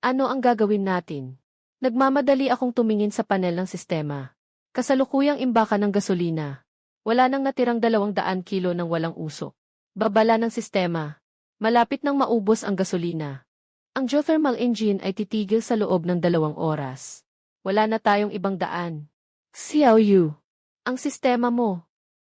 Ano ang gagawin natin? Nagmamadali akong tumingin sa panel ng sistema. Kasalukuyang imbaka ng gasolina. Wala nang natirang 200 kilo ng walang usok. Babala ng sistema. Malapit nang maubos ang gasolina. Ang geothermal engine ay titigil sa loob ng 2 oras. Wala na tayong ibang daan. Xiao Yu, ang sistema mo.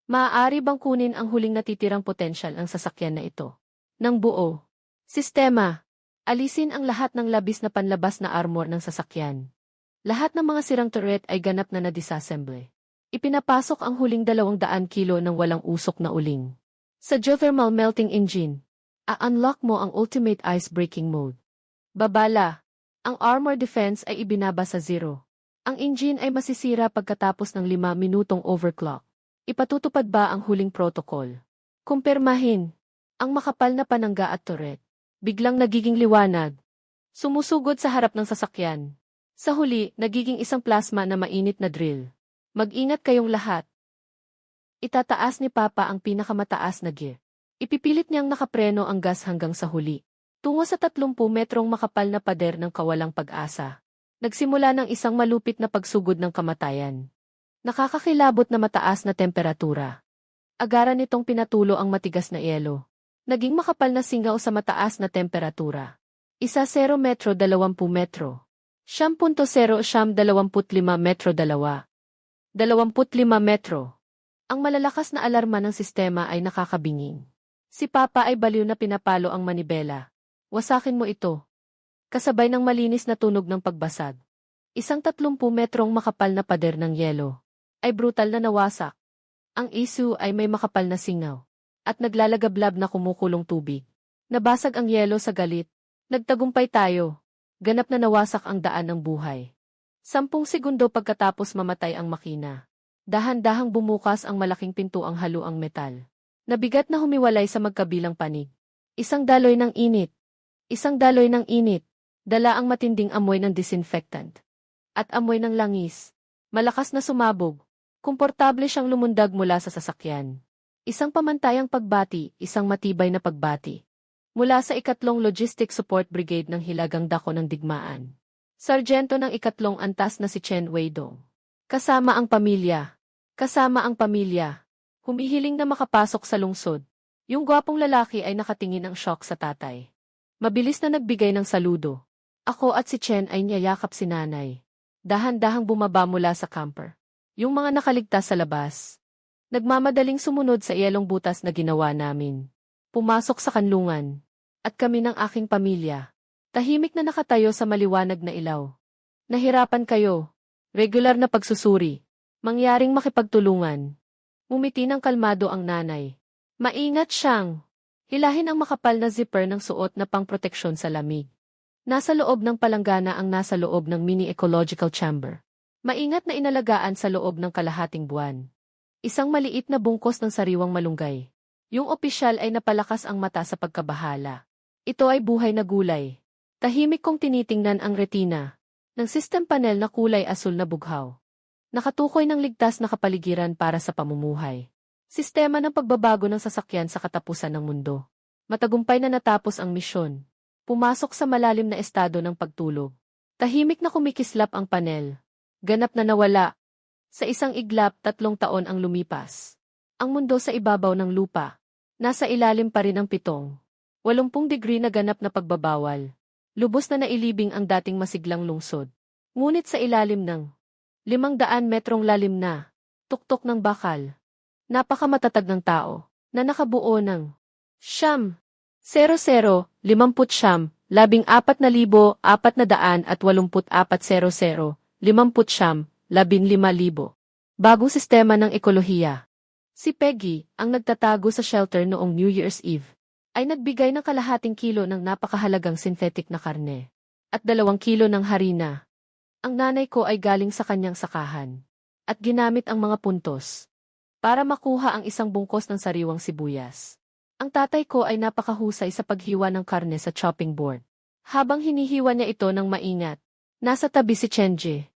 Maaari bang kunin ang huling natitirang potensyal ang sasakyan na ito? Nang buo. Sistema. Alisin ang lahat ng labis na panlabas na armor ng sasakyan. Lahat ng mga sirang turret ay ganap na na-disassemble. Ipinapasok ang huling 200 kilo ng walang usok na uling. Sa geothermal melting engine, a-unlock mo ang ultimate ice breaking mode. Babala, ang armor defense ay ibinaba sa 0. Ang engine ay masisira pagkatapos ng 5 minutong overclock. Ipatutupad ba ang huling protocol? Kumpirmahin. Ang makapal na panangga at turret. Biglang nagiging liwanag. Sumusugod sa harap ng sasakyan. Sa huli, nagiging isang plasma na mainit na drill. Mag-ingat kayong lahat. Itataas ni Papa ang pinakamataas na gear. Ipipilit niyang nakapreno ang gas hanggang sa huli. Tungo sa 30 metrong makapal na pader ng kawalang pag-asa. Nagsimula ng isang malupit na pagsugod ng kamatayan. Nakakakilabot na mataas na temperatura. Agaran nitong pinatulo ang matigas na yelo. Naging makapal na singaw sa mataas na temperatura. 1.0 metro 20 metro. 10.0 25 metro 2. 25 metro. Ang malalakas na alarma ng sistema ay nakakabinging. Si Papa ay baliw na pinapalo ang manibela. Wasakin mo ito. Kasabay ng malinis na tunog ng pagbasag. Isang 30 metrong makapal na pader ng yelo ay brutal na nawasak. Ang issue ay may makapal na singaw at naglalagablab na kumukulong tubig. Nabasag ang yelo sa galit. Nagtagumpay tayo. Ganap na nawasak ang daan ng buhay. 10 segundo pagkatapos mamatay ang makina. Dahan-dahang bumukas ang malaking pintuang haluang metal. Nabigat na humiwalay sa magkabilang panig. Isang daloy ng init. Isang daloy ng init. Dala ang matinding amoy ng disinfectant. At amoy ng langis. Malakas na sumabog. Komportable siyang lumundag mula sa sasakyan. Isang pamantayang pagbati, isang matibay na pagbati. Mula sa 3 Logistic Support Brigade ng Hilagang Dako ng Digmaan. Sargento ng 3 Antas na si Chen Weidong. Kasama ang pamilya. Kasama ang pamilya. Humihiling na makapasok sa lungsod. Yung gwapong lalaki ay nakatingin ang shock sa tatay. Mabilis na nagbigay ng saludo. Ako at si Chen ay niyayakap si nanay. Dahan-dahang bumaba mula sa camper. Yung mga nakaligtas sa labas. Nagmamadaling sumunod sa iyalong butas na ginawa namin. Pumasok sa kanlungan. At kami ng aking pamilya. Tahimik na nakatayo sa maliwanag na ilaw. Nahirapan kayo. Regular na pagsusuri. Mangyaring makipagtulungan. Umiti ng kalmado ang nanay. Maingat siyang. Hilahin ang makapal na zipper ng suot na pangproteksyon sa lamig. Nasa loob ng palanggana ang nasa loob ng mini ecological chamber. Maingat na inalagaan sa loob ng kalahating buwan. Isang maliit na bungkos ng sariwang malunggay. Yung opisyal ay napalakas ang mata sa pagkabahala. Ito ay buhay na gulay. Tahimik kong tinitingnan ang retina ng system panel na kulay asul na bughaw. Nakatukoy ng ligtas na kapaligiran para sa pamumuhay. Sistema ng pagbabago ng sasakyan sa katapusan ng mundo. Matagumpay na natapos ang misyon. Pumasok sa malalim na estado ng pagtulog. Tahimik na kumikislap ang panel. Ganap na nawala. Sa isang iglap, 3 taon ang lumipas. Ang mundo sa ibabaw ng lupa. Nasa ilalim pa rin ang 80 degree na ganap na pagbabawal. Lubos na nailibing ang dating masiglang lungsod. Ngunit sa ilalim ng 500 metrong lalim na, tuktok ng bakal. Napakamatatag ng tao, na nakabuo ng siyam, 00, 50, 14,484,00, 50, 15,000. Bagong sistema ng ekolohiya. Si Peggy, ang nagtatago sa shelter noong New Year's Eve, ay nagbigay ng kalahating kilo ng napakahalagang synthetic na karne at 2 kilo ng harina. Ang nanay ko ay galing sa kanyang sakahan at ginamit ang mga puntos para makuha ang isang bungkos ng sariwang sibuyas. Ang tatay ko ay napakahusay sa paghiwa ng karne sa chopping board. Habang hinihiwa niya ito ng maingat, nasa tabi si Chenji,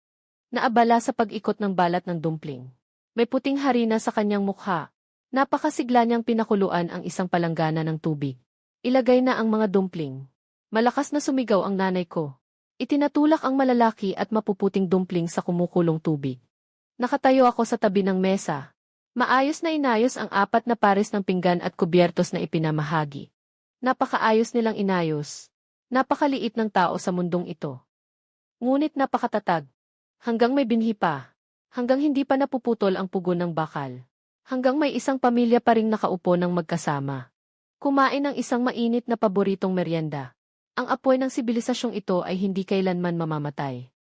naabala sa pag-ikot ng balat ng dumpling. May puting harina sa kanyang mukha. Napakasigla niyang pinakuluan ang isang palanggana ng tubig. Ilagay na ang mga dumpling. Malakas na sumigaw ang nanay ko. Itinatulak ang malalaki at mapuputing dumpling sa kumukulong tubig. Nakatayo ako sa tabi ng mesa. Maayos na inayos ang 4 na pares ng pinggan at kubyertos na ipinamahagi. Napakaayos nilang inayos. Napakaliit ng tao sa mundong ito. Ngunit napakatatag. Hanggang may binhi pa. Hanggang hindi pa napuputol ang pugon ng bakal. Hanggang may isang pamilya pa ring nakaupo ng magkasama. Kumain ng isang mainit na paboritong merienda. Ang apoy ng sibilisasyong ito ay hindi kailanman mamamatay.